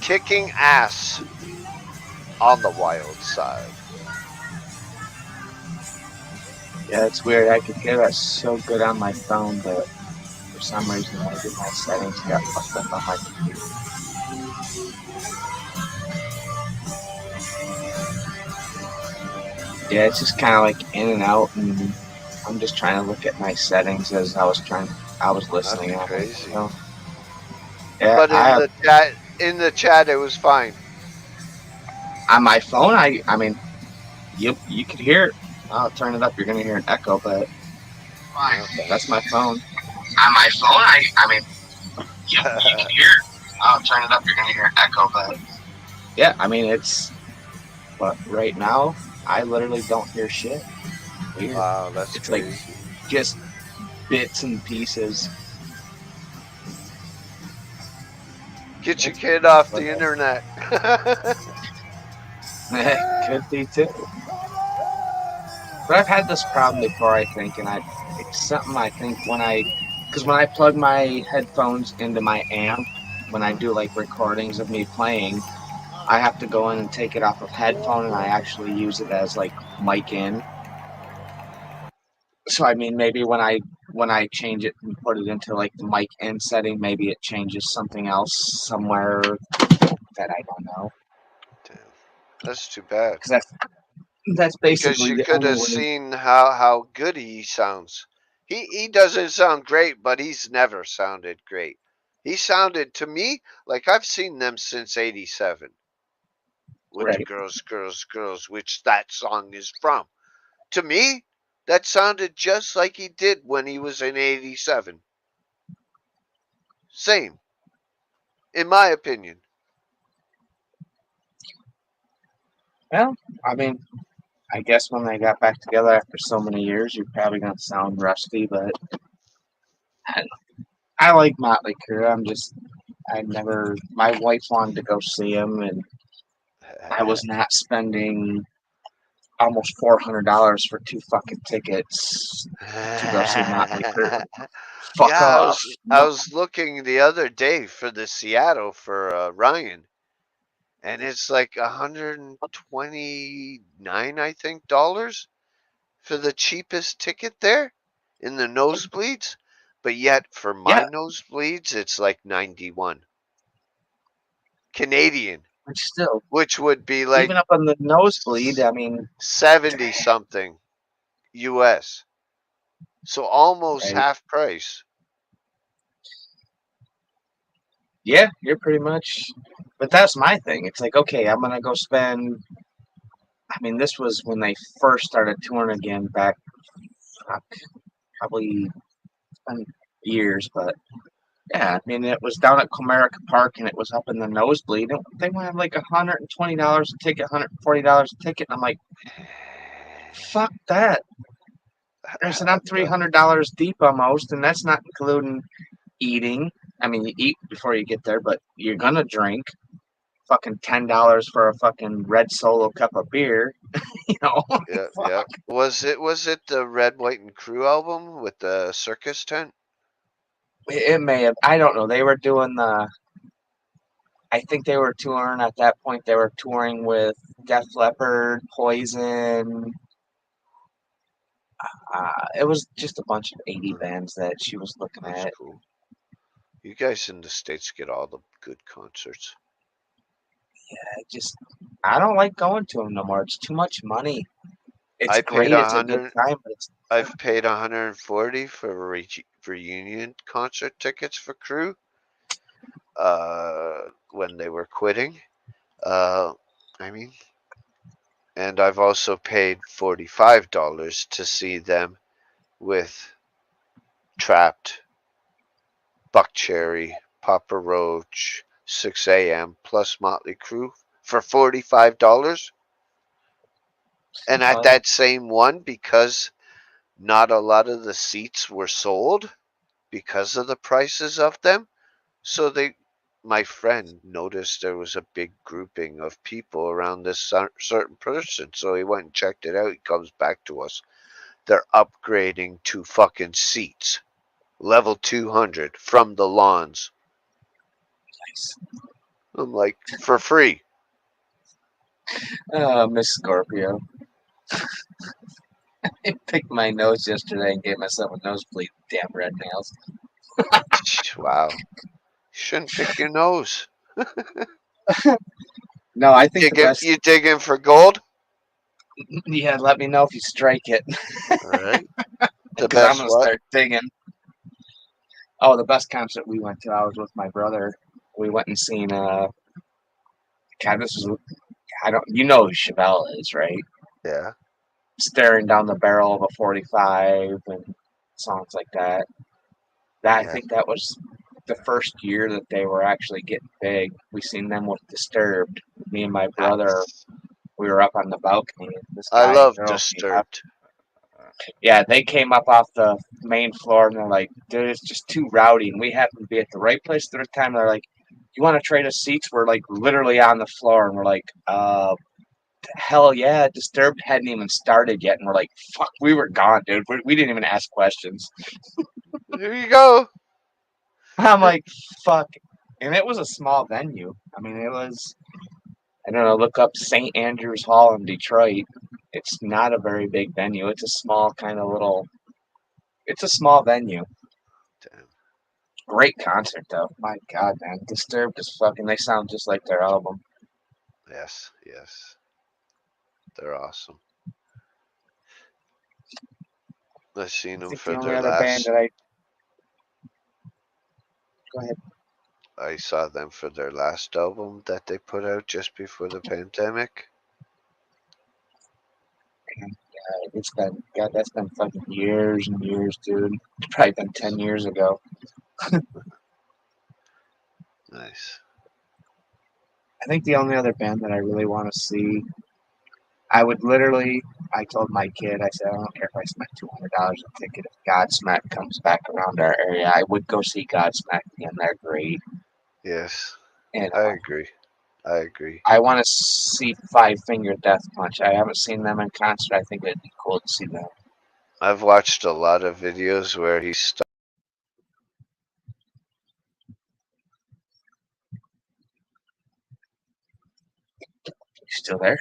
Kicking ass on the wild side. Yeah, it's weird. I could hear that so good on my phone, but for some reason, maybe my settings got fucked up on my computer. Yeah, it's just kind of like in and out, and I'm just trying to look at my settings as I was listening Nothing on it. crazy. So, yeah, But I have in the chat, it was fine. on my phone. I mean, you could hear it. I'll turn it up. You're gonna hear an echo, but fine. Okay. That's my phone. On my phone, I mean, you can hear it. I'll turn it up. You're gonna hear an echo, but yeah, I mean it's. But right now, I literally don't hear shit. Weird. Wow, that's It's like crazy. just bits and pieces. Get your That's kid off what the internet. could be too. But I've had this problem before, I think, and it's something I think because when I plug my headphones into my amp, when I do like recordings of me playing, I have to go in and take it off of headphone, and I actually use it as like mic in. So I mean, maybe when I change it and put it into like the mic in setting, maybe it changes something else somewhere that I don't know. Damn, that's too bad. Because that's Because basically you the could only have way. seen how good he sounds. He doesn't sound great, but he's never sounded great. He sounded to me like I've seen them since '87 with the Right. Girls, Girls, Girls, which that song is from. To me, that sounded just like he did when he was in '87. Same, in my opinion. Well, I mean, I guess when they got back together after so many years, you're probably gonna sound rusty, but I, I like Motley Crue. I never. My wife wanted to go see him, and I was not spending almost $400 for two fucking tickets to go see Motley Crue. Fuck Yeah, off. I No. was looking the other day for the Seattle for Ryan, and it's like 129, I think, dollars for the cheapest ticket there in the nosebleeds. But yet for my Yeah, nosebleeds, it's like 91 Canadian, but still, which would be like even up on the nosebleed, I mean, 70 something US. So almost right? half price. Yeah, you're pretty much. But that's my thing. It's like, okay, I'm gonna go spend. I mean, this was when they first started touring again back, fuck, probably been years, but yeah, I mean, it was down at Comerica Park and it was up in the nosebleed. And they wanted like $120 a ticket, $140 a ticket. And I'm like, fuck that. I said, I'm $300 deep almost, and that's not including eating. I mean, you eat before you get there, but you're gonna drink fucking $10 for a fucking red solo cup of beer, you know? Yeah, yeah. Fuck. Was it the Red, White, and Crew album with the circus tent? It may have, I don't know. They were doing I think they were touring at that point. They were touring with Def Leppard, Poison. It was just a bunch of 80 bands that she was looking That's at. cool. You guys in the States get all the good concerts. I don't like going to them no more. It's too much money. It's I paid great. It's a good 100. time, but it's I've paid 140 for reunion concert tickets for Crew. When they were quitting. Uh, I mean, and I've also paid $45 to see them with Trapped, Buckcherry, Papa Roach, 6 a.m. plus Motley Crue for $45. And at that same one, because not a lot of the seats were sold because of the prices of them, so my friend noticed there was a big grouping of people around this certain person, so he went and checked it out. He comes back to us. They're upgrading to fucking seats, level 200 from the lawns. Nice. I'm like, for free. Miss Scorpio. I picked my nose yesterday and gave myself a nosebleed. Damn red nails. Wow. Shouldn't pick your nose. No, I think the best. You digging for gold? Yeah, let me know if you strike it. All right. The Because I'm best gonna what? start digging. Oh, the best concert we went to, I was with my brother. We went and seen God, this was I don't you know who Chevelle is, right? Yeah. Staring down the barrel of a 45 and songs like that. I Yeah. think that was the first year that they were actually getting big. We seen them with Disturbed. Me and my brother, Nice. we were up on the balcony. This I guy love drove me up. Disturbed. Yeah, they came up off the main floor and they're like, dude, it's just too rowdy. And we happened to be at the right place at the right time. They're like, you want to trade us seats? We're like literally on the floor. And we're like, hell yeah. Disturbed hadn't even started yet. And we're like, fuck, we were gone, dude. We didn't even ask questions. Here you go. I'm like, fuck. And it was a small venue. I mean, it was, I don't know, look up St. Andrews Hall in Detroit. It's not a very big venue. It's a small kind of little, it's a small venue. Damn. Great concert though. My God, man. Disturbed as fucking. They sound just like their album. Yes. Yes. They're awesome. I've seen I them think the for only their other band last. that I go ahead. I saw them for their last album that they put out just before the pandemic. It's been God. That's been fucking years and years, dude. It's probably been 10 years ago. Nice. I think the only other band that I really want to see, I would literally. I told my kid, I said, I don't care if I spent $200 a ticket. If Godsmack comes back around our area, I would go see Godsmack again. They're great. Yes. And I agree. I agree. I want to see Five Finger Death Punch. I haven't seen them in concert. I think it'd be cool to see them. I've watched a lot of videos where he's stuck. You still there?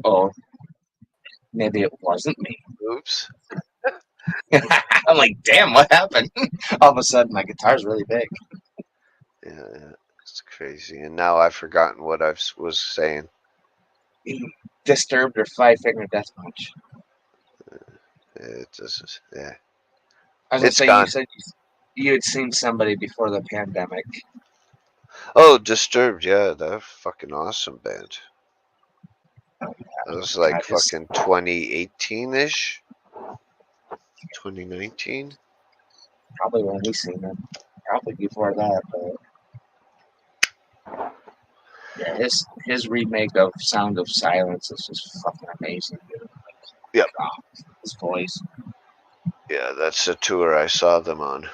Oh, maybe it wasn't me. Oops. I'm like, damn, what happened? All of a sudden, my guitar's really big. Yeah, it's crazy. And now I've forgotten what I was saying. Disturbed or Five Finger Death Punch? It just, yeah. I was gonna It's say you gone. said you had seen somebody before the pandemic. Oh, Disturbed. Yeah, they're fucking awesome band. It was like Just fucking 2018-ish. 2019. probably when we seen them. Probably before that, but yeah, his remake of Sound of Silence is just fucking amazing, dude. Yep. God, his voice. Yeah, that's the tour I saw them on.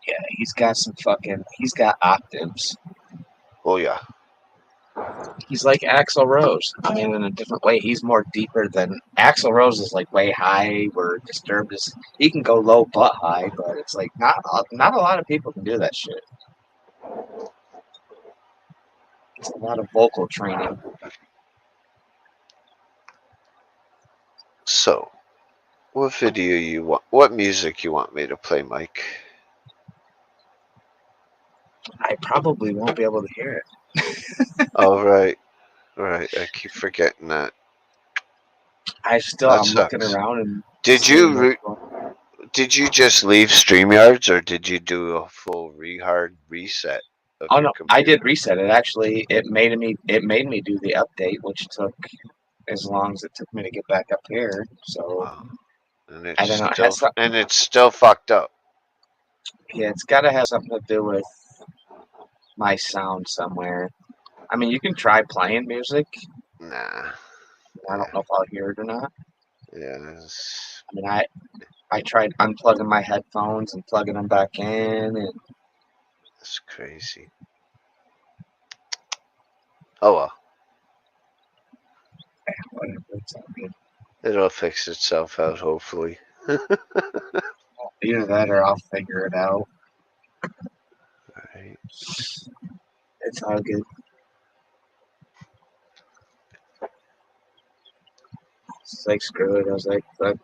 Yeah, he's got octaves. Oh yeah. He's like Axl Rose. I mean, in a different way. He's more deeper than Axl Rose is like way high. Where Disturbed is, he can go low but high, but it's like not a lot of people can do that shit. It's a lot of vocal training. So, what video you want? What music you want me to play, Mike? I probably won't be able to hear it. Oh right, right. I keep forgetting that. That I'm looking sucks. around and Did seeing you what's going on. did you just leave StreamYards or did you do a full rehard reset of Oh your no, I computer? did reset it. Actually, it made me do the update, which took as long as it took me to get back up here. So Wow. I don't know. It has something. And it's still fucked up. Yeah, it's got to have something to do with my sound somewhere. I mean, you can try playing music. Nah. I don't know if I'll hear it or not. Yeah. I mean, I tried unplugging my headphones and plugging them back in, and It's crazy. Oh well. whatever. It's all good. It'll fix itself out, hopefully. Either that or I'll figure it out. Right. It's all good. It's like, screw it. I was like, but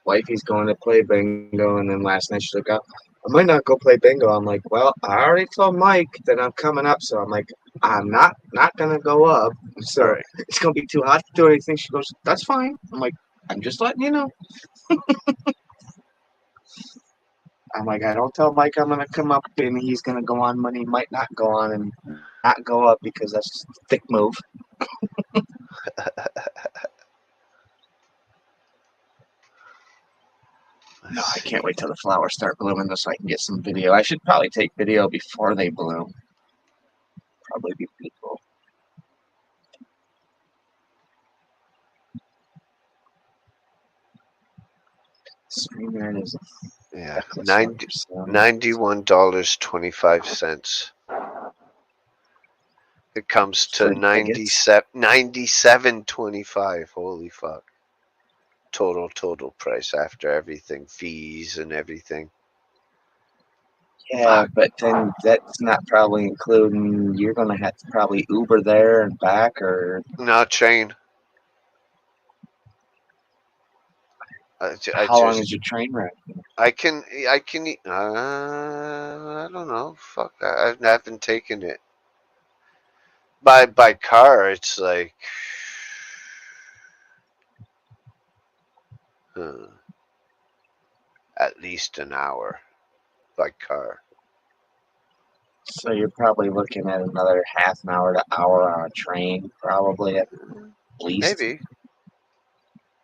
wifey's going to play bingo, and then last night she's like, oh, I might not go play bingo. I'm like, well, I already told Mike that I'm coming up, so I'm like, I'm not gonna go up. All So right. it's gonna be too hot to do anything. She goes, that's fine. I'm like, I'm just letting you know. I'm like, I don't tell Mike I'm gonna come up and he's gonna go on when he might not go on and not go up because that's just a thick move. No, I can't wait till the flowers start blooming so I can get some video. I should probably take video before they bloom. Probably be pretty cool. StreamYard is Yeah. reckless on your sound. $91.25. It comes to For tickets? 97.25. Holy fuck. Total price after everything, fees and everything. Yeah, Fuck. but then that's not probably including you're gonna have to probably Uber there and back, or No train. I how long just is your train ride? I can I don't know. Fuck. I haven't taken it. By car, it's like at least an hour by car. So you're probably looking at another half an hour to hour on a train, probably at least. Maybe.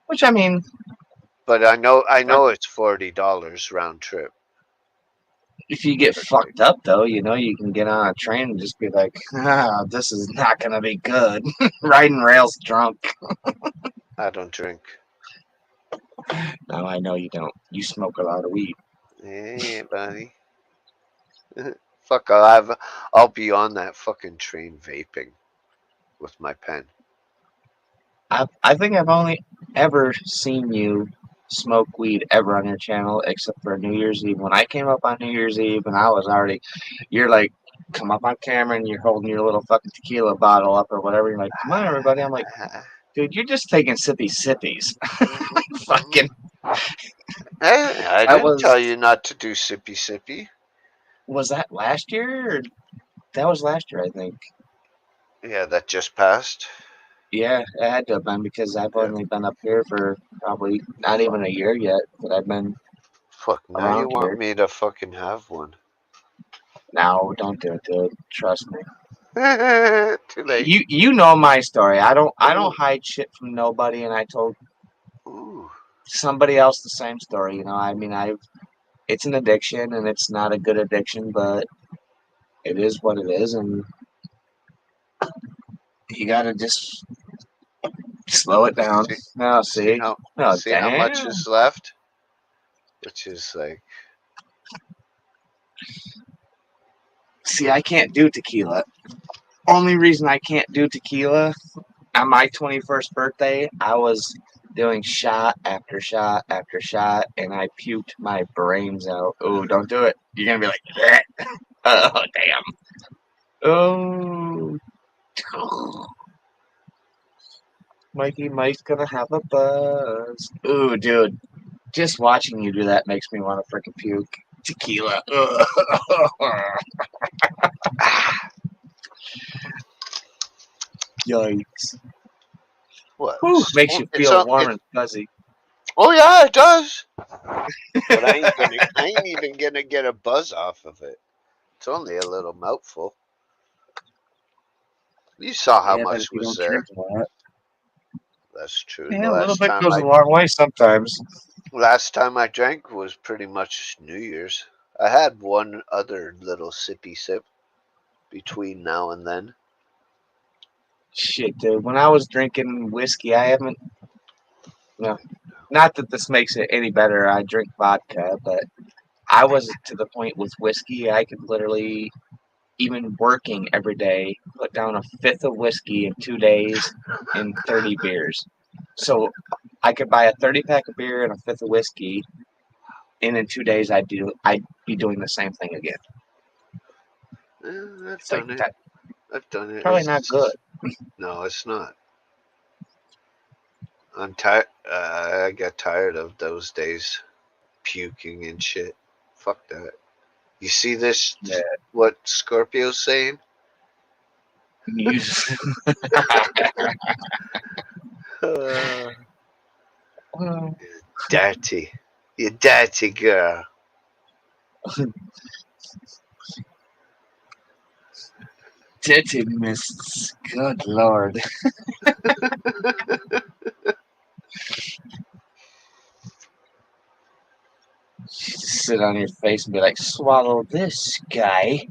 Which I mean, But I know it's $40 round trip if you get for train. fucked up though, you can get on a train and just be like, ah, this is not gonna be good. Riding rails drunk. I don't drink. No, I know you don't. You smoke a lot of weed. Yeah, buddy. Fuck, I'll be on that fucking train vaping with my pen. I think I've only ever seen you smoke weed ever on your channel except for New Year's Eve. When I came up on New Year's Eve and I was already, you're like, come up on camera and you're holding your little fucking tequila bottle up or whatever. You're like, come on, everybody. I'm like, dude, you're just taking sippies. Fucking, I that didn't was, tell you not to do sippy. was that last year? Or that was last year, I think. Yeah, that just passed. Yeah, it had to have been because I've Yeah. only been up here for probably not even a year yet that I've been Fuck, now you around want here. me to fucking have one. No, don't do it, dude. Trust me. Too late. You know my story. I don't Ooh. hide shit from nobody, and I told Ooh. somebody else the same story. I mean, it's an addiction, and it's not a good addiction, but it is what it is, and you gotta just slow it down. See, No, see see, how no, see how much damn. is left? Which is like See, I can't do tequila. Only reason I can't do tequila on my 21st birthday, I was doing shot after shot after shot, and I puked my brains out. Oh, don't do it. You're gonna be like, bleh. Oh, damn. Oh, Mike's gonna have a buzz. Ooh, dude, just watching you do that makes me want to freaking puke. Tequila. Yikes. what? Whew, makes you It's feel on. warm and fuzzy. Oh yeah, it does. But I ain't even gonna get a buzz off of it. It's only a little mouthful. You saw how Yeah, but if much you was don't drink there. a lot. That's true. Yeah, a little bit goes a long way sometimes. Last time I drank was pretty much New Year's. I had one other little sippy sip. between now and then? Shit, dude. When I was drinking whiskey, I haven't. No, not that this makes it any better. I drink vodka, but I was to the point with whiskey. I could literally, even working every day, put down a fifth of whiskey in 2 days and 30 beers. So I could buy a 30 pack of beer and a fifth of whiskey, and in 2 days I'd be doing the same thing again. I've It's like done it. that. I've done it. Probably not good. No, it's not. I'm tired. I get tired of those days, puking and shit. Fuck that. You see this? Yeah. What Scorpio's saying? You- Well, Dirty. You dirty girl. titty mists. Good lord. Just sit on your face and be like, swallow this, guy.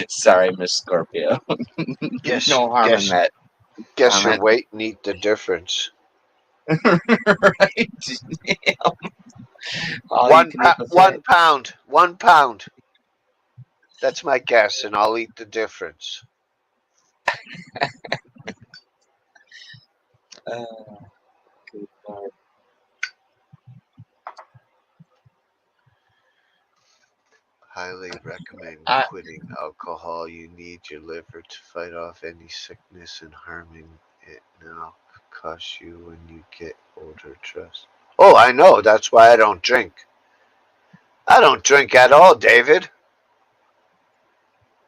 Sorry, Miss Scorpio. guess, No harm in guess, that guess your comment. weight and eat the difference. Right? All you can eat buffet. 1 pound. 1 pound. That's my guess, and I'll eat the difference. Good lord. Highly recommend I- quitting alcohol. You need your liver to fight off any sickness, and harming it now could cost you when you get older. Trust. Oh, I know. That's why I don't drink. I don't drink at all, David.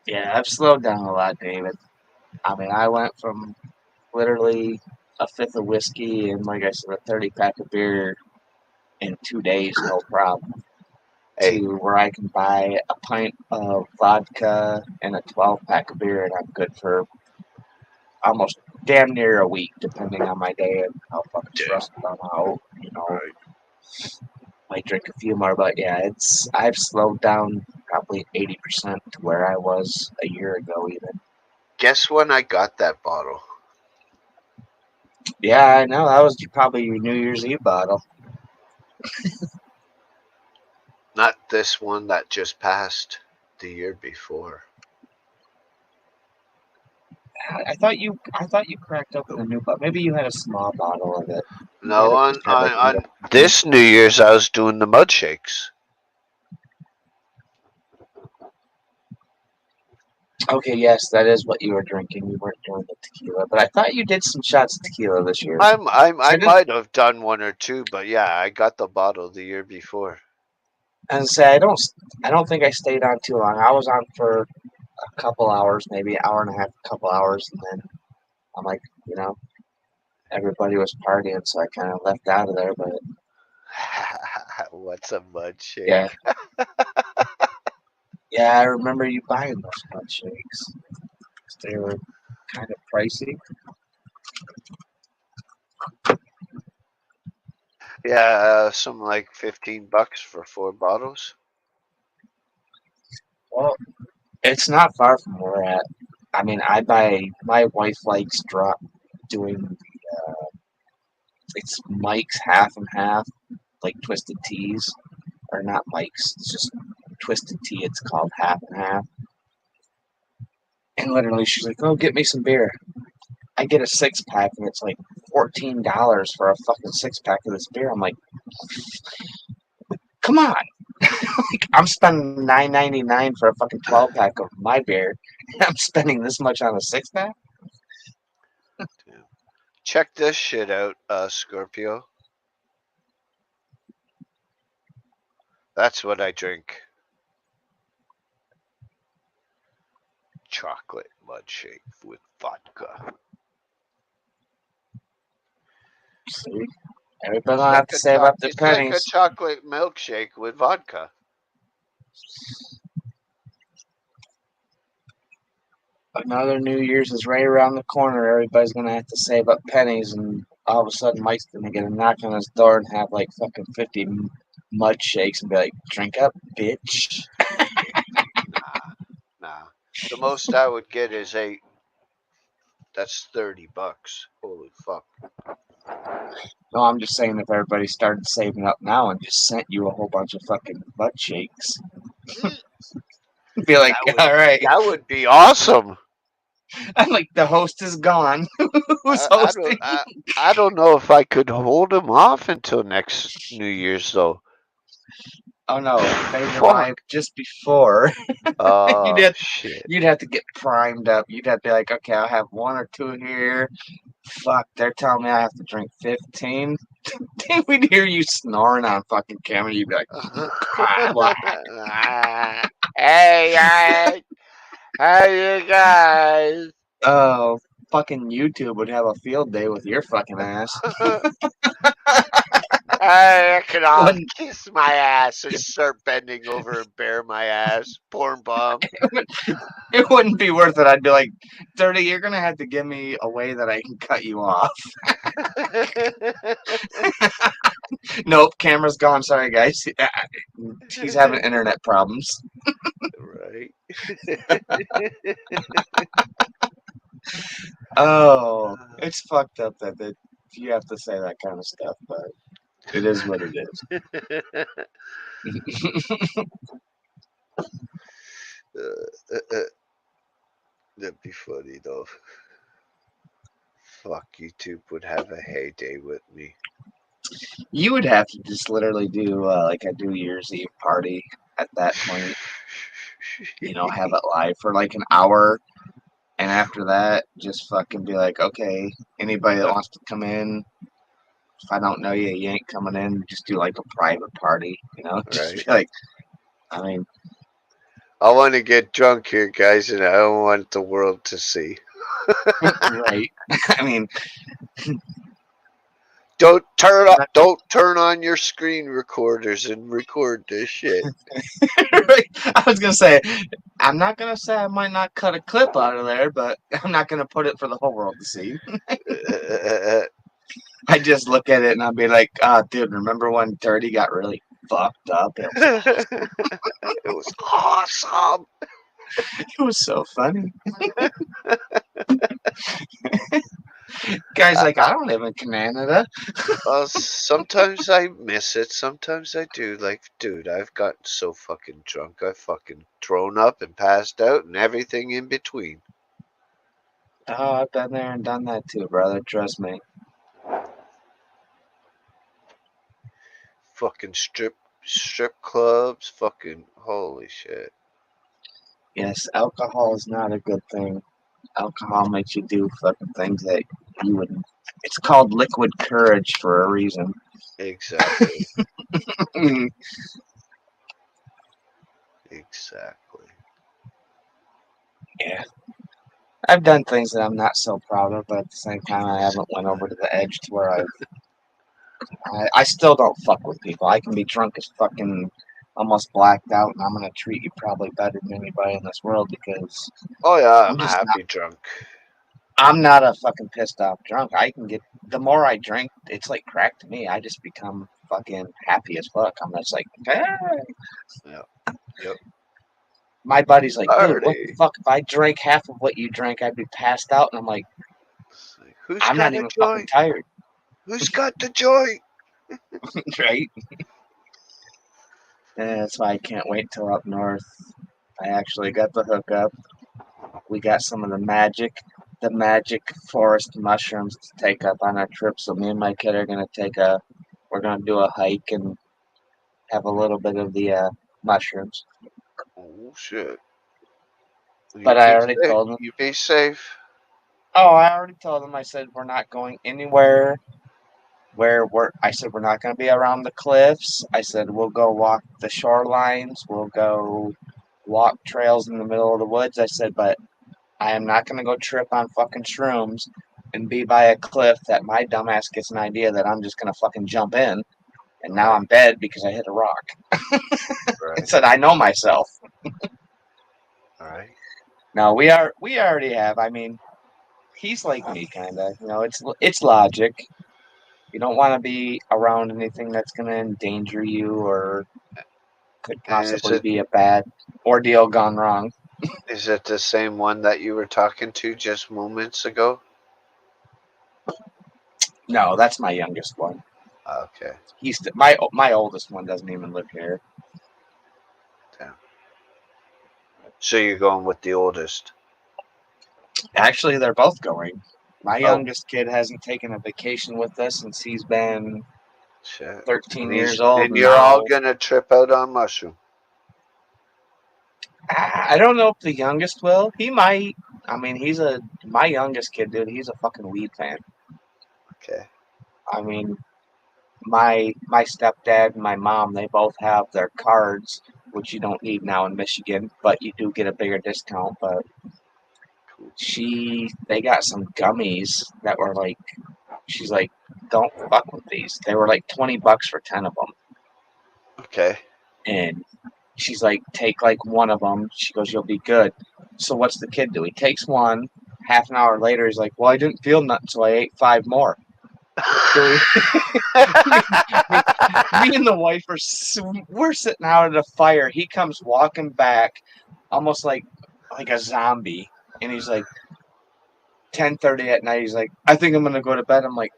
Yeah, I've slowed down a lot, David. I mean, I went from literally a fifth of whiskey and, like I said, a 30 pack of beer in 2 days, no problem, Hey, to where I can buy a pint of vodka and a 12 pack of beer, and I'm good for almost damn near a week, depending on my day and how fucking stressed I'm out. You know, might drink a few more, but yeah, I've slowed down probably 80% to where I was a year ago, even. guess when I got that bottle? Yeah, I know that was probably your New Year's Eve bottle. Not this one that just passed. The year before. I thought you cracked open a new bottle. Maybe you had a small bottle of it. You No, might have on, just had on, like a on little. this New Year's, I was doing the mud shakes. Okay, yes, that is what you were drinking. You weren't doing the tequila, but I thought you did some shots of tequila this year. I might have done one or two, but yeah, I got the bottle the year before. And say I don't think I stayed on too long. I was on for a couple hours, maybe an hour and a half, a couple hours, and then I'm like, everybody was partying, so I kind of left out of there. But What's a mud shake? yeah, yeah, I remember you buying those mud shakes. They were kind of pricey. Yeah, something like $15 for 4 bottles. Well, it's not far from where we're at. I mean, my wife likes doing it's Mike's half and half, like twisted teas, or not Mike's, it's just twisted tea. It's called half and half. And literally, she's like, "Oh, get me some beer." I get a 6 pack, and it's like $14 for a fucking 6 pack of this beer. I'm like, come on. Like, I'm spending $9.99 for a fucking 12 pack of my beer, and I'm spending this much on a 6 pack. Check this shit out, Scorpio. That's what I drink. Chocolate mud shake with vodka. See, everybody gonna have to save up their It's like a pennies. chocolate milkshake with vodka. Another New Year's is right around the corner. Everybody's gonna have to save up pennies, and all of a sudden, Mike's gonna get a knock on his door and have like fucking 50 mud shakes and be like, "Drink up, bitch." The most I would get is 8. That's $30. Holy fuck. No, I'm just saying if everybody started saving up now and just sent you a whole bunch of fucking butt shakes, be like, all right, That would be awesome. I'm like, the host is gone. Who's I don't hosting? I don't know if I could hold them off until next New Year's though. Oh no, they'd Fuck. arrive just before. you'd Oh have shit. you'd have to get primed up. You'd have to be like, okay, I'll have 1 or 2 here. Fuck, they're telling me I have to drink 15. We'd hear you snoring on fucking camera. You'd be like, well, Hey guys, how you guys? oh, fucking YouTube would have a field day with your fucking ass. I can all Wouldn't- kiss my ass and start bending over and bare my ass. Porn bomb. It wouldn't be worth it. I'd be like, 30, you're going to have to give me a way that I can cut you off. Nope, camera's gone. Sorry, guys. He's having internet problems. Right. Oh, it's fucked up that you have to say that kind of stuff, but it is what it is. That'd be funny though. Fuck, YouTube would have a heyday with me. You would have to just literally do like a New Year's Eve party at that point. You know, have it live for like an hour. And after that, just fucking be like, okay, anybody that wants to come in, if I don't know you, you ain't coming in. Just do like a private party, you know? Just Right. be like, I mean, I want to get drunk here, guys, and I don't want the world to see. right. I mean, Don't turn on your screen recorders and record this shit. right. I was gonna say, I'm not gonna say I might not cut a clip out of there, but I'm not gonna put it for the whole world to see. I just look at it and I'll be like, dude, remember when Dirty got really fucked up? It was awesome. It was so funny. Guy's like, I don't live in Canada. Sometimes I miss it. Sometimes I do. Like, dude, I've gotten so fucking drunk. I've fucking thrown up and passed out and everything in between. Oh, I've been there and done that too, brother. Trust me. Fucking strip clubs. Fucking holy shit. Yes, alcohol is not a good thing. Alcohol makes you do fucking things that you wouldn't. It's called liquid courage for a reason. Exactly. Exactly. Yeah. I've done things that I'm not so proud of, but at the same time, I haven't went over to the edge to where I still don't fuck with people. I can be drunk as fucking almost blacked out, and I'm gonna treat you probably better than anybody in this world because Oh yeah, I'm I'm just happy drunk. I'm not a fucking pissed off drunk. I can get the more I drink, it's like crack to me. I just become fucking happy as fuck. I'm just like, hey. Yeah. Yep. My buddy's like, dude, what the Party. fuck? If I drank half of what you drank, I'd be passed out. And I'm like, Who's I'm got not a even fucking joint? tired, Who's got the joint? right? And that's why I can't wait till up north. I actually got the hookup. We got some of the magic forest mushrooms to take up on our trip. So me and my kid are gonna we're gonna do a hike and have a little bit of the mushrooms. Oh shit. But I already told him. You be safe. Oh, I already told him. I said we're not going anywhere I said we're not going to be around the cliffs. I said we'll go walk the shorelines. We'll go walk trails in the middle of the woods. I said, but I am not going to go trip on fucking shrooms and be by a cliff that my dumbass gets an idea that I'm just going to fucking jump in. And now I'm dead because I hit a rock. Right. I said, I know myself. All right. No, we already have. I mean, he's like me, kind of. You know, it's logic. You don't want to be around anything that's going to endanger you or could And is possibly it be a bad ordeal gone wrong. Is it the same one that you were talking to just moments ago? No, that's my youngest one. Okay. He's my oldest one doesn't even live here. Damn. So you're going with the oldest? Actually, they're both going. My Oh. youngest kid hasn't taken a vacation with us since he's been Shit. 13 And years old. and you're all gonna trip out on mushroom. I don't know if the youngest will. He might. I mean, my youngest kid, dude. He's a fucking weed fan. Okay. I mean, my stepdad and my mom, they both have their cards, which you don't need now in Michigan, but you do get a bigger discount. But Cool. they got some gummies that were like, she's like, don't fuck with these. They were like $20 for 10 of them, Okay. and she's like, take like one of them. She goes, you'll be good. So what's the kid do? He takes one. Half an hour later, he's like, well, I didn't feel nothing, so I ate 5 more. Dude, me and the wife we're sitting out at a fire. He comes walking back, almost like a zombie, and he's like, 10:30 at night. He's like, I think I'm gonna go to bed. I'm like,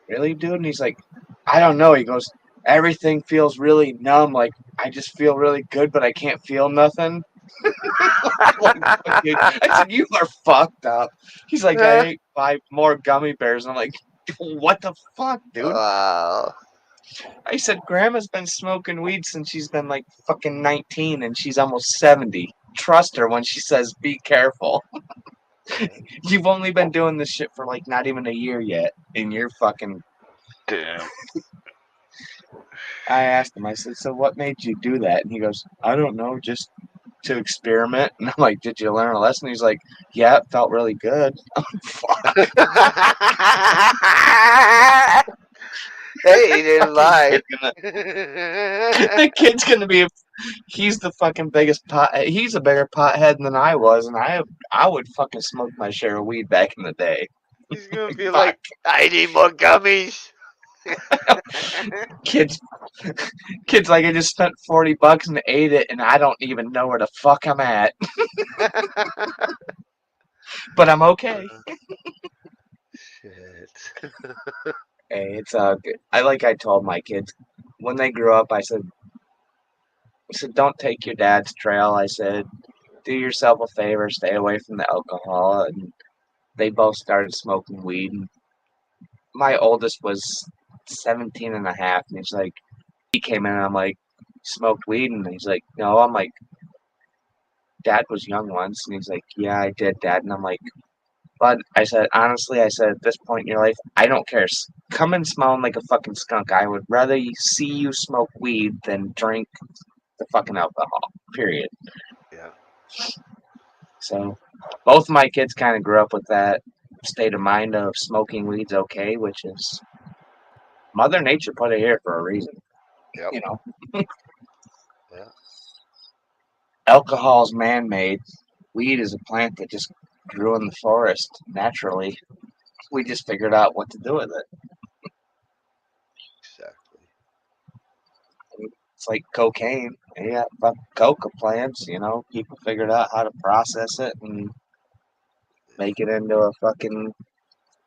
really, dude? And he's like, I don't know. He goes, everything feels really numb. Like I just feel really good, but I can't feel nothing. Dude, I said, you are fucked up. He's like, I ate 5 more gummy bears. And I'm like, what the fuck, dude? Wow. I said, Grandma's been smoking weed since she's been like fucking 19 and she's almost 70. Trust her when she says, be careful. You've only been doing this shit for like not even a year yet. And you're fucking. Damn. I asked him, I said, so what made you do that? And he goes, I don't know, just to experiment. And I'm like, did you learn a lesson? He's like, yeah, it felt really good. Fuck. Hey, he didn't lie. The kid's gonna be. He's the fucking biggest pot. He's a bigger pothead than I was, and I would fucking smoke my share of weed back in the day. He's gonna be Fuck. like, I need more gummies. Kids, kids, like I just spent $40 and ate it, and I don't even know where the fuck I'm at, but I'm okay. Shit. Hey, it's good. I told my kids when they grew up. I said, don't take your dad's trail. I said, do yourself a favor, stay away from the alcohol. And they both started smoking weed. And my oldest was 17 and a half, and he's like, he came in, and I'm like, smoked weed? And he's like, no. I'm like, Dad was young once. And he's like, yeah, I did, Dad. And I'm like, but I said, honestly, I said, at this point in your life, I don't care. Come and smelling like a fucking skunk. I would rather see you smoke weed than drink the fucking alcohol, period. Yeah. So both my kids kind of grew up with that state of mind of smoking weed's okay, which is Mother Nature put it here for a reason. Yep. You know, Yeah. alcohol's man-made. Weed is a plant that just grew in the forest naturally. We just figured out what to do with it. Exactly. It's like cocaine. Yeah, fuck coca plants. You know, people figured out how to process it and make it into a fucking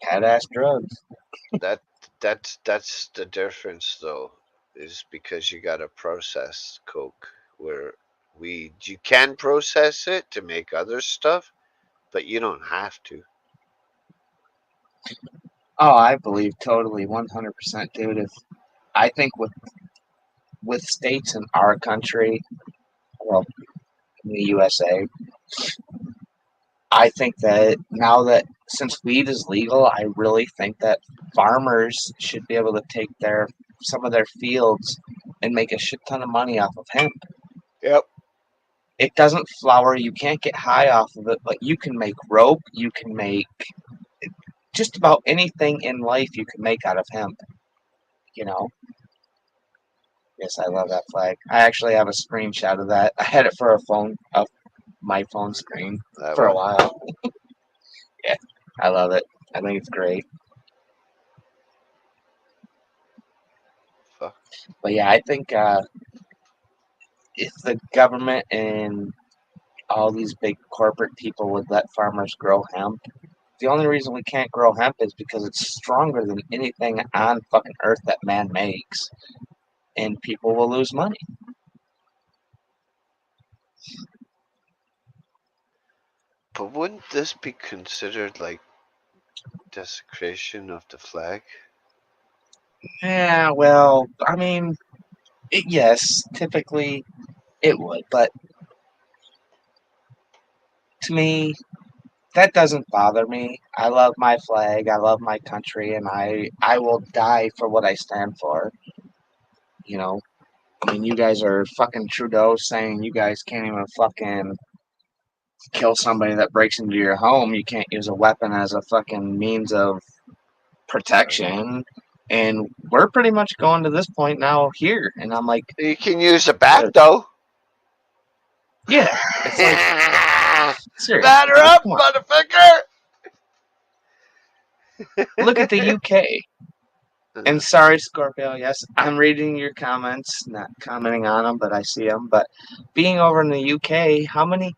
badass drug. That that's the difference though, is because you gotta process coke where weed you can process it to make other stuff, but you don't have to. Oh, I believe totally, 100%, dude. If I think with states in our country, well, in the USA, I think that now that since weed is legal, I really think that farmers should be able to take some of their fields and make a shit ton of money off of hemp. Yep. It doesn't flower, you can't get high off of it, but you can make rope, you can make just about anything in life you can make out of hemp, you know? Yes, I love that flag. I actually have a screenshot of that. I had it for my phone screen That for a one. while. Yeah, I love it. I think it's great. Fuck. But yeah, I think if the government and all these big corporate people would let farmers grow hemp. The only reason we can't grow hemp is because it's stronger than anything on fucking earth that man makes, and people will lose money. But wouldn't this be considered like desecration of the flag? Yeah, well, I mean, yes, typically it would, but to me, that doesn't bother me. I love my flag, I love my country, and I will die for what I stand for. You know, I mean, you guys are fucking Trudeau saying you guys can't even fucking kill somebody that breaks into your home. You can't use a weapon as a fucking means of protection. And we're pretty much going to this point now here. And I'm like, You can use a bat though. yeah, it's like, seriously, Batter like, up, come on. motherfucker! Look at the UK. And sorry, Scorpio, yes, I'm reading your comments, not commenting on them, but I see them. But being over in the UK, how many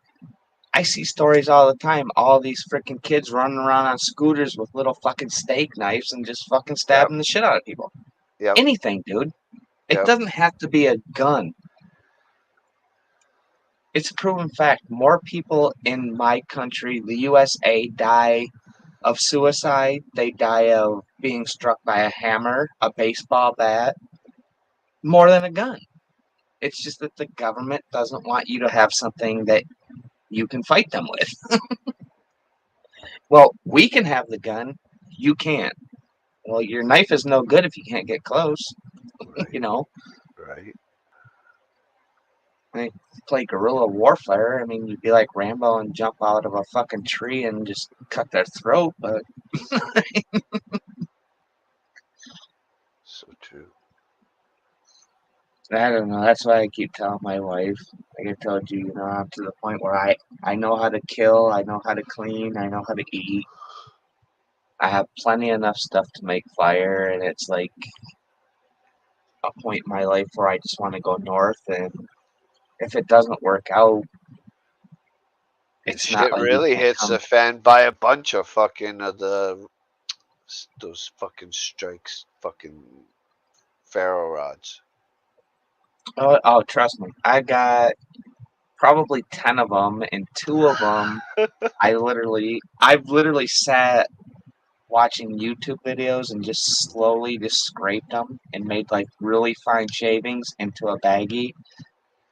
I see stories all the time. All these freaking kids running around on scooters with little fucking steak knives and just fucking stabbing the shit out of people. Yep. Anything, dude. It Yep. doesn't have to be a gun. It's a proven fact. More people in my country, the USA, die of suicide. They die of being struck by a hammer, a baseball bat, more than a gun. It's just that the government doesn't want you to have something that you can fight them with. Well, we can have the gun. You can't. Well, your knife is no good if you can't get close. Right. You know, Right. I play guerrilla warfare. I mean, you'd be like Rambo and jump out of a fucking tree and just cut their throat. But So true. I don't know. That's why I keep telling my wife. Like I told you, you know, I'm to the point where I know how to kill. I know how to clean. I know how to eat. I have plenty enough stuff to make fire, and it's like a point in my life where I just want to go north. And if it doesn't work out, If it's not shit like you really can't hits come. the fan, buy a bunch of fucking those fucking strikes, fucking ferro rods. Oh, trust me, I got probably 10 of them, and 2 of them I've literally sat watching YouTube videos and just slowly just scraped them and made like really fine shavings into a baggie.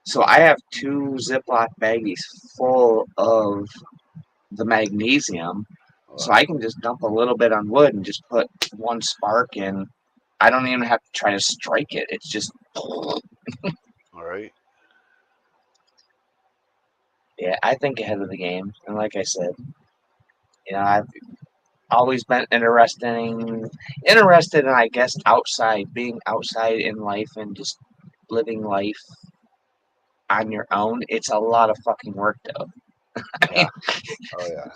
So I have 2 Ziploc baggies full of the magnesium, so I can just dump a little bit on wood and just put 1 spark in. I don't even have to try to strike it. It's just All right. yeah, I think ahead of the game. And like I said, you know, I've always been interested in, I guess, being outside in life and just living life on your own. It's a lot of fucking work, though. I mean, Yeah. Oh yeah.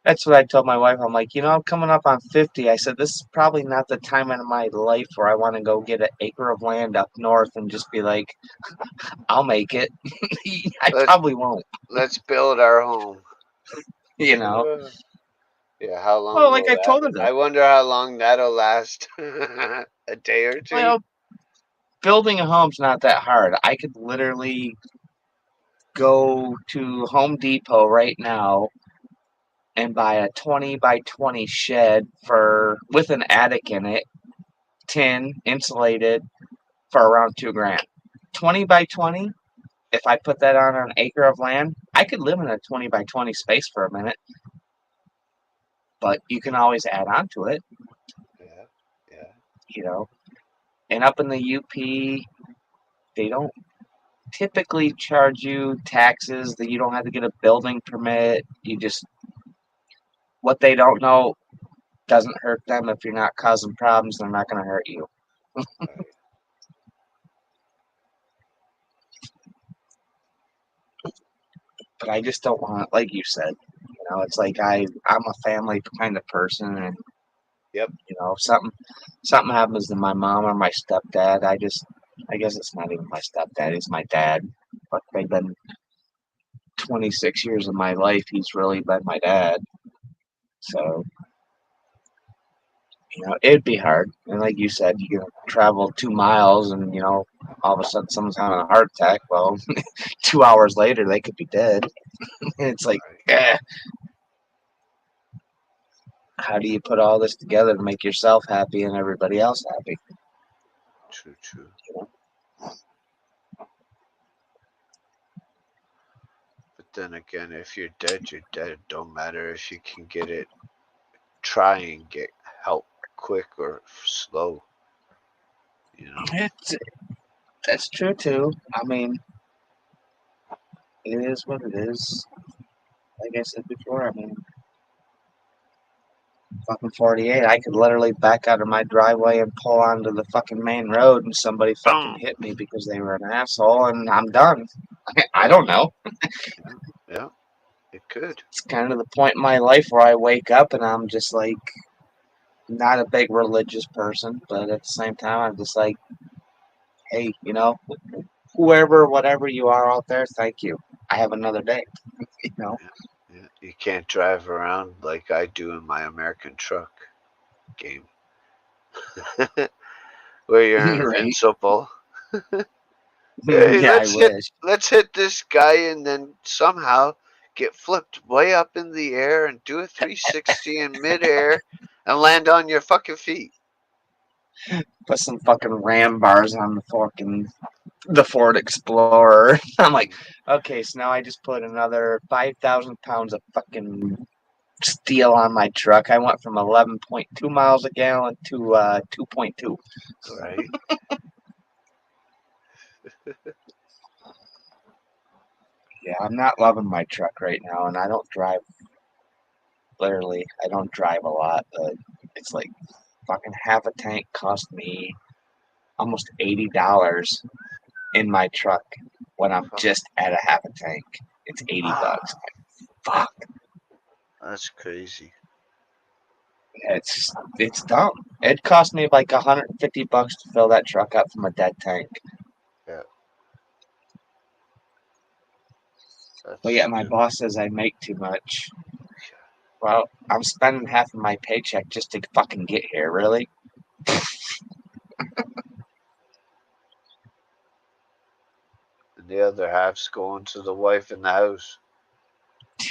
that's what I told my wife. I'm like, you know, I'm coming up on 50. I said, this is probably not the time in my life where I want to go get an acre of land up north and just be like, I'll make it. I Let probably won't, Let's build our home. you know. Yeah. How Well, long like will I that? told her, though. I wonder how long that'll last. A day or two. Well, building a home's not that hard. I could literally go to Home Depot right now and buy a 20 by 20 shed for with an attic in it, tin, insulated, for around $2,000. 20 by 20. If I put that on an acre of land, I could live in a 20 by 20 space for a minute. But you can always add on to it, Yeah. Yeah. you know. And up in the UP, they don't typically charge you taxes that you don't have to get a building permit. You just what they don't know doesn't hurt them. If you're not causing problems, they're not going to hurt you. Right. But I just don't want, like you said, you know, it's like I'm a family kind of person, and Yep. you know, something happens to my mom or my stepdad, I guess it's not even my stepdad, it's my dad. But they've been 26 years of my life, he's really been my dad. So, it'd be hard. And like you said, you can travel 2 miles and, all of a sudden someone's having a heart attack. Well, 2 hours later, they could be dead. And it's like, how do you put all this together to make yourself happy and everybody else happy? True. But then again, if you're dead, you're dead. Don't matter if you can get it. Try and get help quick or slow. That's true too. I mean, it is what it is. Like I said before, I mean, fucking 48, I could literally back out of my driveway and pull onto the fucking main road and somebody fucking Boom. hit me because they were an asshole and I'm done. I don't know. Yeah, it could. It's kind of the point in my life where I wake up and I'm just like, not a big religious person, but at the same time, I'm just like, hey, whoever, whatever you are out there, thank you. I have another day, Yeah. You can't drive around like I do in my American truck game. Where you're Right? invincible. Hey, Yeah, I wish. let's hit this guy and then somehow get flipped way up in the air and do a 360 in midair and land on your fucking feet. Put some fucking ram bars on the Ford Explorer. I'm like, okay, so now I just put another 5,000 pounds of fucking steel on my truck. I went from 11.2 miles a gallon to 2.2. Right? Yeah, I'm not loving my truck right now, and I don't drive. Literally, I don't drive a lot, but it's like fucking half a tank cost me almost $80 in my truck when I'm just at a half a tank. It's $80. Fuck. That's crazy. It's dumb. It cost me like $150 to fill that truck up from a dead tank. Yeah. But yet my boss says I make too much. Well, I'm spending half of my paycheck just to fucking get here, really? And the other half's going to the wife in the house.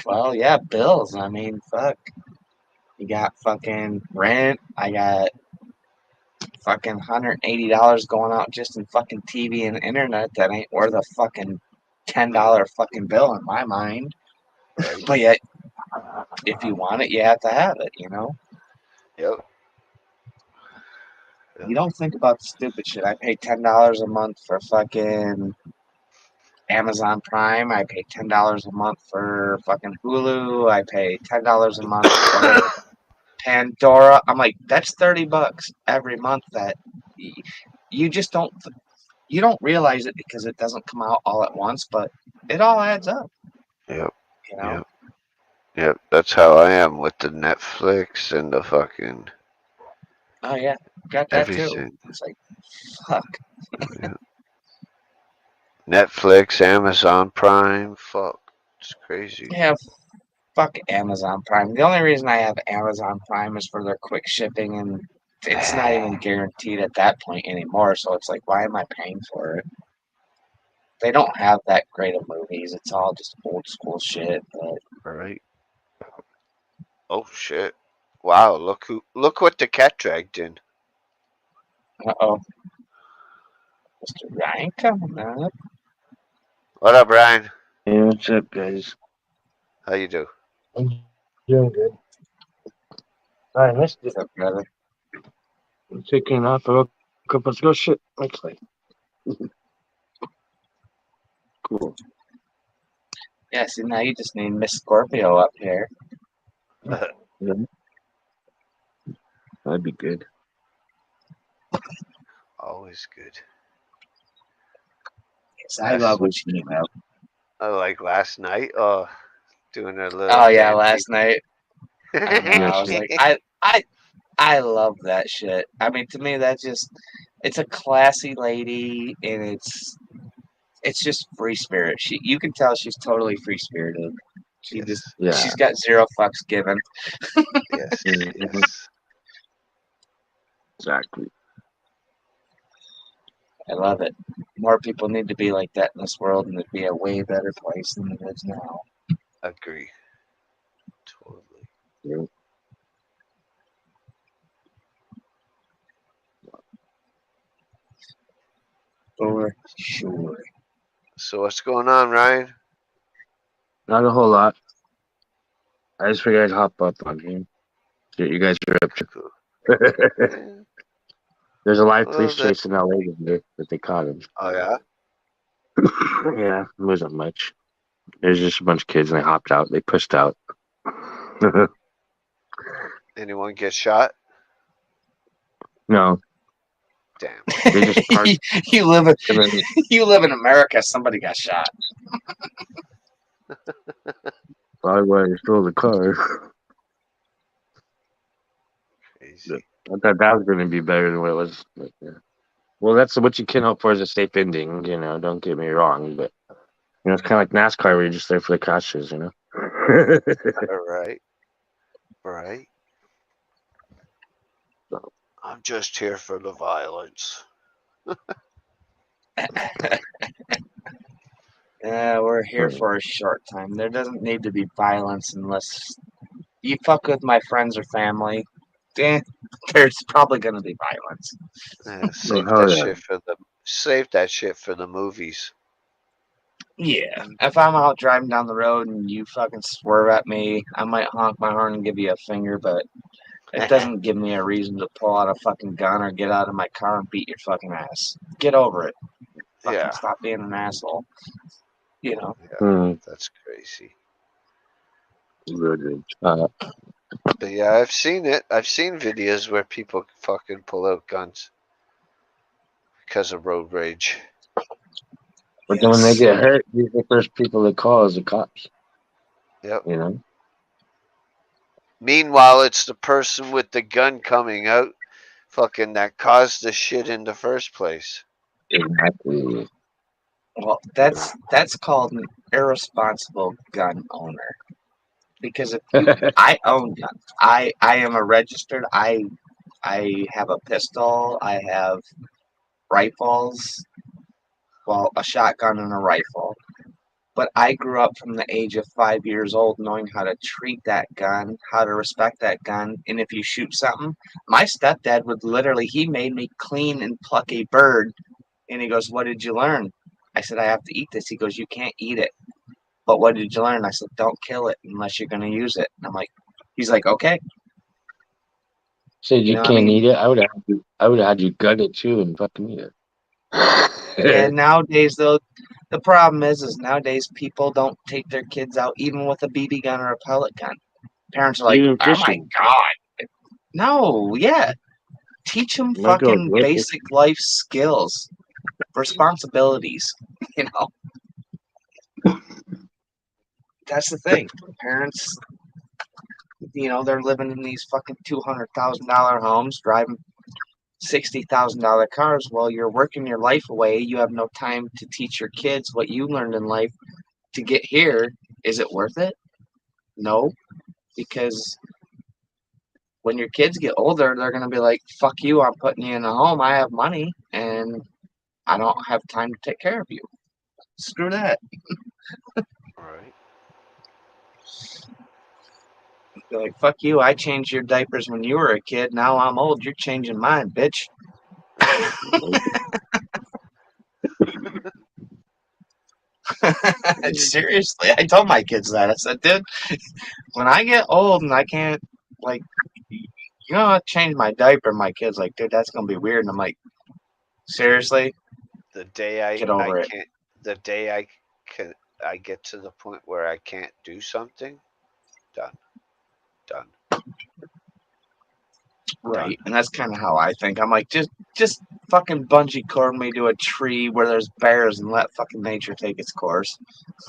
Well, yeah, bills. I mean, fuck. You got fucking rent. I got fucking $180 going out just in fucking TV and internet that ain't worth a fucking $10 fucking bill in my mind. Right? But yet, if you want it, you have to have it, Yep. You don't think about the stupid shit. I pay $10 a month for fucking Amazon Prime. I pay $10 a month for fucking Hulu. I pay $10 a month for Pandora. I'm like, that's $30 every month that you just don't realize it because it doesn't come out all at once, but it all adds up. Yep. You know? Yep. That's how I am with the Netflix and the fucking Oh yeah, got that too. everything. It's like, fuck. Yeah. Netflix, Amazon Prime, fuck. It's crazy. Yeah, fuck Amazon Prime. The only reason I have Amazon Prime is for their quick shipping, and it's not even guaranteed at that point anymore. So it's like, why am I paying for it? They don't have that great of movies. It's all just old school shit. But Right. Oh shit. Wow, look what the cat dragged in. uh-oh, Mr. Ryan coming up. What up, Ryan? Hey, what's up, guys? How you do? I'm doing good. I missed it. What's up, brother? I'm taking off. I woke up. Let's go shit. Looks like. Cool. Yeah, see, now you just need Miss Scorpio up here. Yeah. That'd be good. Always good. Yes, I love what you know. Like last night, doing a little. Oh yeah, fancy. last night. I know. I was like, I love that shit. I mean, to me, that's just it's a classy lady, and it's just free spirit. You can tell she's totally free spirited. Yes. She's got zero fucks given. Yes. Mhm. Yes. Exactly. I love it. More people need to be like that in this world, and it'd be a way better place than it is now. Agree. Totally. Yeah. For sure. So what's going on, Ryan? Not a whole lot. I just figured I'd hop up on here. Get you guys ripped. Cool. Yeah. There's a live Well, police chase in LA today that they caught him. oh yeah. Yeah, it wasn't much. There's just a bunch of kids and they hopped out. They pushed out. Anyone get shot? No, Damn. they just parked. you live in And then, you live in America. Somebody got shot. probably why they stole the car. Crazy. I thought that was going to be better than what it was. But, yeah. Well, that's what you can hope for is a safe ending. Don't get me wrong, but it's kind of like NASCAR where you're just there for the crashes. All right. Right. I'm just here for the violence. Yeah, we're here for a short time. There doesn't need to be violence unless you fuck with my friends or family. There's probably gonna be violence. Yeah, hell save that shit for the movies. Yeah, if I'm out driving down the road and you fucking swerve at me, I might honk my horn and give you a finger, but it doesn't give me a reason to pull out a fucking gun or get out of my car and beat your fucking ass. Get over it. Fucking Yeah. stop being an asshole. Yeah. yeah. That's crazy. Good. But yeah, I've seen it. I've seen videos where people fucking pull out guns because of road rage. But then when they get hurt, these are the first people they call is the cops. Yep. Meanwhile, it's the person with the gun coming out fucking that caused the shit in the first place. Exactly. Well, that's called an irresponsible gun owner. Because if you, I own guns. I am a registered. I have a pistol. I have rifles. Well, a shotgun and a rifle. But I grew up from the age of 5 years old knowing how to treat that gun, how to respect that gun. And if you shoot something, my stepdad would literally, he made me clean and pluck a bird. And he goes, "What did you learn?" I said, "I have to eat this." He goes, "You can't eat it." "But what did you learn?" I said, "Don't kill it unless you're going to use it." And I'm like, he's like, "Okay." Said you You know what I can't mean? eat it. I would have had you gut it too and fucking eat it. Yeah, nowadays though, the problem is nowadays people don't take their kids out even with a BB gun or a pellet gun. Parents are like, Even "Oh my fishing. god, no, yeah." Teach them Might go fucking with basic life skills, responsibilities. You know, that's the thing. Parents, they're living in these fucking $200,000 homes, driving $60,000 cars. Well, you're working your life away. You have no time to teach your kids what you learned in life to get here. Is it worth it? No, because when your kids get older, they're gonna be like, "Fuck you! I'm putting you in a home. I have money, and I don't have time to take care of you. Screw that." Right. They're like, "Fuck you! I changed your diapers when you were a kid. Now I'm old. You're changing mine, bitch." Seriously, I told my kids that. I said, "Dude, when I get old and I can't, like, you're gonna change my diaper." My kid's like, "Dude, that's gonna be weird." And I'm like, "Seriously, The day get I over it." can't the day I get to the point where I can't do something, done. Done. Right, and that's kind of how I think. I'm like, just fucking bungee cord me to a tree where there's bears and let fucking nature take its course.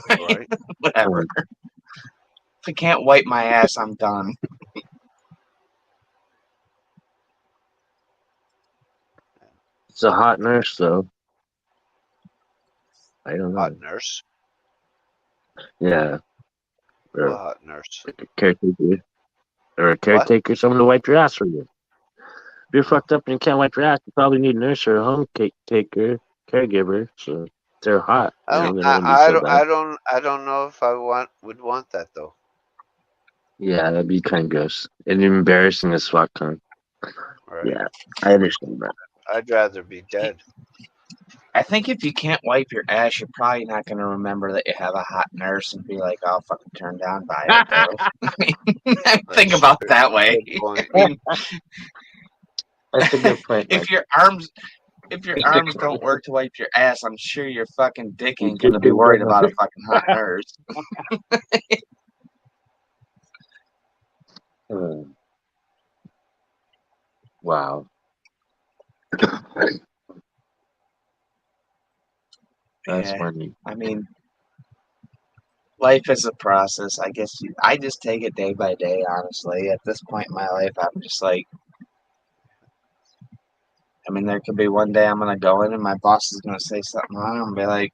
Right. Whatever. If I can't wipe my ass, I'm done. It's a hot nurse though. I don't know. Hot nurse? Yeah, What or hot nurse? like a caretaker, or a What? caretaker, someone to wipe your ass for you. If you're fucked up and you can't wipe your ass, you probably need a nurse or a home taker, caregiver. So they're hot. I You don't. know, they don't want to be I so don't. bad. I don't. I don't know if I would want that though. Yeah, that'd be kind of gross and embarrassing as fuck. Huh? Right. Yeah, I understand that. I'd rather be dead. I think if you can't wipe your ass, you're probably not going to remember that you have a hot nurse and be like, "I'll fucking turn down by it." Though. Think That's about true. that way. Good point. I mean, That's a good point, Mike. if your arms don't work to wipe your ass, I'm sure your fucking dick You ain't going to be just worried don't about a know. fucking hot nurse. Wow, that's Yeah, funny. I mean, life is a process. I guess I just take it day by day. Honestly, at this point in my life, I'm just like, I mean, there could be one day I'm gonna go in and my boss is gonna say something wrong and be like,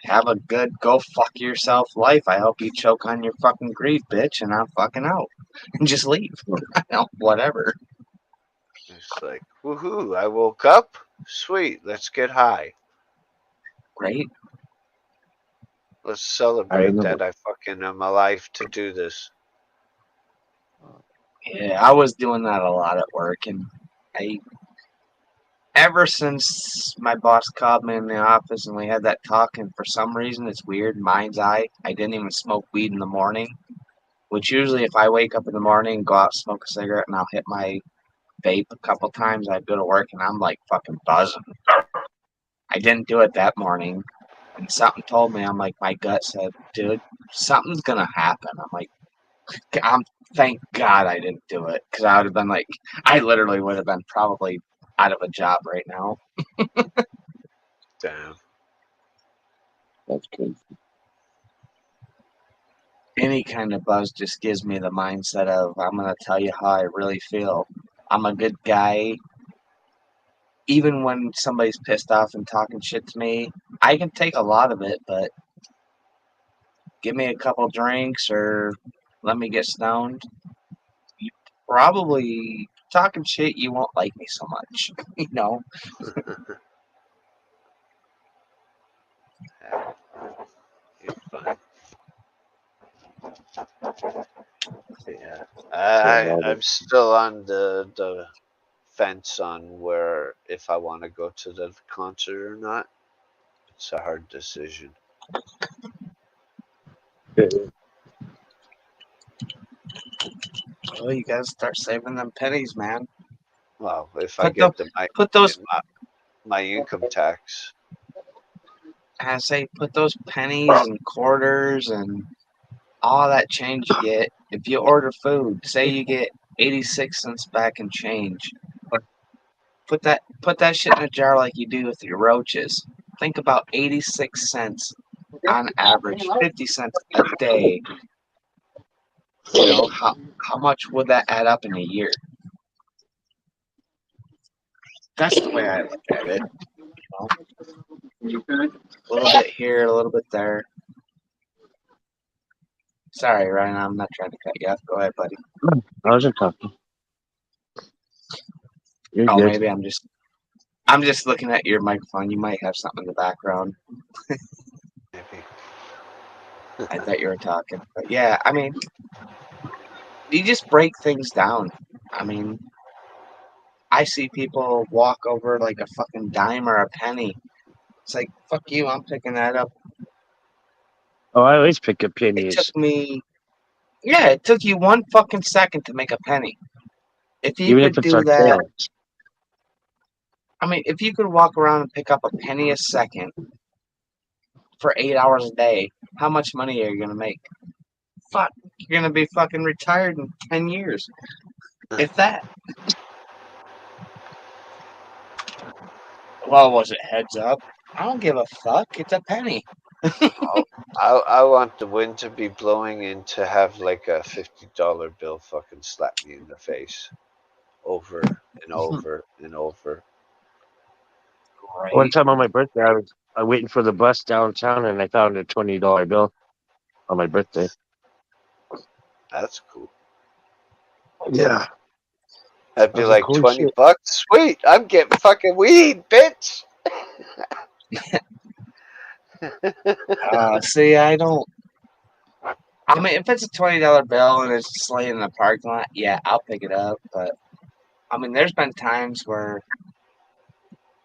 "Have a good go fuck yourself life. I hope you choke on your fucking grief, bitch, and I'm fucking out and just leave." Whatever. It's like, woohoo! I woke up. Sweet. Let's get high. Right? Let's I celebrate know. that I fucking am alive to do this. Yeah, I was doing that a lot at work, and I ever since my boss called me in the office and we had that talk, and for some reason it's weird, mind's eye, I didn't even smoke weed in the morning. Which usually, if I wake up in the morning, go out, smoke a cigarette, and I'll hit my vape a couple times, I go to work and I'm like fucking buzzing. I didn't do it that morning, and something told me, I'm like, my gut said, dude, something's gonna happen. I'm like, thank God I didn't do it, because I would have been like, I literally would have been probably out of a job right now. Damn. That's crazy. Any kind of buzz just gives me the mindset of, I'm gonna tell you how I really feel. I'm a good guy. Even when somebody's pissed off and talking shit to me, I can take a lot of it, but give me a couple drinks or let me get stoned. You probably talking shit, you won't like me so much. You know? Yeah, you're fine. Yeah. I'm still on the fence on where if I want to go to the concert or not. It's a hard decision. Oh, you gotta start saving them pennies, man. Well, if I Put the get my put those my income tax. I say put those pennies and quarters and all that change you get. If you order food, say you get 86 cents back in change. Put that shit in a jar like you do with your roaches. Think about 86 cents on average, 50 cents a day. You know, how much would that add up in a year? That's the way I look at it. You know? A little bit here, a little bit there. Sorry, Ryan, I'm not trying to cut you off. Go ahead, buddy. I wasn't talking. You're Oh, good. maybe I'm just looking at your microphone. You might have something in the background. Maybe. I thought you were talking. But yeah, I mean, you just break things down. I mean, I see people walk over like a fucking dime or a penny. It's like, fuck you, I'm picking that up. Oh, I always pick up It pennies. took me, yeah, it took you 1 fucking second to make a penny. If you Even could if it's do on that, sale. I mean, if you could walk around and pick up a penny a second for 8 hours a day, how much money are you going to make? Fuck, you're going to be fucking retired in 10 years. If that. Well, was it heads up? I don't give a fuck. It's a penny. I want the wind to be blowing and to have like a $50 bill fucking slap me in the face over and over and over. One Right? time on my birthday, I'm waiting for the bus downtown, and I found a $20 bill on my birthday. That's cool. Yeah. That'd be I was like, like holy 20 shit. bucks. Sweet, I'm getting fucking weed, bitch. See, I don't. I mean, if it's a $20 bill and it's just laying in the parking lot, yeah, I'll pick it up. But I mean, there's been times where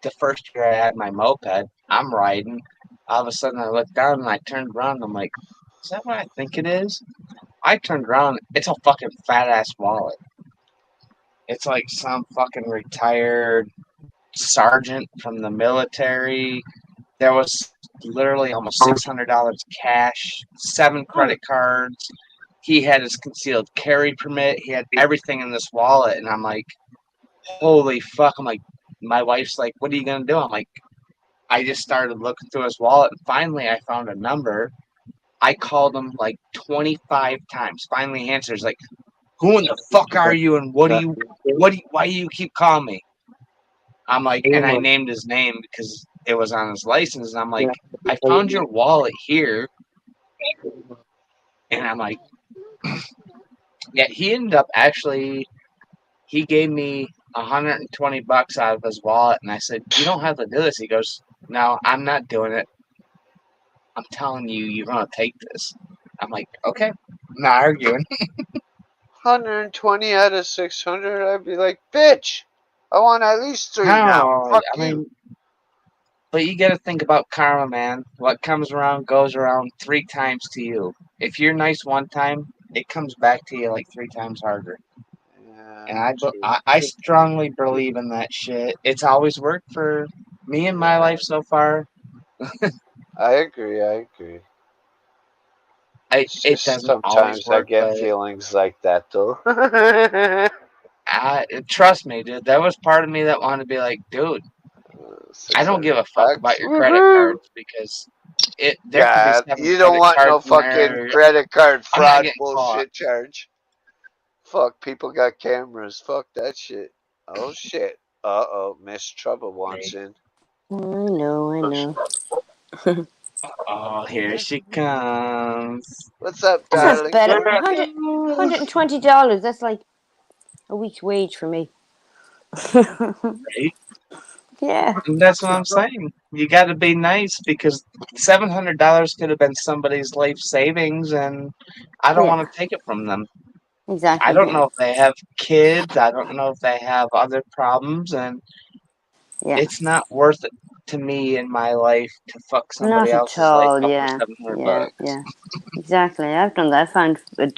the first year I had my moped, I'm riding. All of a sudden, I look down and I turned around. And I'm like, is that what I think it is? I turned around. It's a fucking fat ass wallet. It's like some fucking retired sergeant from the military. There was literally almost $600 cash, 7 credit cards. He had his concealed carry permit. He had everything in this wallet. And I'm like, holy fuck. I'm like, my wife's like, what are you going to do? I'm like, I just started looking through his wallet. And finally, I found a number. I called him like 25 times. Finally, he answers like, who in the fuck are you? And why do you keep calling me? I'm like, and I named his name because it was on his license. And I'm like, I found your wallet here. And I'm like, yeah, he ended up actually, he gave me $120 out of his wallet. And I said, you don't have to do this. He goes, no, I'm not doing it. I'm telling you, you're going to take this. I'm like, okay, I'm not arguing. 120 out of 600, I'd be like, bitch, I want at least 3 now. No, Fuck I you. mean, but you got to think about karma, man. What comes around goes around 3 times to you. If you're nice one time, it comes back to you like 3 times harder. And Yeah, true. I strongly believe in that shit. It's always worked for me in my life so far. I agree. It's It just doesn't always sometimes I work, get but feelings like that, though. trust me, dude. There was part of me that wanted to be like, dude, I don't give a fuck about $600. your credit Woohoo! cards because there could be God, 7 you don't credit want no cards in fucking there. credit card I'm not fraud getting caught. bullshit charge. Fuck, people got cameras. Fuck that shit. Oh shit. Uh-oh, Miss Trouble wants in. I know. Oh, here she comes. What's up, That's not darling? better. $120. That's like a week's wage for me. Right? Yeah. And that's what I'm saying. You got to be nice because $700 could have been somebody's life savings, and I don't Yeah. want to take it from them. I Exactly. don't know if they have kids. I don't know if they have other problems, and Yeah. it's not worth it to me in my life to fuck somebody Not at else's life all. up for Yeah. 700 Yeah. bucks. Yeah. Exactly. I've done that. I found a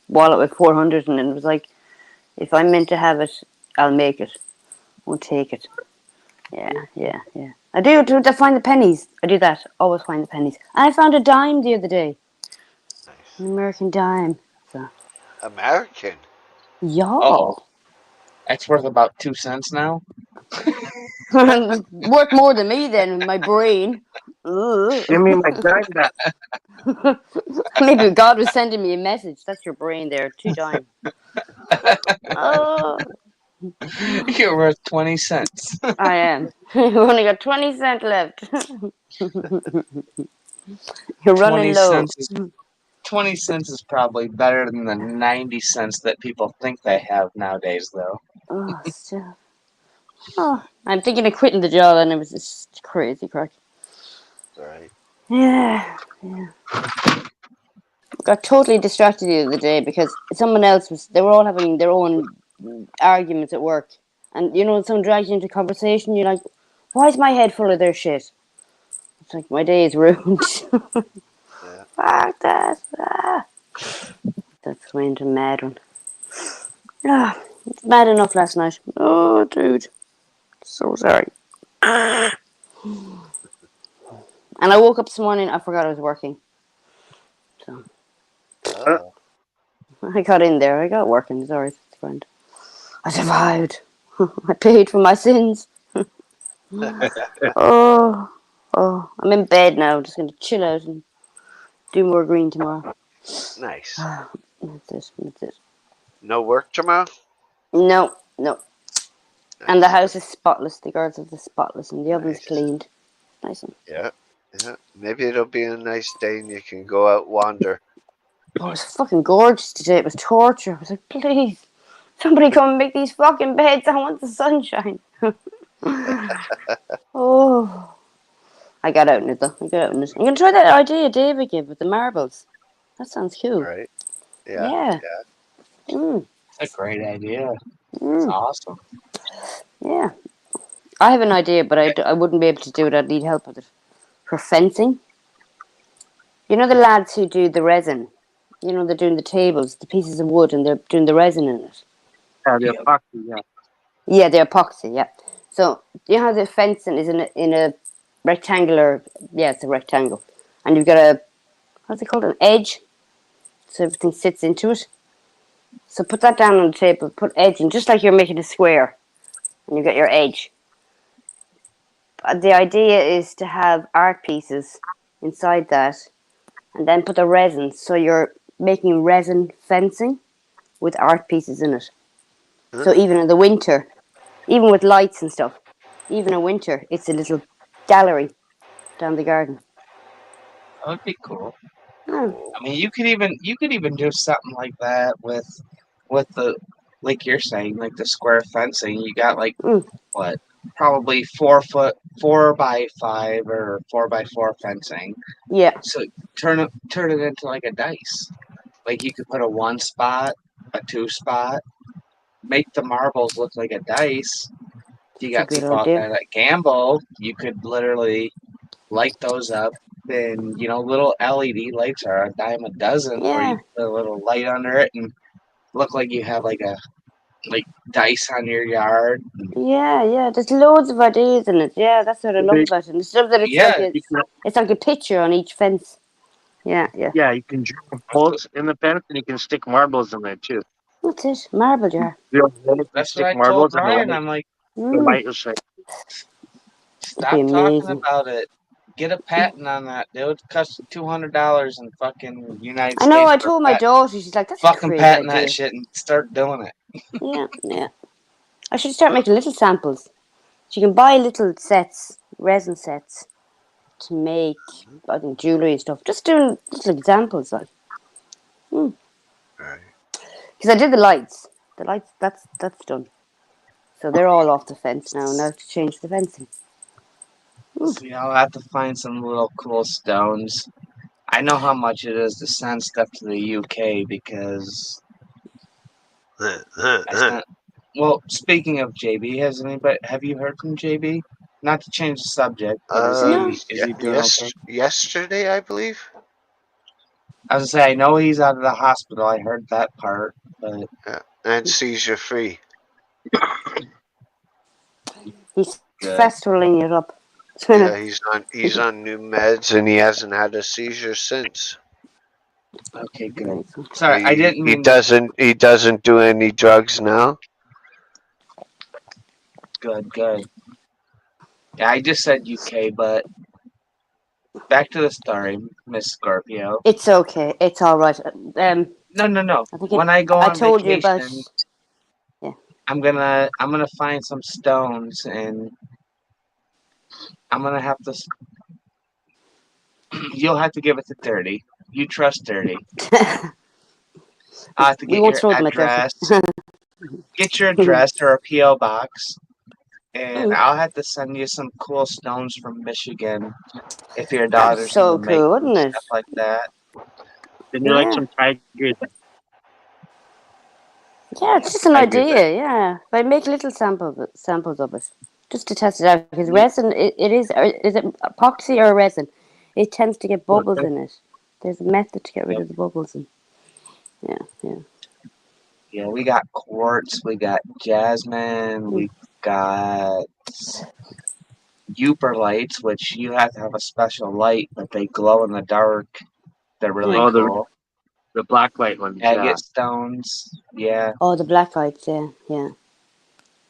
wallet with 400, and it was like, if I'm meant to have it, I'll make it. Won't take it. Yeah. I do to find the pennies. I do that. Always find the pennies. And I found a dime the other day. An Nice. American dime. So, American. yeah. Uh-oh. That's worth about 2 cents now. Worth more than me then in my brain. Ugh. Give me my dime back. Maybe God was sending me a message. That's your brain there. 2 dimes. Oh, You're worth 20 cents. I am. We've only got 20 cents left. You're 20 running low. cents is 20 cents is probably better than the 90 cents that people think they have nowadays, though. Oh, still. Oh, I'm thinking of quitting the job, and it was just crazy crack. Right. Yeah. Got totally distracted the other day because someone else was. They were all having their own arguments at work, and someone drags you into conversation. You're like, "Why is my head full of their shit?" It's like my day is ruined. Yeah. Fuck that. That's went a mad one. Ah, it's bad enough last night. Oh, dude. So sorry. And I woke up this morning, I forgot I was working. So Uh-oh. I got in there, I got working, it's alright, it's fine. I survived. I paid for my sins. Oh, I'm in bed now, just gonna chill out and do more green tomorrow. Nice. That's it. No work tomorrow? No. And the Nice. house is spotless. The girls have the spotless, and the oven's Nice. cleaned. Nice one. Yeah. Yeah, maybe it'll be a nice day and you can go out wander. Oh, it was fucking gorgeous today. It was torture. I was like, please, somebody come and make these fucking beds. I want the sunshine. Oh, I got out in it though. I got out in it. I'm gonna try that idea David gave with the marbles. That sounds cool. Right? Yeah. Yeah. Yeah. Mm, It's a great idea. It's mm, awesome. yeah. I have an idea, but I wouldn't be able to do it. I'd need help with it. For fencing. You know the lads who do the resin? You know, they're doing the tables, the pieces of wood, and they're doing the resin in it. The Yep. epoxy, yeah. Yeah, the epoxy, yeah. So, you know how the fencing is in a rectangular, yeah, it's a rectangle. And you've got what's it called, an edge? So everything sits into it. So put that down on the table, put edging, just like you're making a square. And you get your edge. The idea is to have art pieces inside that and then put the resin. So you're making resin fencing with art pieces in it. So Huh. even in the winter, even with lights and stuff, even in winter, it's a little gallery down the garden. That would be cool. Oh, Cool. I mean, you could even do something like that with the, like you're saying, like the square fencing. You got like mm, what, probably 4 foot, 4x5 or 4x4 fencing. yeah, So turn it into like a dice. Like you could put a one spot, a two spot, make the marbles look like a dice. You it's a got good people out idea. there that gamble. You could literally light those up, and little LED lights are a dime a dozen, where you Yeah, put a little light under it and look like you have like dice on your yard. yeah, yeah. There's loads of ideas in it. Yeah, that's what I love about it. And it's stuff that Yeah, You can, it's like a picture on each fence. Yeah, yeah. yeah, you can drill holes in the fence and you can stick marbles in there too. What's it? Marble jar. Drill holes and that's what stick I told marbles and Ryan. I'm like, the Mm, light will shine. it'd be stop talking amazing. about it. Get a patent on that, dude. It costs $200 in fucking United I know. States I for a told my patent. daughter. She's like, "That's a Fucking great patent that idea." shit and start doing it. Yeah, yeah. I should start making little samples. She can buy little sets, resin sets, to make, I think, jewelry and stuff. Just doing little examples, like. Right. Because I did the lights. The lights, that's done. So they're all off the fence now. Now to change the fencing. See, I'll have to find some little cool stones. I know how much it is to send stuff to the UK because I sent. Well, speaking of JB, have you heard from JB? Not to change the subject, but is No. he is he doing okay? Yesterday, I believe. I was gonna say I know he's out of the hospital. I heard that part, but Yeah. And seizure free. He's good. festoling it up. Yeah, he's on new meds and he hasn't had a seizure since. Okay, good. Nice one. Sorry, I He didn't he mean to. doesn't he doesn't do any drugs now. Good. Yeah, I just said UK, but back to the story, Miss Scorpio. It's okay. It's all right. No. I think When I go I on told you about. vacation, Yeah. I'm gonna find some stones, and I'm gonna have to. You'll have to give it to Dirty. You trust Dirty. I'll have to We get won't your throw them at Dirty. address. Get your address or a PO box, and I'll have to send you some cool stones from Michigan if your That'd be daughter's into so cool, making wouldn't it? stuff like that. Then you like Yeah. some tigers. Yeah, it's just an I do that. idea. Yeah, if I make little samples of it, just to test it out. Because resin, it is. Or is it epoxy or resin? It tends to get bubbles in it. There's a method to get rid Yep. of the bubbles. And yeah, yeah. Yeah, we got quartz, we got jasmine, Mm. we got Uper lights, which you have to have a special light, but they glow in the dark. They're really Yeah. Oh, cool. the black light ones, yeah. Agate stones. Yeah. Oh, the black lights. Yeah, yeah,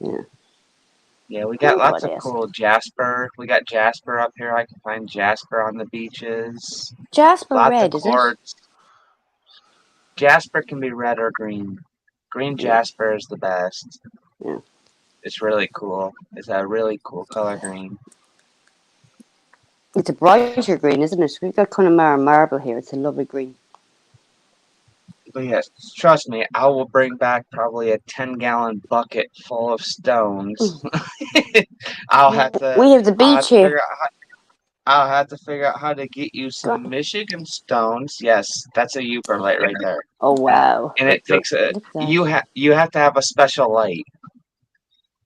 yeah. Yeah, we got Oh, lots what of else? cool jasper. We got jasper up here. I can find jasper on the beaches. Jasper Lots of red, is it? quartz. Jasper can be red or green. Green Yeah, jasper is the best. yeah. It's really cool. It's a really cool color green. It's a brighter green, isn't it? We've got Connemara marble here. It's a lovely green. But yes, trust me, I will bring back probably a 10-gallon bucket full of stones. I'll have to. We have the I'll have beach to here. figure out. I'll have to figure out how to get you Go- some Michigan stones. Yes, that's a Uber light right there. Oh wow! And it takes a. Look at that. You have to have a special light.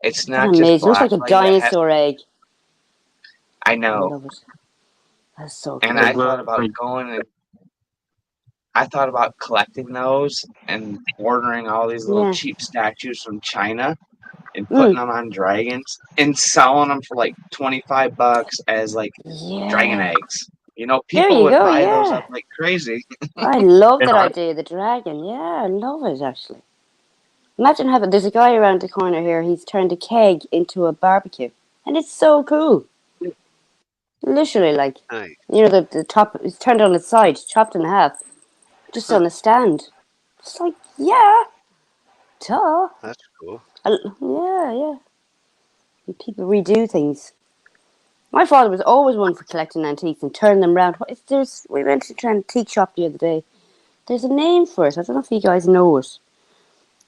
It's That's not just amazing. Looks black like a light. It has. dinosaur egg. I I know. love it. That's so And cool. I thought about going and I thought about collecting those and ordering all these little Yeah. cheap statues from China and putting Mm. them on dragons and selling them for like $25 as like dragon Yeah. eggs. You know, There people you would go. buy those Yeah. up like crazy. I love that I, idea. The dragon. Yeah, I love it actually. Imagine having. There's a guy around the corner here. He's turned a keg into a barbecue, and it's so cool. Literally, like Nice. the top is turned on its side, chopped in half, just Huh, on a stand. Just like yeah, duh. that's cool. Yeah, yeah. And people redo things. My father was always one for collecting antiques and turning them round. We went to an antique shop the other day. There's a name for it. I don't know if you guys know it.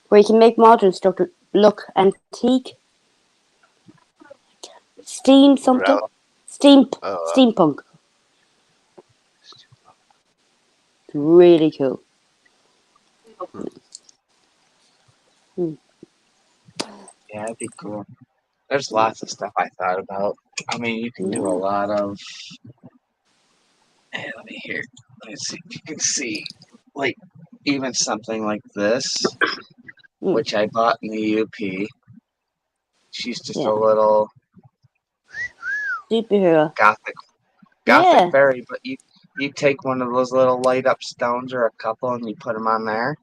Where you can make modern stuff look antique. Steam something. Rel- Steam uh, steampunk. It's really cool. Hmm. Yeah, that'd be cool. There's lots of stuff I thought about. I mean, you can do a Yeah. lot of. Hey, let me hear. Let's see if you can see. Like, even something like this, Mm. which I bought in the UP. She's just Yeah. a little Superhero. gothic Yeah. fairy, but you take one of those little light up stones or a couple and you put them on there.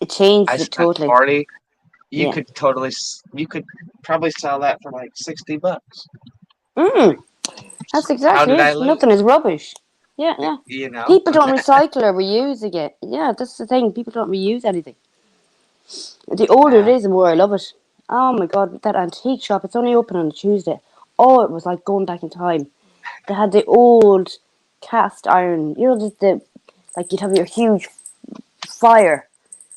It changed I it spent totally. 40. Yeah. You could probably sell that for like $60. Mm. That's How exactly did I it. lose? Nothing is rubbish. Yeah, yeah. You know? People don't recycle or reuse again. Yeah, that's the thing. People don't reuse anything. The older it Yeah. is, the more I love it. Oh my god, that antique shop, it's only open on a Tuesday. Oh, it was like going back in time. They had the old cast iron, just like you'd have your huge fire,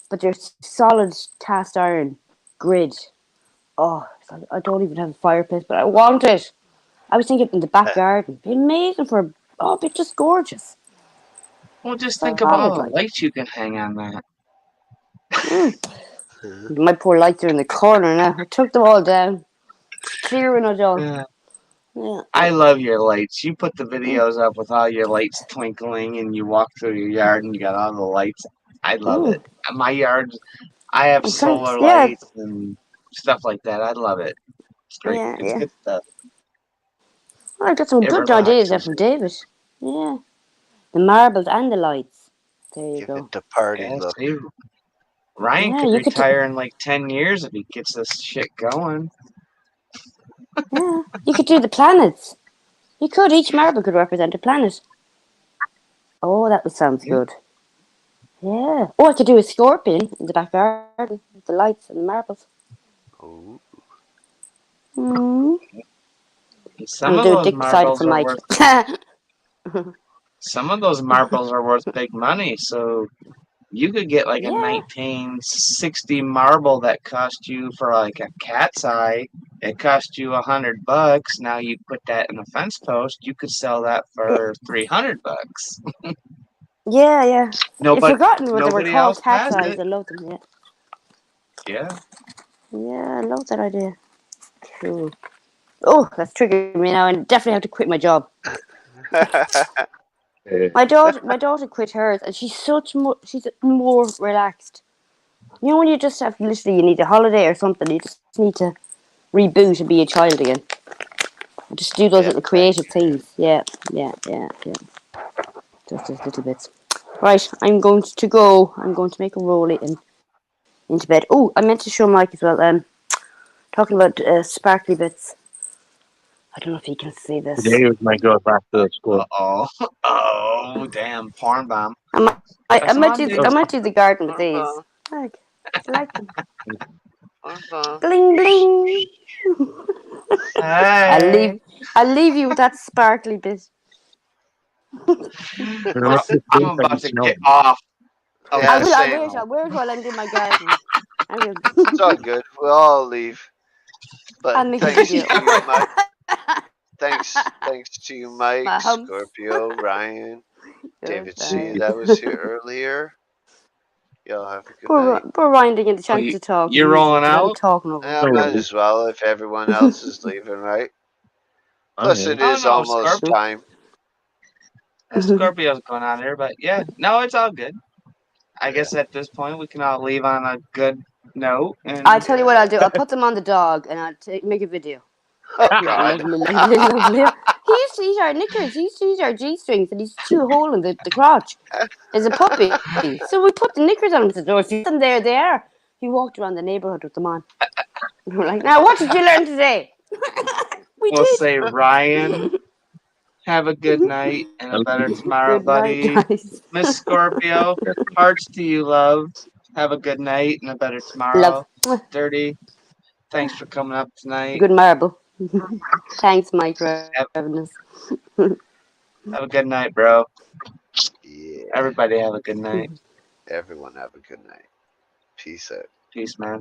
but your solid cast iron grid. Oh, it's like, I don't even have a fireplace, but I want it. I was thinking in the back garden. Be amazing be just gorgeous. Well, just think of Solid, all the like. lights you can hang on that. Mm. My poor lights are in the corner now. I took them all down. Clearing it all. Yeah. Yeah, I yeah. love your lights. You put the Mm, videos up with all your lights twinkling and you walk through your yard and you got all the lights. I love it. mm. My yard, I have Thanks. solar Yeah, lights and stuff like that. I love it. It's great. yeah, It's yeah. good stuff. Well, I got some It good ideas there relaxes from you. David. Yeah. The marbles and the lights. There you Give it go. the party Yeah, look. see, Ryan Yeah, could you could. retire in like 10 years if he gets this shit going. Yeah, you could do the planets. You could. Each marble could represent a planet. Oh, sounds Yeah. good. Yeah. Oh, I could do a scorpion in the back garden with the lights and the marbles. Ooh. Hmm. And I'll do a dick decided for Mike. Some of those marbles are worth big money. So you could get like a Yeah. 1960 marble that cost you for like a cat's eye. It cost you $100. Now you put that in a fence post. You could sell that Yeah. for $300. Yeah, yeah. I've Nobody, forgotten what they were nobody called. else Cat's has eyes. it. I love them. Yeah. Yeah. Yeah, I love that idea. Cool. Oh, that's triggered me now. I definitely have to quit my job. My daughter quit hers, and she's more relaxed. You know when you just have literally you need a holiday or something, you just need to reboot and be a child again. Just do those Get little back creative in things. Yeah, yeah, yeah, yeah. Just those little bits. Right, I'm going to go. I'm going to make a roll into bed. Oh, I meant to show Mike as well. Talking about sparkly bits. I don't know if you can see this. today was my go back to school. Uh-oh. Oh, damn. Porn bomb. I might, Put some on, It I dude. was might do the garden with these. Uh-huh. Like, I like them. Uh-huh. Bling bling. I'll leave. Hey. I'll leave you with that sparkly bit. I'm about to get off. Of Yeah, this same. channel. I'll wear it while I'm doing my gardening. I will. It's all good. We'll all leave. But I'll make a thanks video. to you, Mike. Thanks to you, Mike, My humps. Scorpio, Ryan, You're David C. fine. That was here earlier. Y'all have a good night. Poor Ryan didn't get the Oh, chance to talk. you're He's rolling out? talking over. Yeah, might as well if everyone else is leaving, right? Plus, it Oh is no, almost Scorpio. time. Scorpio's going on here, but yeah, no, it's all good. I guess at this point we can all leave on a good note. And I'll tell you what I'll do. I'll put them on the dog and I'll make a video. Oh, Like, God. he used to eat our knickers. He used to eat our G-strings and he used to chew a hole in the crotch. As a puppy. So we put the knickers on him and said, "Oh, see them there, they are." He walked around the neighbourhood with them on. We were like, "Now, what did you learn today?" We we'll did. say, Ryan, have a good night and a better tomorrow, Good night, buddy. guys. Miss Scorpio, hearts to you, love. Have a good night and a better Love. tomorrow. Dirty, thanks for coming up tonight. Good marble. Thanks, Mike Have, Revenus. have a good night, bro. Yeah. Everybody have a good night. Everyone have a good night. Peace out. Peace, man.